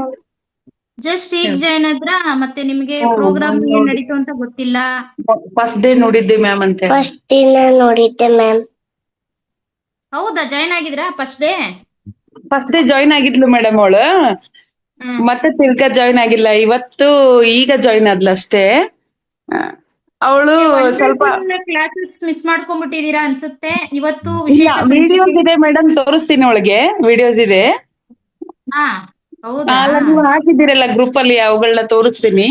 ಜಸ್ಟ್ ಈಗ ಜಾಯ್ನ್ ಆದ್ರ? ಮತ್ತೆ ನಿಮ್ಗೆ ಪ್ರೋಗ್ರಾಮ್ ಏನ್ ನಡೀತು ಅಂತ ಗೊತ್ತಿಲ್ಲ? ಫಸ್ಟ್ ಡೇ ನೋಡಿದ್ದೆ ಮ್ಯಾಮ್ ಅಂತ. ಫಸ್ಟ್ ದಿನ ನೋಡಿದ್ದೆ ಮ್ಯಾಮ್. ಹೌದಾ? ಜಾಯ್ನ್ ಆಗಿದ್ರಾ first day? First day join ಆಗಿದ್ಲು ಮೇಡಮ್ ಅವಳು. ಮತ್ತೆ ತಿರ್ಗಾ ಜಾಯ್ನ್ ಆಗಿಲ್ಲ. ಇವತ್ತು ಈಗ ಜಾಯ್ನ್ ಆದ್ಲು ಅಷ್ಟೇ. ಅವಳು ಸ್ವಲ್ಪ ಕ್ಲಾಸಸ್ ಮಿಸ್ ಮಾಡ್ಕೊಂಡ್ಬಿಟ್ಟಿದೀರಾ ಅನ್ಸುತ್ತೆ. ಇವತ್ತು ಇಲ್ಲ, ವಿಶೇಷ ವಿಡಿಯೋಸ್ ಇದೆ ಮೇಡಮ್, ತೋರಿಸ್ತೀನಿ ಅವಳಿಗೆ. ವಿಡಿಯೋಸ್ ಇದೆ. ಹೌದಾ? ನೀವು ಹಾಕಿದ್ದೀರಲ್ಲ ಗ್ರೂಪ್ ಅಲ್ಲಿ, ಅವುಗಳನ್ನ ತೋರಿಸ್ತೀನಿ.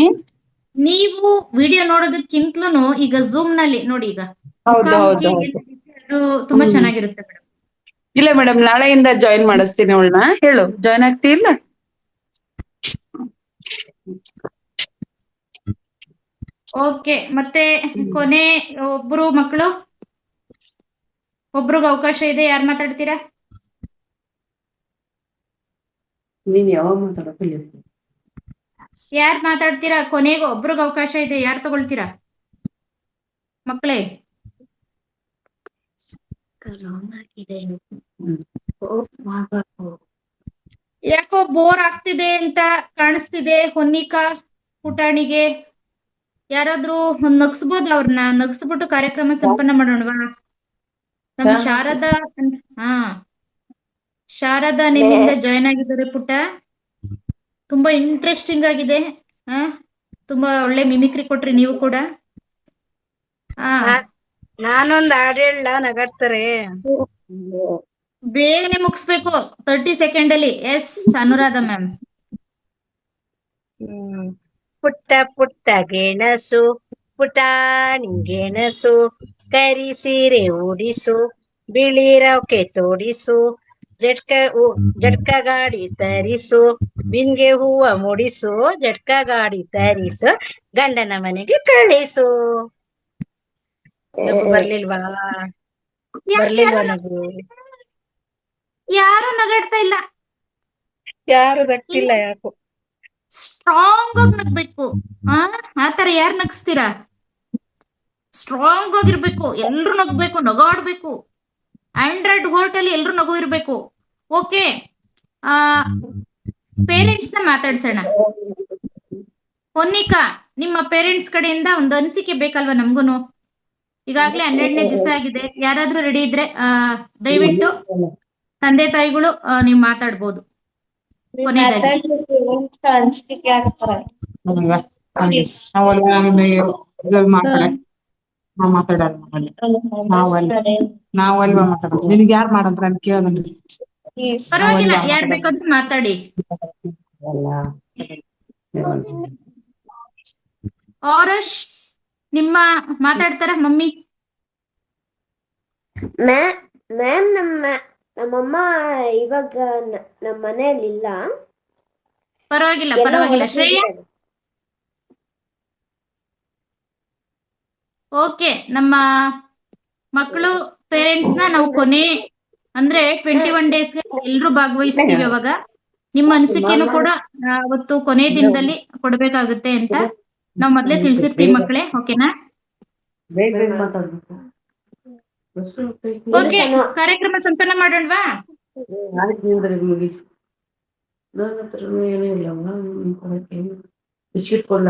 ನೀವು ವಿಡಿಯೋ ನೋಡೋದಕ್ಕಿಂತಲೂ ಈಗ ಝೂಮ್ ನಲ್ಲಿ ನೋಡಿ. ಈಗ ಹೌದು. ಅದು ತುಂಬಾ ಚೆನ್ನಾಗಿರುತ್ತೆ ಮೇಡಮ್. ಇಲ್ಲ ಮೇಡಮ್, ನಾಳೆಯಿಂದ ಜಾಯಿನ್ ಮಾಡಿಸ್ತೀನಿ ಅವಳನ್ನ. ಹೇಳು, ಜಾಯಿನ್ ಆಗ್ತಿಲ್ಲ? ಓಕೆ, ಮತ್ತೆ ಕೊನೆ ಒಬ್ರು ಮಕ್ಕಳು, ಒಬ್ರಿಗೆ ಅವಕಾಶ ಇದೆ. ಯಾರು ಮಾತಾಡ್ತೀರಾ? ನೀನ್ ಯಾವಾಗ ಮಾತಾಡೋದಿಲ್ಲ? ಯಾರು ಮಾತಾಡ್ತೀರಾ? ಕೊನೆಗೆ ಒಬ್ರಿಗೆ ಅವಕಾಶ ಇದೆ. ಯಾರು ತಗೊಳ್ತೀರಾ ಮಕ್ಕಳೇ? ಯಾಕೋ ಬೋರ್ ಆಗ್ತಿದೆ ಅಂತ ಕಾಣಿಸ್ತಿದೆ ಹೊನ್ನಿಕಾ ಪುಟಾಣಿಗೆ. ಯಾರಾದ್ರೂ ನಗ್ಸ್ಬೋದು ಅವ್ರನ್ನ. ನಗ್ಸ್ಬಿಟ್ಟು ಕಾರ್ಯಕ್ರಮ ಸಂಪನ್ನ ಮಾಡೋಣವಾ? ನಮ್ ಶಾರದಾ ನಿಮ್ಮಿಂದ ಜಾಯ್ನ್ ಆಗಿದ್ದಾರೆ ಪುಟ್ಟ. ತುಂಬಾ ಇಂಟ್ರೆಸ್ಟಿಂಗ್ ಆಗಿದೆ. ತುಂಬಾ ಒಳ್ಳೆ ಮಿಮಿಕ್ರಿ ಕೊಟ್ರಿ ನೀವು ಕೂಡ. ನಾನೊಂದ್ ಹಾಡ್ ಹೇಳ, ನಗಾಡ್ತಾರೆ. ಬೇಗನೆ ಮುಗಿಸ್ಬೇಕು, 30 ಸೆಕೆಂಡ್ ಅಲ್ಲಿ. Yes Anuradha ma'am. ಪುಟ್ಟ ಪುಟ್ಟ ಗೆಣಸು, ಪುಟಾಣಿ ಗೆಣಸು, ಕರಿ ಸೀರೆ ಉಡಿಸು, ಬಿಳಿ ರೌಕೆ ತೋಡಿಸು, ಜಟ್ಕ ಗಾಡಿ ತರಿಸು, ಬಿನ್ಗೆ ಹೂವ ಮುಡಿಸು, ಜಟ್ಕ ಗಾಡಿ ತರಿಸು, ಗಂಡನ ಮನೆಗೆ ಕಳಿಸು. ಬರ್ಲಿಲ್ವಾ? ನಗು? ಯಾರು ನಗಾಡ್ತಾ ಇಲ್ಲ. ಯಾರು ನಗ್ತಿಲ್ಲ ಯಾಕೋ. ಸ್ಟ್ರಾಂಗ್ ಆಗಿ ನಗ್ಬೇಕು. ಆತರ ಯಾರು ನಗಿಸ್ತೀರಾ? ಸ್ಟ್ರಾಂಗ್ ಆಗಿರ್ಬೇಕು. ಎಲ್ರು ನಗ್ಬೇಕು, ನಗಾಡ್ಬೇಕು. ಆಂಡ್ರಾಯ್ಡ್ ಹೋಟೆಲ್ ಎಲ್ರು ನಗು ಇರ್ಬೇಕು. ಓಕೆ, ಪೇರೆಂಟ್ಸ್ ನ ಮಾತಾಡ್ಸೋಣ. ಹೊನ್ನಿಕಾ, ನಿಮ್ಮ ಪೇರೆಂಟ್ಸ್ ಕಡೆಯಿಂದ ಒಂದು ಅನಿಸಿಕೆ ಬೇಕಲ್ವಾ ನಮ್ಗೂನು? ಈಗಾಗ್ಲೇ 12ನೇ ದಿವಸ ಆಗಿದೆ. ಯಾರಾದ್ರೂ ರೆಡಿ ಇದ್ರೆ ದಯವಿಟ್ಟು ತಂದೆ ತಾಯಿಗಳು ನೀವು ಮಾತಾಡ್ಬೋದು ಕೊನೆಯದಾಗಿ. ಅನ್ಸ್ಲಿಕ್ಕೆ ಆಗ್ತಾರೆ. ಅಲ್ವಾ ಹಾಗೆ ನಾವೆಲ್ಲ ಇದ್ರಲ್ಲಿ ಮಾತಾಡ ನಾವ್ ಮಾತಾಡೋದು ನಾವಲ್ವಾ ಮಾತಾಡೋದು. ನಿನಗೆ ಯಾರು ಮಾಡಂದ್ರ ಅಂತ ಕೇಳೋದಂದ್ರೆ ಪರವಾಗಿಲ್ಲ, ಯಾರ್ ಬೇಕಾದ್ರೂ ಮಾತಾಡಿ. ಆರುಷ್ ನಿಮ್ಮ ಮಾತಾಡ್ತಾರ ಮಮ್ಮಿ? ಮ್ಯಾಮ್ ನಮ್ಮಮ್ಮ ಇವಾಗ ನಮ್ಮ ಮನೆಯಲ್ಲಿ ಇಲ್ಲ. ಪರವಾಗಿಲ್ಲ ಪರವಾಗಿಲ್ಲ. ಶ್ರೇಯ? ಓಕೆ, ನಮ್ಮ ಮಕ್ಕಳು ಪೇರೆಂಟ್ಸ್ ನ ನಾವು ಕೊನೆ ಅಂದ್ರೆ 21 ಡೇಸ್ಗೆ ಎಲ್ರು ಭಾಗವಹಿಸ್ತೀವಿ. ಅವಾಗ ನಿಮ್ಮ ಅನಿಸಿಕೆನು ಕೂಡ ಅವತ್ತು ಕೊನೆ ದಿನದಲ್ಲಿ ಕೊಡ್ಬೇಕಾಗುತ್ತೆ ಅಂತ ನಾವ್ ಮೊದ್ಲೇ ತಿಳಿಸಿರ್ತೀವಿ ಮಕ್ಕಳೇ. ಓಕೆನಾ? ಓಕೆ, ಕಾರ್ಯಕ್ರಮ ಸಂಪನ್ನ ಮಾಡೋಣವಾ?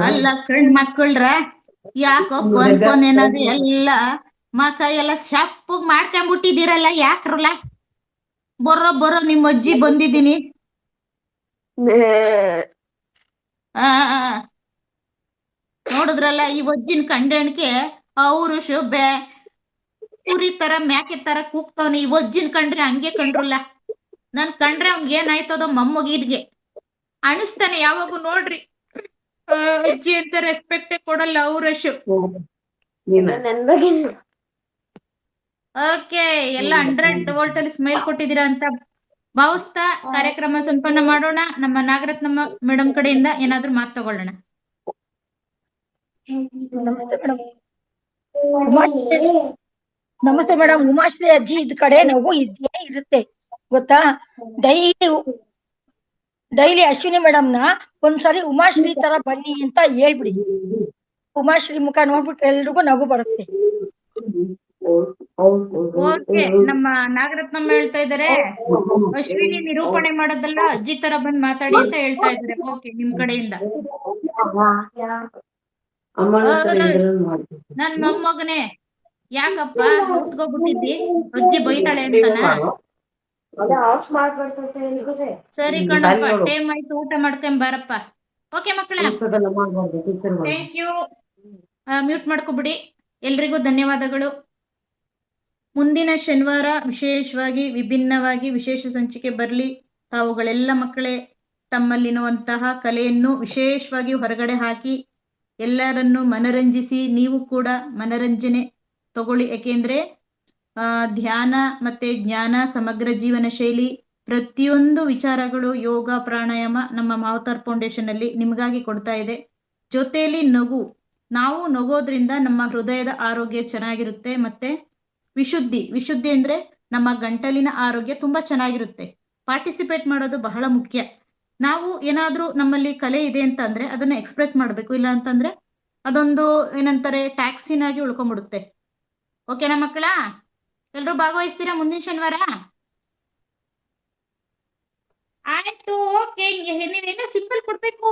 ಅಲ್ಲ ಕಣ್ ಮಕ್ಕಳ್ರ, ಯಾಕೋ ಕೊನ್ ಏನಾದ್ರು ಎಲ್ಲ ಮಕ ಎಲ್ಲ ಶಪ್ಪಗ್ ಮಾಡ್ಕೊಂಡ್ಬಿಟ್ಟಿದ್ದೀರಲ್ಲ, ಯಾಕ್ರಲ್ಲ? ಬರೋ ನಿಮ್ಮ ಅಜ್ಜಿ ಬಂದಿದ್ದೀನಿ. ನೋಡಿದ್ರಲ್ಲ ಈ ಅಜ್ಜಿನ ಕಂಡಣಿಕೆ ಅವರು ಶುಭೆ ಕುರಿ ತರ ಮ್ಯಾಕೆ ತರ ಕೂಗ್ತಾವನಿ. ಈ ಅಜ್ಜಿನ ಕಂಡ್ರೆ ಹಂಗೆ ಕಂಡ್ರಲ್ಲ. ನನ್ ಕಂಡ್ರೆ ಅವ್ನ್ಗೆ ಏನಾಯ್ತದೋ ಮೊಮ್ಮಗಿದ್ಗೆ ಅಣಿಸ್ತಾನೆ ಯಾವಾಗೂ. ನೋಡ್ರಿ ಅಜ್ಜಿ ಅಂತ ರೆಸ್ಪೆಕ್ಟೇ ಕೊಡಲ್ಲ ಅವರಶು. ಓಕೆ, ಎಲ್ಲ 100 ವೋಲ್ಟ್ ಅಲ್ಲಿ ಸ್ಮೈಲ್ ಕೊಟ್ಟಿದ್ದೀರಾ ಅಂತ ಭಾವಿಸ್ತಾ ಕಾರ್ಯಕ್ರಮ ಸಂಪನ್ನ ಮಾಡೋಣ. ನಮ್ಮ ನಾಗರತ್ನಮ್ಮ ಮೇಡಮ್ ಕಡೆಯಿಂದ ಏನಾದ್ರೂ ಮಾತು ತಗೊಳ್ಳೋಣ. ನಮಸ್ತೆ ಮೇಡಮ್. ನಮಸ್ತೆ ಮೇಡಮ್. ಉಮಾಶ್ರೀ ಅಜ್ಜಿ ಇದ್ ಕಡೆ ನಗು ಇದ್ದೇ ಇರುತ್ತೆ ಗೊತ್ತಾ. ಡೈಲಿ ಅಶ್ವಿನಿ ಮೇಡಮ್ ನ ಒಂದ್ಸರಿ ಉಮಾಶ್ರೀ ತರ ಬನ್ನಿ ಅಂತ ಹೇಳ್ಬಿಡಿ. ಉಮಾಶ್ರೀ ಮುಖ ನೋಡ್ಬಿಟ್ಟು ಎಲ್ರಿಗೂ ನಗು ಬರುತ್ತೆ. ಓಕೆ, ನಮ್ಮ ನಾಗರತ್ನಮ್ಮ ಹೇಳ್ತಾ ಇದಾರೆ ಅಶ್ವಿನಿ ನಿರೂಪಣೆ ಮಾಡೋದಲ್ಲ, ಅಜ್ಜಿ ತರ ಬಂದ್ ಮಾತಾಡಿ ಅಂತ ಹೇಳ್ತಾ ಇದಾರೆ. ಓಕೆ, ನಿಮ್ ಕಡೆಯಿಂದ. ನನ್ ಮೊಮ್ಮಗನೇ ಯಾಕಪ್ಪ ಊದ್ಕೋಬಿಟ್ಟಿದ್ದಿ, ಅಜ್ಜಿ ಬೈತಾಳೆ ಅಂತನ? ಸರಿ ಕಣಪ್ಪ, ಟೈಮ್ ಆಯ್ತು, ಊಟ ಮಾಡ್ಕೊಂಡ್ ಬಾರಪ್ಪ. ಓಕೆ ಮಕ್ಕಳ, ಥ್ಯಾಂಕ್ ಯು. ಮ್ಯೂಟ್ ಮಾಡ್ಕೊಬಿಡಿ. ಎಲ್ರಿಗೂ ಧನ್ಯವಾದಗಳು. ಮುಂದಿನ ಶನಿವಾರ ವಿಶೇಷವಾಗಿ ವಿಭಿನ್ನವಾಗಿ ವಿಶೇಷ ಸಂಚಿಕೆ ಬರಲಿ. ತಾವುಗಳೆಲ್ಲ ಮಕ್ಕಳೇ ತಮ್ಮಲ್ಲಿರುವಂತಹ ಕಲೆಯನ್ನು ವಿಶೇಷವಾಗಿ ಹೊರಗಡೆ ಹಾಕಿ ಎಲ್ಲರನ್ನು ಮನರಂಜಿಸಿ, ನೀವು ಕೂಡ ಮನರಂಜನೆ ತಗೊಳ್ಳಿ. ಯಾಕೆಂದ್ರೆ ಧ್ಯಾನ ಮತ್ತೆ ಜ್ಞಾನ, ಸಮಗ್ರ ಜೀವನ ಶೈಲಿ, ಪ್ರತಿಯೊಂದು ವಿಚಾರಗಳು, ಯೋಗ, ಪ್ರಾಣಾಯಾಮ ನಮ್ಮ ಮಾವತಾರ್ ಫೌಂಡೇಶನ್ ಅಲ್ಲಿ ನಿಮಗಾಗಿ ಕೊಡ್ತಾ ಇದೆ. ಜೊತೆಯಲ್ಲಿ ನಗು, ನಾವು ನಗೋದ್ರಿಂದ ನಮ್ಮ ಹೃದಯದ ಆರೋಗ್ಯ ಚೆನ್ನಾಗಿರುತ್ತೆ. ಮತ್ತೆ ವಿಶುದ್ಧಿ ಅಂದ್ರೆ ನಮ್ಮ ಗಂಟಲಿನ ಆರೋಗ್ಯ ತುಂಬಾ ಚೆನ್ನಾಗಿರುತ್ತೆ. ಪಾರ್ಟಿಸಿಪೇಟ್ ಮಾಡೋದು ಬಹಳ ಮುಖ್ಯ. ನಾವು ಏನಾದ್ರೂ ನಮ್ಮಲ್ಲಿ ಕಲೆ ಇದೆ ಅಂತ ಅಂದ್ರೆ ಅದನ್ನ ಎಕ್ಸ್ಪ್ರೆಸ್ ಮಾಡ್ಬೇಕು, ಇಲ್ಲ ಅಂತಂದ್ರೆ ಅದೊಂದು ಏನಂತಾರೆ ಟ್ಯಾಕ್ಸಿನ್ ಆಗಿ ಉಳ್ಕೊಂಡ್ಬಿಡುತ್ತೆ. ಓಕೆನಾ ಮಕ್ಕಳ? ಎಲ್ರು ಭಾಗವಹಿಸ್ತೀರಾ ಮುಂದಿನ ಶನಿವಾರ? ಆಯ್ತು, ಓಕೆ. ನೀವೇನೋ ಸಿಂಪಲ್ ಕೊಡ್ಬೇಕು,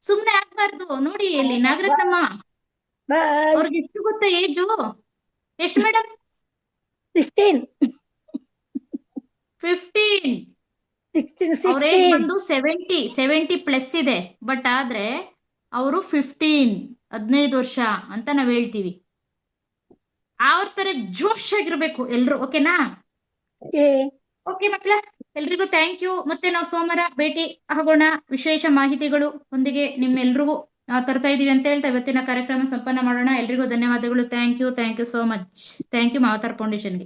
ಸುಮ್ನೆ ಆಗ್ಬಾರ್ದು. ನೋಡಿ ಇಲ್ಲಿ ನಾಗರತ್ನಮ್ಮ ಅವ್ರಿಗೆ ಎಷ್ಟು ಗೊತ್ತಾ ಏಜು? ಎಷ್ಟು ಮೇಡಮ್? 16. 15. ಅವ್ರ ಏಜ್ ಬಂದು 70 ಪ್ಲಸ್ ಇದೆ. ಬಟ್ ಆದ್ರೆ ಅವರು 15 ವರ್ಷ ಅಂತ ನಾವ್ ಹೇಳ್ತೀವಿ. ಅವ್ರ ತರ ಜೋಶ್ ಆಗಿರ್ಬೇಕು ಎಲ್ರು. ಓಕೆನಾ? ಓಕೆ ಮಕ್ಕಳ, ಎಲ್ರಿಗೂ ಥ್ಯಾಂಕ್ ಯು. ಮತ್ತೆ ನಾವು ಸೋಮವಾರ ಭೇಟಿ ಆಗೋಣ ವಿಶೇಷ ಮಾಹಿತಿಗಳು ಒಂದಿಗೆ ನಿಮ್ಮೆಲ್ರಿಗೂ ತರ್ತಾ ಇದೀವಿ ಅಂತ ಹೇಳ್ತಾ ಇವತ್ತಿನ ಕಾರ್ಯಕ್ರಮ ಸಂಪನ್ನ ಮಾಡೋಣ. ಎಲ್ರಿಗೂ ಧನ್ಯವಾದಗಳು. Thank you so much. Thank you ಮಾವತಾರ್ ಫೌಂಡೇಶನ್ಗೆ.